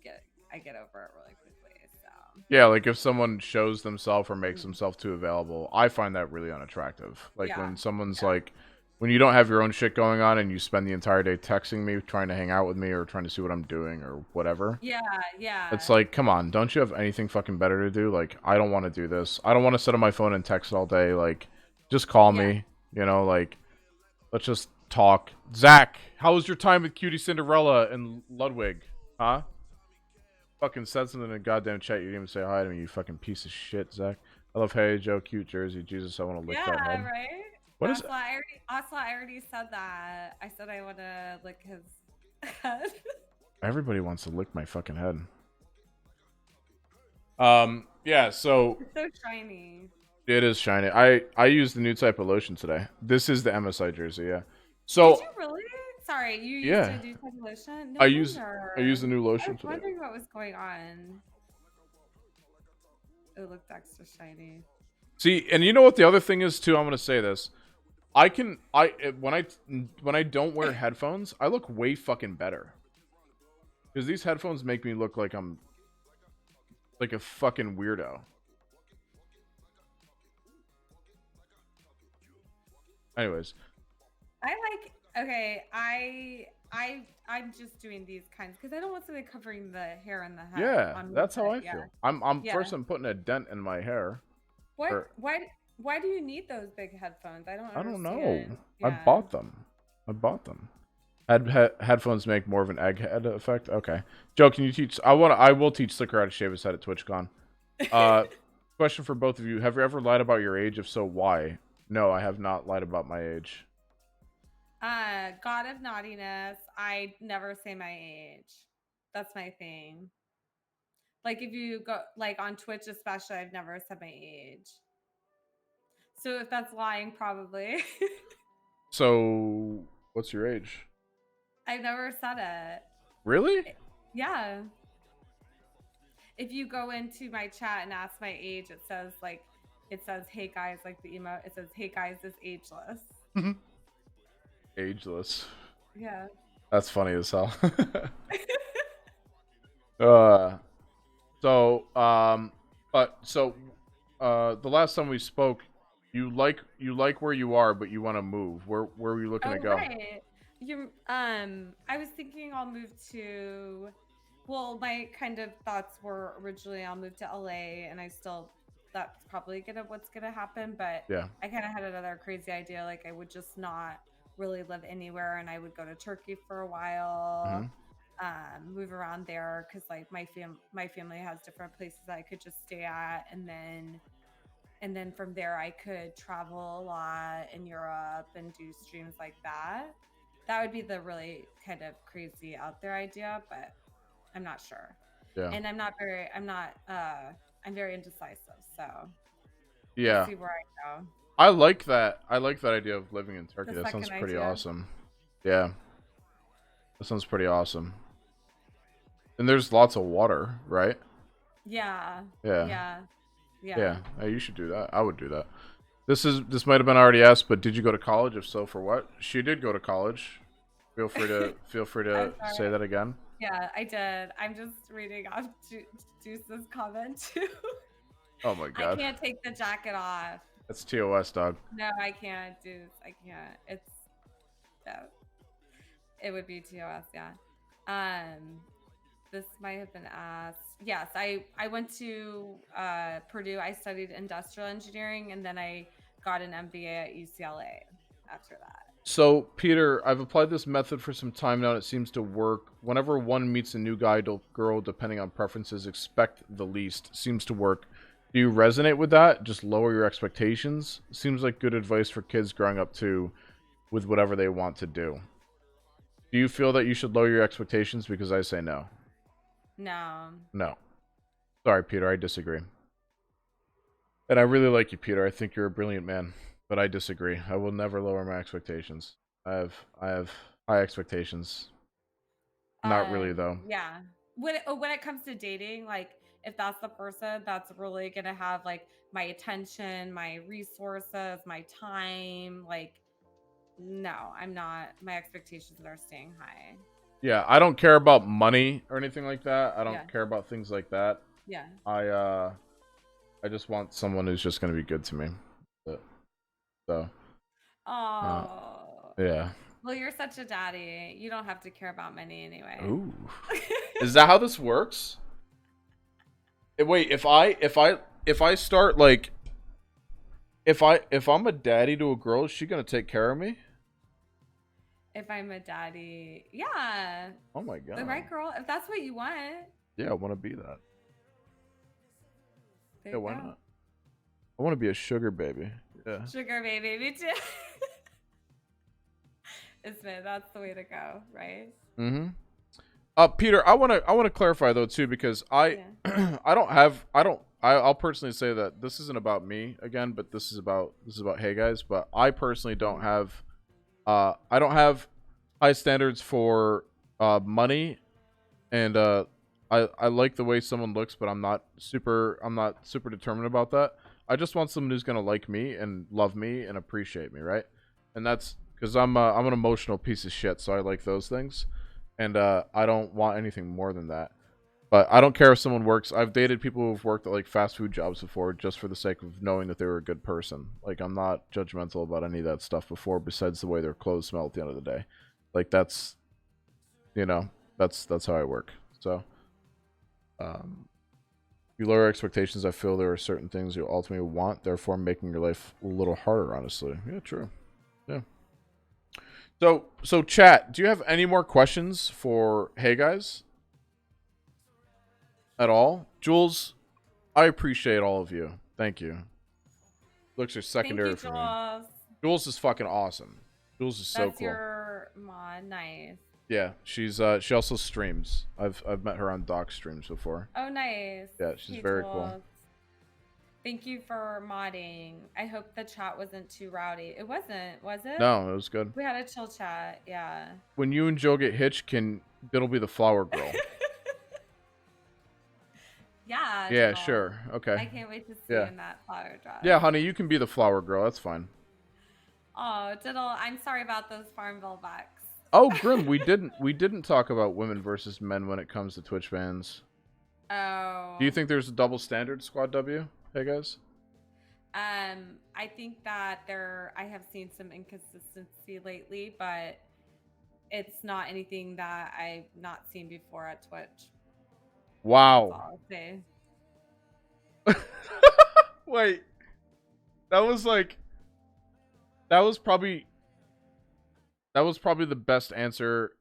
I get over it really quickly. So Yeah, like if someone shows themselves or makes mm, themselves too available, I find that really unattractive. Like yeah, when someone's yeah, like, when you don't have your own shit going on and you spend the entire day texting me, trying to hang out with me or trying to see what I'm doing or whatever. yeah, It's yeah, like, come on, don't you have anything fucking better to do? Like, I don't want to do this. I don't want to sit on my phone and text all day. Like, just call yeah. me. Like, let's just talk. Zach, how was your time with Cutie Cinderella and Ludwig? Huh? Fucking said something in the goddamn chat. You didn't even say hi to me, you fucking piece of shit, Zach. I love Hey Joe, cute jersey. Jesus, I want to lick Yeah, that head. right. What is? I already said that. I said I want to lick his head. Everybody wants to lick my fucking head. Yeah. So It's so shiny. it is shiny. I used the new type of lotion today. This is the MSI jersey. Yeah. Did So you really? Sorry, you used yeah, a new type of lotion? No I use I use wonder. the new I lotion was today. wondering what was going on. It looked extra shiny. See, and you know what the other thing is too. I'm gonna say this. When I don't wear headphones, I look way fucking better. Because these headphones make me look like I'm like a fucking weirdo. Anyways, I like okay, I'm just doing these kinds because I don't want something covering the hair and the head yeah, on my that's how head. I Yeah. feel. I'm Yeah. first. I'm putting a dent in my hair. What Or why do you need those big headphones? I don't I don't know. understand. I Yeah. bought them. I bought them. Headphones make more of an egghead effect. Okay, Joe, can you teach? I will teach Slicker how to shave his head at TwitchCon. Uh, question for both of you: have you ever lied about your age? If so, why? No, I have not lied about my age. God of naughtiness. I never say my age. That's my thing. Like if you go like on Twitch especially, I've never said my age. So if that's lying, probably. So, what's your age? I've never said it. Really? Yeah. If you go into my chat and ask my age, it says hey guys, like the emo, it says hey guys is ageless. Ageless. Yeah. That's funny as hell. uh, so, but so, the last time we spoke, you like where you are, but you want to move. Where were you looking Oh, to go? right. I was thinking I'll move to, well, my kind of thoughts were originally I'll move to LA, and that's probably what's gonna happen, but Yeah. I kind of had another crazy idea, like I would just not really live anywhere, and I would go to Turkey for a while, Hmm. move around there, because like my family has different places I could just stay at, and then from there I could travel a lot in Europe and do streams like that. That would be the really kind of crazy out there idea, but I'm not sure. Yeah. And I'm very indecisive, so we'll Yeah. see where I go. I like that. I like that idea of living in Turkey. The That sounds second pretty idea. awesome. Yeah. That sounds pretty awesome. And there's lots of water, right? Yeah. Yeah. Yeah. Yeah. Yeah. Hey, you should do that. I would do that. This might have been already asked, but did you go to college? If so, for what? She did go to college. Feel free to I'm say sorry. that again. Yeah, I did. I'm just reading off Juice's comment too. Oh my I god. can't take the jacket off. That's TOS, dog. No, I can't, Juice. I can't. Yeah, it would be TOS, yeah. This might have been asked. Yes, I went to Purdue. I studied industrial engineering, and then I got an MBA at UCLA after that. So, Peter, I've applied this method for some time now, and it seems to work. Whenever one meets a new guy or girl, depending on preferences, expect the least. Seems to work. Do you resonate with that? Just lower your expectations? Seems like good advice for kids growing up, too, with whatever they want to do. Do you feel that you should lower your expectations? Because I say no. No. No. Sorry, Peter, I disagree. And I really like you, Peter. I think you're a brilliant man. But I disagree. I will never lower my expectations. I have high expectations. Not really though. Yeah. When it comes to dating, like if that's the person that's really gonna have like my attention, my resources, my time, like no, I'm not. My expectations are staying high. Yeah, I don't care about money or anything like that. I don't Yeah. care about things like that. Yeah. I just want someone who's just gonna be good to me. So Oh. yeah. Well, you're such a daddy. You don't have to care about money anyway. Ooh. Is that how this works? Wait, if I start like if I'm a daddy to a girl, is she gonna take care of me? If I'm a daddy, yeah. Oh my god. The right girl. If that's what you want. Yeah, I want to be that. There Yeah, you why go. not? I want to be a sugar baby. Yeah. Sugar baby, me too. That's the way to go, right? Mm-hmm. Peter, I wanna clarify though too, because Yeah. I'll personally say that this isn't about me again, but this is about Hey Guys. But I personally don't have I don't have high standards for money, and I like the way someone looks, but I'm not super determined about that. I just want someone who's gonna like me and love me and appreciate me, right? And that's because I'm an emotional piece of shit, so I like those things, and I don't want anything more than that. But I don't care if someone works. I've dated people who've worked at like fast food jobs before, just for the sake of knowing that they were a good person. Like I'm not judgmental about any of that stuff before, besides the way their clothes smell at the end of the day. Like that's, that's how I work. So, you lower expectations. I feel there are certain things you ultimately want, therefore making your life a little harder. Honestly, yeah, true. Yeah. So chat. Do you have any more questions for Hey Guys? At all? Jules, I appreciate all of you. Thank you. Looks are secondary Thank you, for me. Jules. Jules is fucking awesome. Jules is so That's cool. your mod. Nice. Yeah, she's she also streams. I've met her on Doc streams before. Oh, nice. Yeah, she's Hey, very cool. Jules. Thank you for modding. I hope the chat wasn't too rowdy. It wasn't, was it? No, it was good. We had a chill chat. Yeah. When you and Joe get hitched, it'll be the flower girl. Yeah. Yeah, Jill. sure. Okay. I can't wait to see Yeah. you in that flower dress. Yeah, honey, you can be the flower girl. That's fine. Oh, Diddle, I'm sorry about those Farmville bucks. Oh, Grim, we didn't talk about women versus men when it comes to Twitch bans. Oh. Do you think there's a double standard, Squad W? Hey guys. I think that I have seen some inconsistency lately, but it's not anything that I've not seen before at Twitch. That's Wow. all I'll say. Wait. That was like that was probably the best answer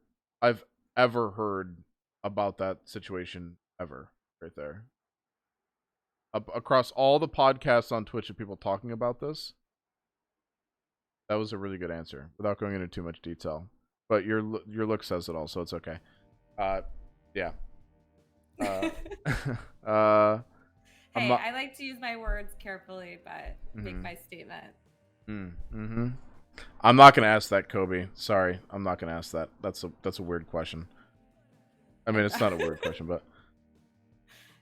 I've ever heard about that situation ever right there. Across all the podcasts on Twitch of people talking about this, that was a really good answer without going into too much detail. But your look says it all, so it's okay. Yeah. Hey, I like to use my words carefully, but make my statement. Mm-hmm. I'm not gonna ask that, Kobe. Sorry, I'm not gonna ask that. That's a weird question. I mean, it's not a weird question, but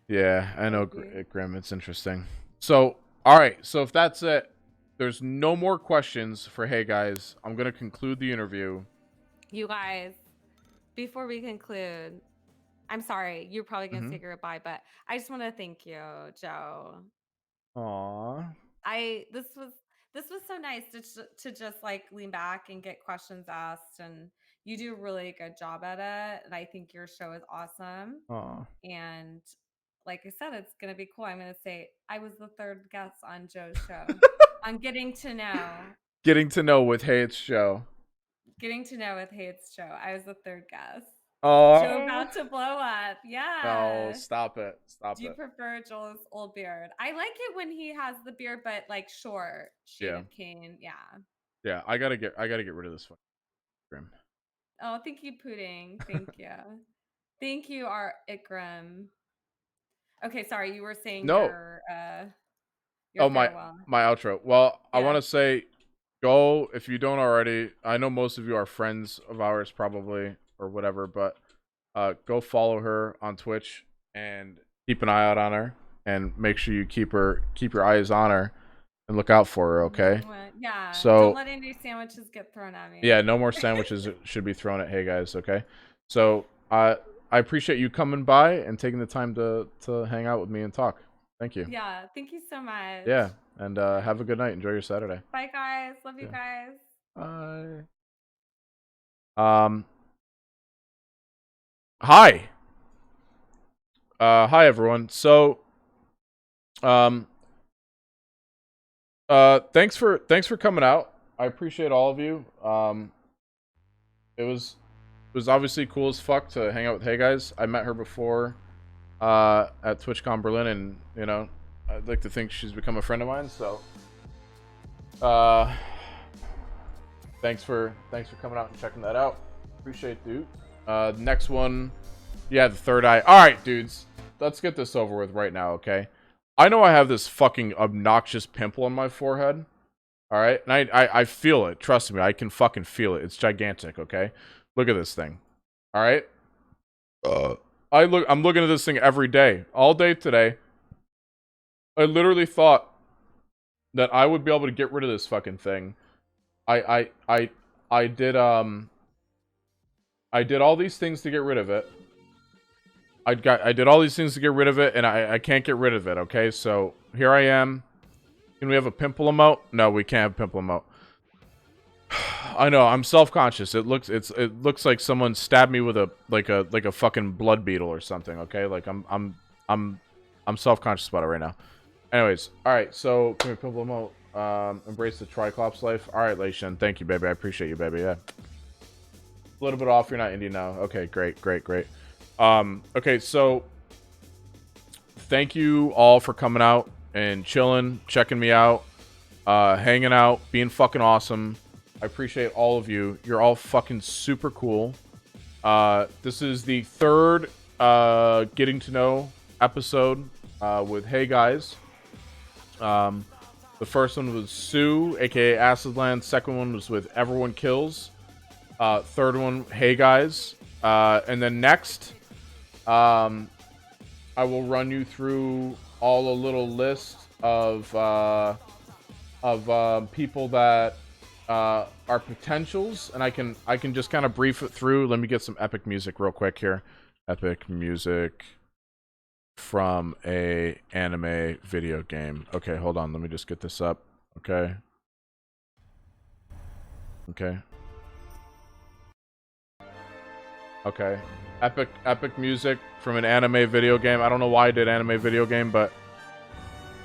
yeah, I know, Grim. It's interesting. So, all right. So if that's it, there's no more questions for Hey Guys. I'm gonna conclude the interview. You guys, before we conclude, I'm sorry, you're probably gonna say goodbye, but I just want to thank you, Joe. Aww. This was so nice to just like lean back and get questions asked, and you do a really good job at it, and I think your show is awesome. Aww. And like I said, it's gonna be cool. I'm gonna say I was the third guest on Joe's show. I'm getting to know with Hey It's Joe. Getting to know with Hey It's Joe. I was the third guest. Oh. Joe about to blow up. Yeah. No, stop it. Do you prefer Joel's old beard? I like it when he has the beard, but like short, shaded cane. Yeah. Yeah, I gotta get rid of this fucking Grim. Oh, thank you, Pudding. Thank you. Thank you, our Ikram. Okay, sorry, you were saying your farewell. My outro. Well, Yeah. I want to say, go if you don't already. I know most of you are friends of ours, probably or whatever, but go follow her on Twitch and keep an eye out on her, and make sure you keep your eyes on her and look out for her. Okay. Yeah. So don't let any sandwiches get thrown at me. Yeah, no more sandwiches should be thrown at Hey Guys. Okay. So I appreciate you coming by and taking the time to hang out with me and talk. Thank you. Yeah, thank you so much. Yeah, and have a good night. Enjoy your Saturday. Bye, guys. Love you guys. Bye. Hi. Hi everyone. So, thanks for coming out. I appreciate all of you. It was obviously cool as fuck to hang out with Hey Guys. I met her before at TwitchCon Berlin, and you know, I'd like to think she's become a friend of mine. So, thanks for coming out and checking that out. Appreciate it, dude. Next one, yeah, the third eye. All right, dudes, let's get this over with right now, okay? I know I have this fucking obnoxious pimple on my forehead. All right, and I feel it. Trust me, I can fucking feel it. It's gigantic. Okay, look at this thing. All right. I'm looking at this thing every day, all day today. I literally thought that I would be able to get rid of this fucking thing. I did all these things to get rid of it. I did all these things to get rid of it, and I can't get rid of it. Okay, so here I am. Can we have a pimple emote? No, we can't have a pimple emote. I know, I'm self-conscious. It looks like someone stabbed me with a fucking blood beetle or something, okay? Like I'm self-conscious about it right now. Anyways, alright, so can we pimple emote? Embrace the Triclops life. Alright, Leishan, thank you, baby. I appreciate you, baby, yeah. A little bit off, you're not Indian now. Okay, great. Okay, so thank you all for coming out and chilling, checking me out, hanging out, being fucking awesome. I appreciate all of you. You're all fucking super cool. This is the third getting to know episode with Hey Guys. The first one was Sue, aka Acidland. Second one was with Everyone Kills. Third one, Hey Guys. And then next, I will run you through all a little list of people that are potentials, and I can just kind of brief it through. Let me get some epic music real quick here. Epic music. from a anime video game. Okay, hold on. Let me just get this up. Okay. Okay. Okay. Epic music from an anime video game. I don't know why I did anime video game, but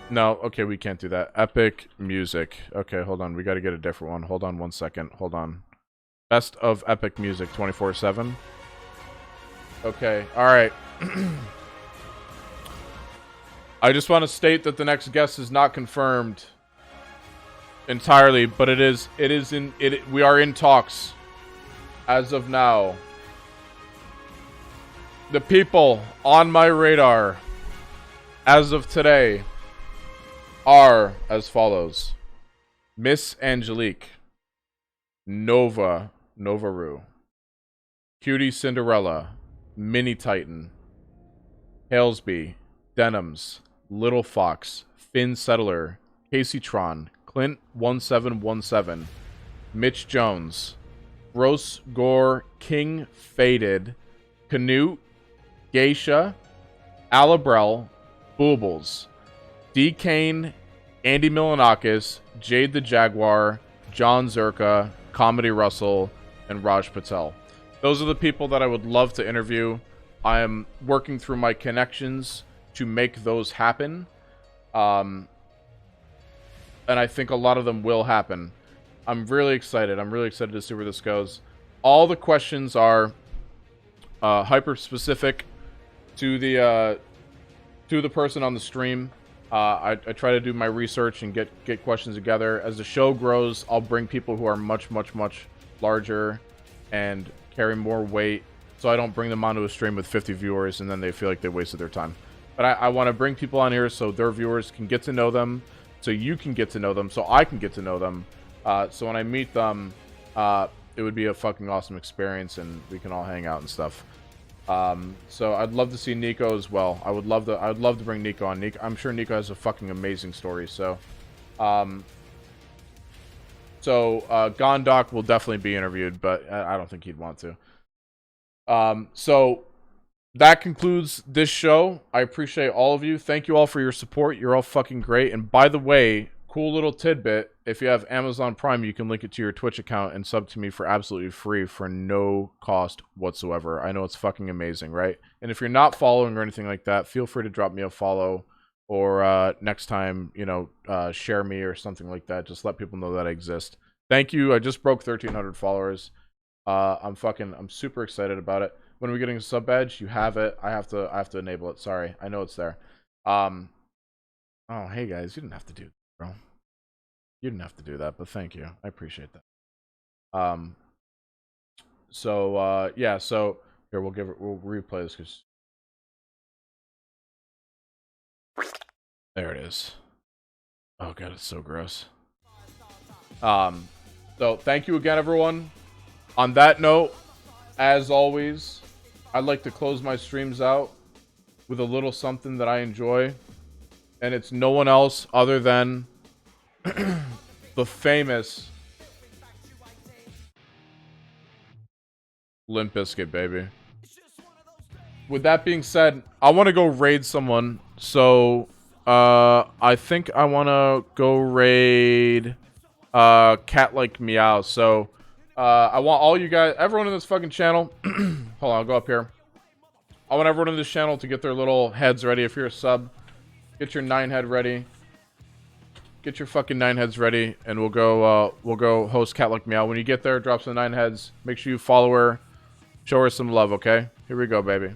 no, okay, we can't do that. Epic music. Okay, hold on. We got to get a different one. Hold on 1 second. Hold on. Best of epic music 24/7. Okay. All right. I just want to state that the next guest is not confirmed entirely, but we are in talks as of now. The people on my radar as of today are as follows: Miss Angelique, Novaru, Cutie Cinderella, Mini Titan, Halesby, Denims, Little Fox, Finn Settler, Casey Tron, Clint 1717, Mitch Jones, Gross Gore, King Faded, Canute, Geisha, Alabrel, Boobles, D. Kane, Andy Milanakis, Jade the Jaguar, John Zerka, Comedy Russell, and Raj Patel. Those are the people that I would love to interview. I am working through my connections to make those happen. And I think a lot of them will happen. I'm really excited. I'm really excited to see where this goes. All the questions are hyper-specific to the person on the stream. I try to do my research and get questions together. As the show grows, I'll bring people who are much, much, much larger and carry more weight, so I don't bring them onto a stream with 50 viewers and then they feel like they wasted their time. But I want to bring people on here so their viewers can get to know them, so you can get to know them, so I can get to know them. So when I meet them, it would be a fucking awesome experience and we can all hang out and stuff. So I'd love to see Nico as well. I'd love to bring Nico on. I'm sure Nico has a fucking amazing story. So, Gondok will definitely be interviewed, but I don't think he'd want to. So that concludes this show. I appreciate all of you. Thank you all for your support. You're all fucking great. And by the way, cool little tidbit: if you have Amazon Prime, you can link it to your Twitch account and sub to me for absolutely free for no cost whatsoever. I know it's fucking amazing, right? And if you're not following or anything like that, feel free to drop me a follow, or next time, share me or something like that. Just let people know that I exist. Thank you. I just broke 1,300 followers. I'm super excited about it. When are we getting a sub badge? You have it. I have to enable it. Sorry, I know it's there. Oh, hey guys, you didn't have to do that, bro. You didn't have to do that, but thank you. I appreciate that. Yeah, so here we'll replay this because there it is. Oh god, it's so gross. So thank you again, everyone. On that note, as always, I'd like to close my streams out with a little something that I enjoy, and it's no one else other than the famous Limp Bizkit, baby. With that being said, I want to go raid someone, so I think I want to go raid Cat Like Meow. So I want all you guys, everyone in this fucking channel, hold on, I'll go up here. I want everyone in this channel to get their little heads ready. If you're a sub, get your 9 head ready. Get your fucking 9 heads ready, and we'll go host Cat Like Meow. When you get there, drop some 9 heads. Make sure you follow her, show her some love, okay? Here we go, baby.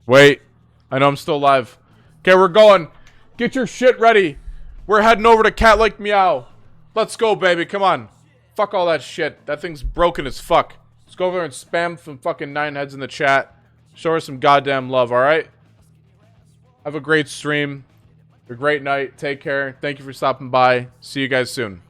Wait, I know I'm still live. Okay, we're going. Get your shit ready. We're heading over to Cat Like Meow. Let's go, baby. Come on. Fuck all that shit. That thing's broken as fuck. Let's go over there and spam some fucking 9 heads in the chat. Show her some goddamn love, alright? Have a great stream. Have a great night. Take care. Thank you for stopping by. See you guys soon.